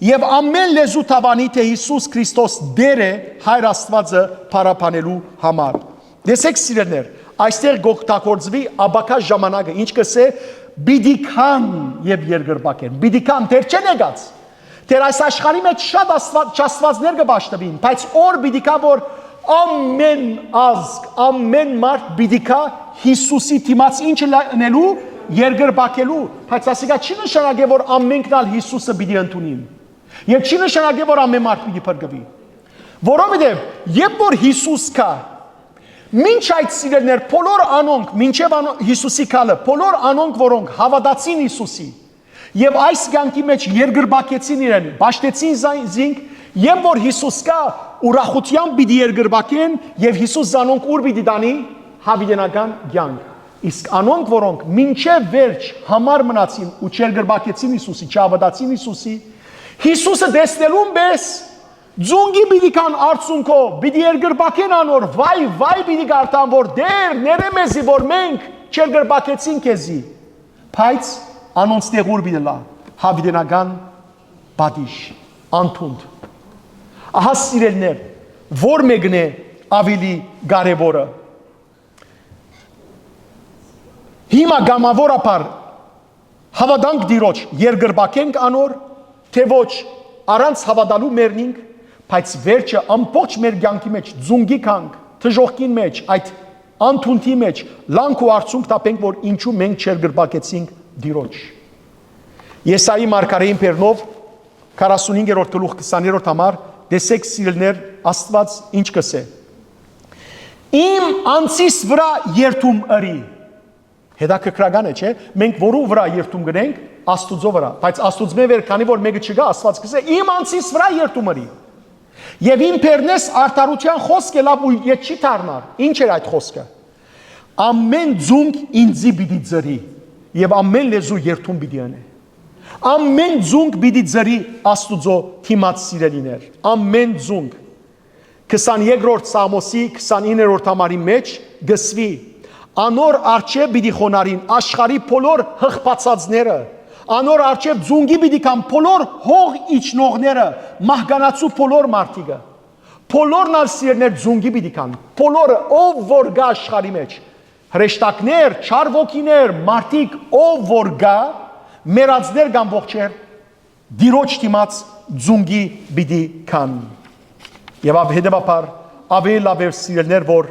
եւ ամեն լեզու տաբանի թե Հիսուս Քրիստոս դեր է Հայր Աստվածը փարապանելու համար։ Դեսեք սիրելներ, այստեղ գողտակորձվի աբակա ժամանակը, ինչ կսե բիդիկան եւ երգրբակեն, բիդիկան դեր չեն եկած։ Դեր այս աշխարհի մեջ շատ աստվածներ կբաշտվին, բայց օր բիդիկա որ ամեն ազգ, ամեն մարդ բիդիկա Հիսուսի դիմաց ինչ անելու, երգրբակելու, բայց ասիկա չի նշանակե որ ամենքն ալ Հիսուսը պիտի ընդունին։ Եվ չի նշանակե որ ամեն մարդ պիտի փրկվի։ Որովհետև երբ որ Հիսուս կա, մինչ այդ սիրելներ բոլոր անոնք, մինչև Հիսուսի կալը, բոլոր անոնք որոնք հավատացին Հիսուսի, եւ այս կյանքի մեջ երգրբակեցին իրեն, բաշտեցին զինք, եւ որ Հիսուս կա, ուրախությամբ պիտի երգրբակեն եւ Հիսուս զանոնք ուր պիտի դանի հավիտենական կյանք։ Իսկ անոնք որոնք մինչև վերջ համար մնացին ու չերգրբակեցին Հիսուսի, չհավատացին Հիսուսի, Հիսուսը դեսնելուն բես ձունգի պիտի կան արցունքո, պիտի երգրբակեն անոր, վայ պիտի գարտան, որ դեր ներեմեզի, որ մենք չեր գրբակեցին կեզի, պայց անոնց տեղուր պիտի լա, հավիդենական բադիշ, անթունդ, ահա սիրելներ, որ մեկն է ավելի կարևորը, հիմա գամավորապար հավատանք դիրոջ երգրբակենք անոր, թե ոչ առանց հավատալու մերնինք, բայց վերջը ամբողջ մեր կյանքի մեջ ձունգի կանք, թժողքին մեջ, այդ անթունթի մեջ լանք ու արցունք տապենք, որ ինչու մենք չերգրբակեցինք դիրոջ։ Եսայի մարգարեին պերնով 45-րդ գլուխ 20-րդ համար դեսեք սիրելներ Աստված ինչ կսե։ Իմ անցիս վրա երթում ըրի։ Հետաքրքրական է, չէ՞։ Մենք որու վրա երթում գնենք, Աստուծո վրա, բայց Աստուծո մեր քանի որ մեկը չգա, Աստված կսե իմ անցիս վրա երթում ըրի։ Եվ իմ պերնես արդարության խոսքը լավ ու ետ չի դառնար։ Ինչ էր այդ խոսքը։ Ամեն ձունգ ինձի պիտի ձրի եւ ամեն լեզու երթում պիտի անե։ Ամեն ձունգ պիտի ձրի Աստուծո թիմած սիրելիներ։ Ամեն ձունգ 22-րդ Սամոսի 29-րդ համարի մեջ գսվի անոր արչե պիտի խոնարին աշխարի բոլոր հղբացածները անոր արչև ձունգի պիտի կան բոլոր հող իջնողները, մահկանացու բոլոր մարդիկը, բոլորն ալ սիրներ ձունգի պիտի կան, բոլորը ով որ գա աշխարի մեջ, հրեշտակներ, չար ոգիներ, մարդիկ ով որ գա, մերածներ կամ ողջեր, դիրոջ դիմաց ձունգի պիտի կան։ Եվ հետևաբար ավելի լավ էր սիրելներ, որ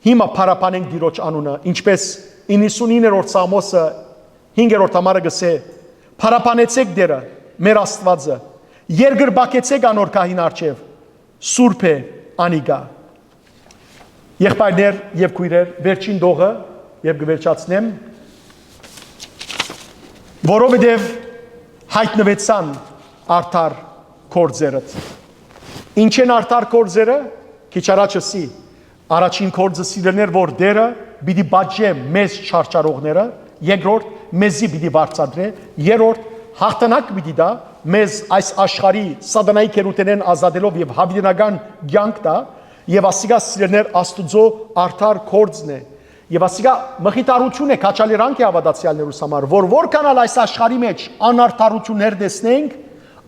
հիմա փարապանենք դիրոջ անունը, ինչպես 99-րդ Սամոսը 5-րդ համարը գսե փարապանեցեք դերը մեր Աստվածը երգրբակեցեք անոր քահին արչև սուրբ է անիգա եղբայրներ եւ քույրեր վերջին դողը եւ գվերջացնեմ որովհետեւ հայտնվեցան արդար կորձերը ինչ են արդար կորձերը քիչ առաջսի առաջին կորձը սիրելներ որ դերը պիտի բաժե մեզ չարչարողները երկրորդ մեզի պիտի բարձադրե, երրորդ հաղթանակ պիտի դա, մեզ այս աշխարհի սատանայի կերուտենեն ազատելով եւ հավիտենական կյանք տա, եւ ասիգա սիրելներ Աստուծո արդար կորձն է, եւ ասիգա մխիթարություն է քաչալերանք է հավատացյալներուս համար, որ որքանալ այս աշխարհի մեջ անարդարություններ տեսնենք,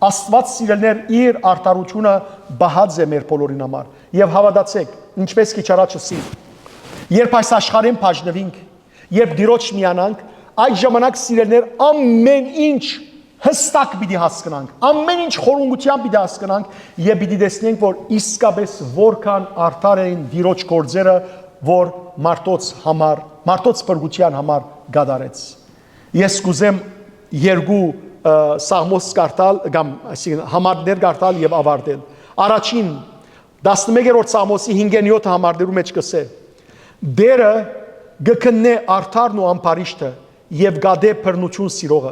Աստված սիրելներ իր արդարությունը բահած է մեր բոլորին համար, եւ հավատացեք, ինչպես քիչ առաջ երբ այս աշխարհին բաժնվենք, երբ դիրոջ միանանք, այդ ժամանակ սիրելներ ամեն ինչ հստակ պիտի հասկանանք, ամեն ինչ խորունգությամբ պիտի հասկանանք եւ պիտի տեսնենք, որ իսկապես որքան արդար էին դիրոջ գործերը, որ մարդոց բրգության համար գադարեց։ Ես կուզեմ երկու սաղմոս կարտալ, կամ այսինքն համարներ կարտալ եւ ավարտել։ Առաջին 11-րդ Սամոսի 5-7 համարներու մեջ կսե. Դերը գքննե արդարն ու ամբարիշտը եւ գադե բռնություն սիրողը։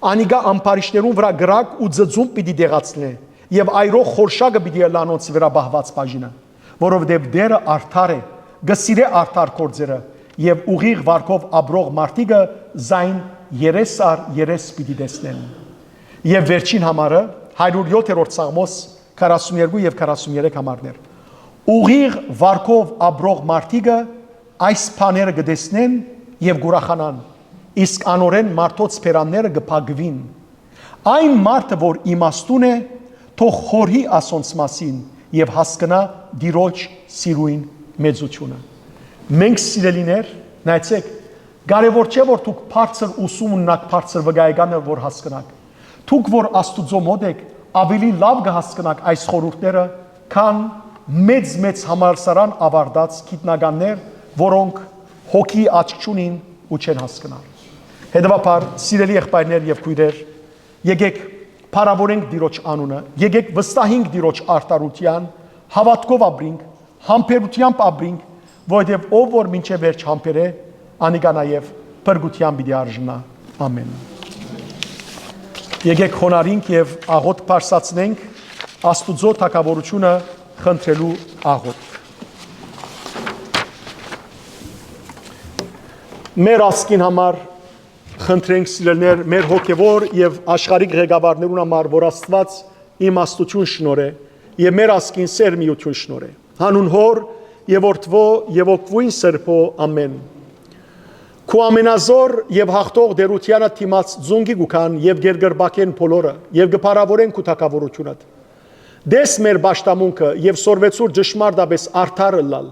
Անիգա ամբարիշտներուն վրա գրակ ու ձծում պիտի դեղացնե եւ այրող խորշակը պիտի լանոնց վրա բահված բաժինը, որովհետեւ դերը արդար է, գսիրե արդար կորձերը եւ ուղիղ վարկով ապրող մարդիկը զայն 30 պիտի տեսնեն։ Եվ վերջին համարը 107-րդ Սաղմոս 42 եւ 43 համարներ։ Ուղիղ վարկով ապրող մարդիկը այս բաները կտեսնեն եւ գուրախանան, իսկ անորեն մարդոց փերանները կփակվին։ Այն մարդը, որ իմաստուն է, թող խորհի ասոնց մասին եւ հասկանա դիրոջ սիրույն մեծությունը։ Մենք սիրելիներ, նայեցեք, կարևոր չէ որ դուք բարձր ուսում ունենաք, բարձր վկայականը որ հասկանաք։ Դուք որ Աստուծո մոտ եք, ավելի լավ կհասկանաք այս խորհուրդները, քան մեծ համալսարան ավարտած գիտնականներ, որոնք հոգի աչք չունին ու չեն հասկանալ։ Հետևաբար, սիրելի եղբայրներ եւ քույրեր, եկեք փառավորենք Տիրոջ անունը, եկեք վստահենք Տիրոջ արդարության, հավատքով ապրենք, համբերությամբ ապրենք, որովհետեւ ով որ մինչև վերջ համբեր է, անիկա նաեւ փրկության պիտի արժանա։ Ամեն։ Եկեք խոնարհենք եւ աղոտ բարձրացնենք Աստուծո թագավորությունը խնդրելու աղոտ։ Մեր ասկին համար խնդրենք սիրելներ մեր հոգևոր եւ աշխարհիկ ղեկավարներուն համար, որ Աստված իմաստություն շնորհե եւ մեր ասկին սերմիություն շնորհե։ Հանուն Հոր եւ Որդվո եւ Օգվույն Սրբո ամեն։ Քու ամենազոր եւ հաղթող դերությանը թիմած ձունգի գուքան եւ գերգրբակեն բոլորը եւ գփարավորեն քու թակավորությունդ։ Դես մեր ճշտամունքը եւ սորվեցուր ճշմարտաբես արդարը լալ։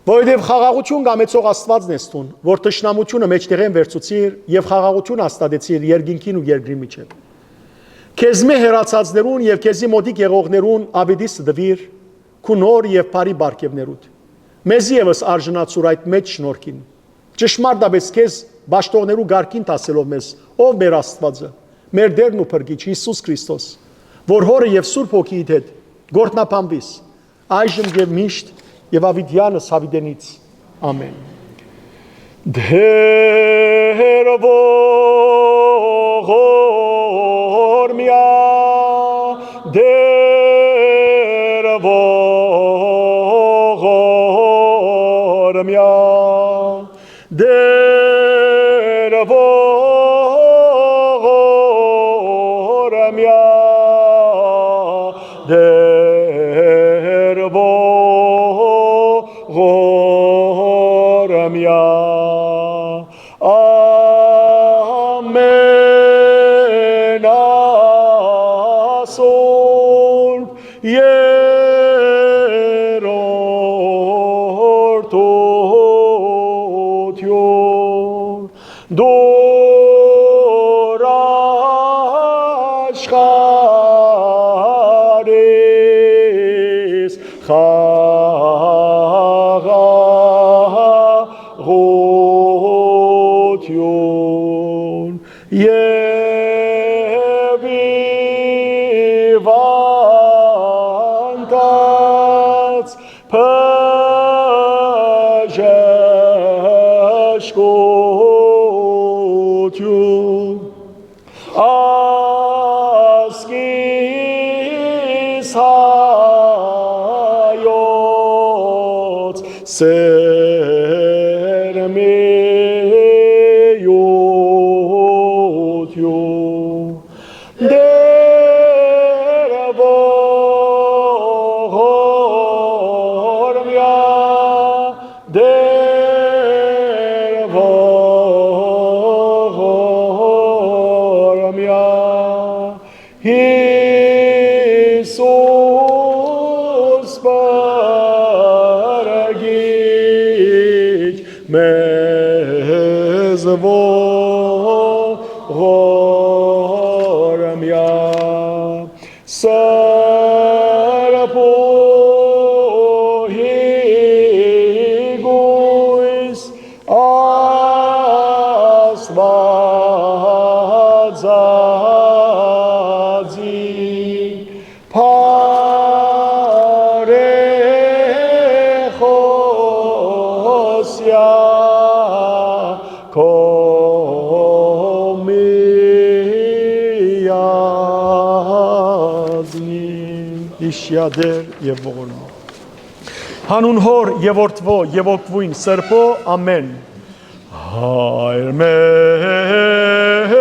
Որովհետև խաղաղություն գամեցող Աստվածն ես տուն, որ տշնամությունը մեջտեղեն վերցուցիր եւ խաղաղություն հաստատեցիր երկինքին ու երկրի միջև։ Քեզ մե հերացածներուն եւ քեզի մոտիկ եղողներուն ավետիս դվիր, քու նոր եւ բարի բարգևներուդ։ Մեզ եւս արժանացուր այդ մեծ շնորհքին։ Ճշմարտաբես քեզ ճաշտողներու գարկին տասելով մեզ, ով մեր Աստվածը, մեր Տերն ու Փրկիչ Հիսուս Քրիստոս, որ Հորը եւ Սուրբ Հոգիիդ հետ գործնապանվիս, այժմ եւ միշտ եւ ավիդյանս հավիդենից ամեն։ Դեր ողորմյա դեր ողորմյա դեր ողորմյա դեր ողորմյա ամեն ասորբ երորդություն դոր աշխարհիս խաղաղություն եւ իվանդած բժշկություն ասկիս հայոց սերմիություն դեր ողորմյա դեր ողորմյա Հիսուս Պարագիչ մեզ ողորմյա Սրբոհի գույս Աստվածածի Փարեխոսյա կոմիազնի իշյադեր և ողորմյա Հանուն Հոր և Որդվո և Օգվույն Սրբո ամեն Հայր մեր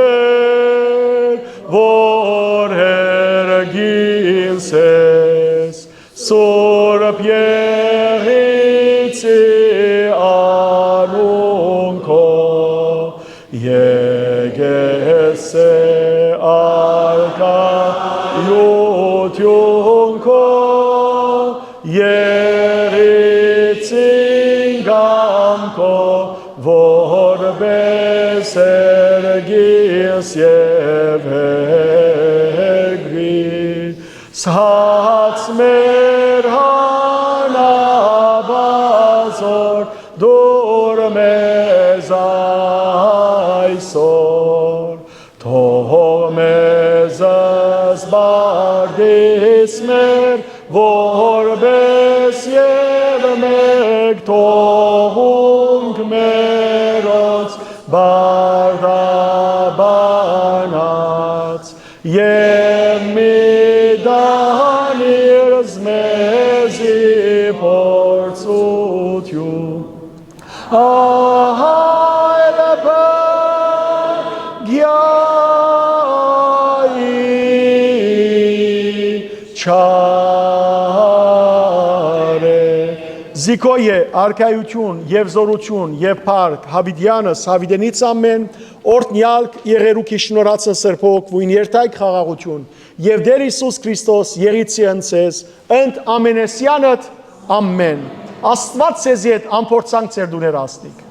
որ հերգինս ես Սուրբ Եղիցի անուն քո եկես է արկայություն քո Եղիցին գամ քո որպես հերգինս և հեգրի Սհաց մեր հանաբազոր դուր մեզ այսօր թող մեզ զբաղես մեր որպես և մեկ թողունք մերոց բարդաբանած և մի դանիրս մեզի փորձություն Հայր Զիկոյ է արքայություն եւ զորություն եւ փառք Հավիդյանս Հավիդենից ամեն օրտնյալք եղերուքի շնորհացն սրբոք վույն երթայք խաղաղություն եւ Տեր Հիսուս Քրիստոս եղիցի ընցես ընդ ամենեսյանդ ամեն Աստված ցեզի հետ ամփորձանք ծեր դուներ աստիկ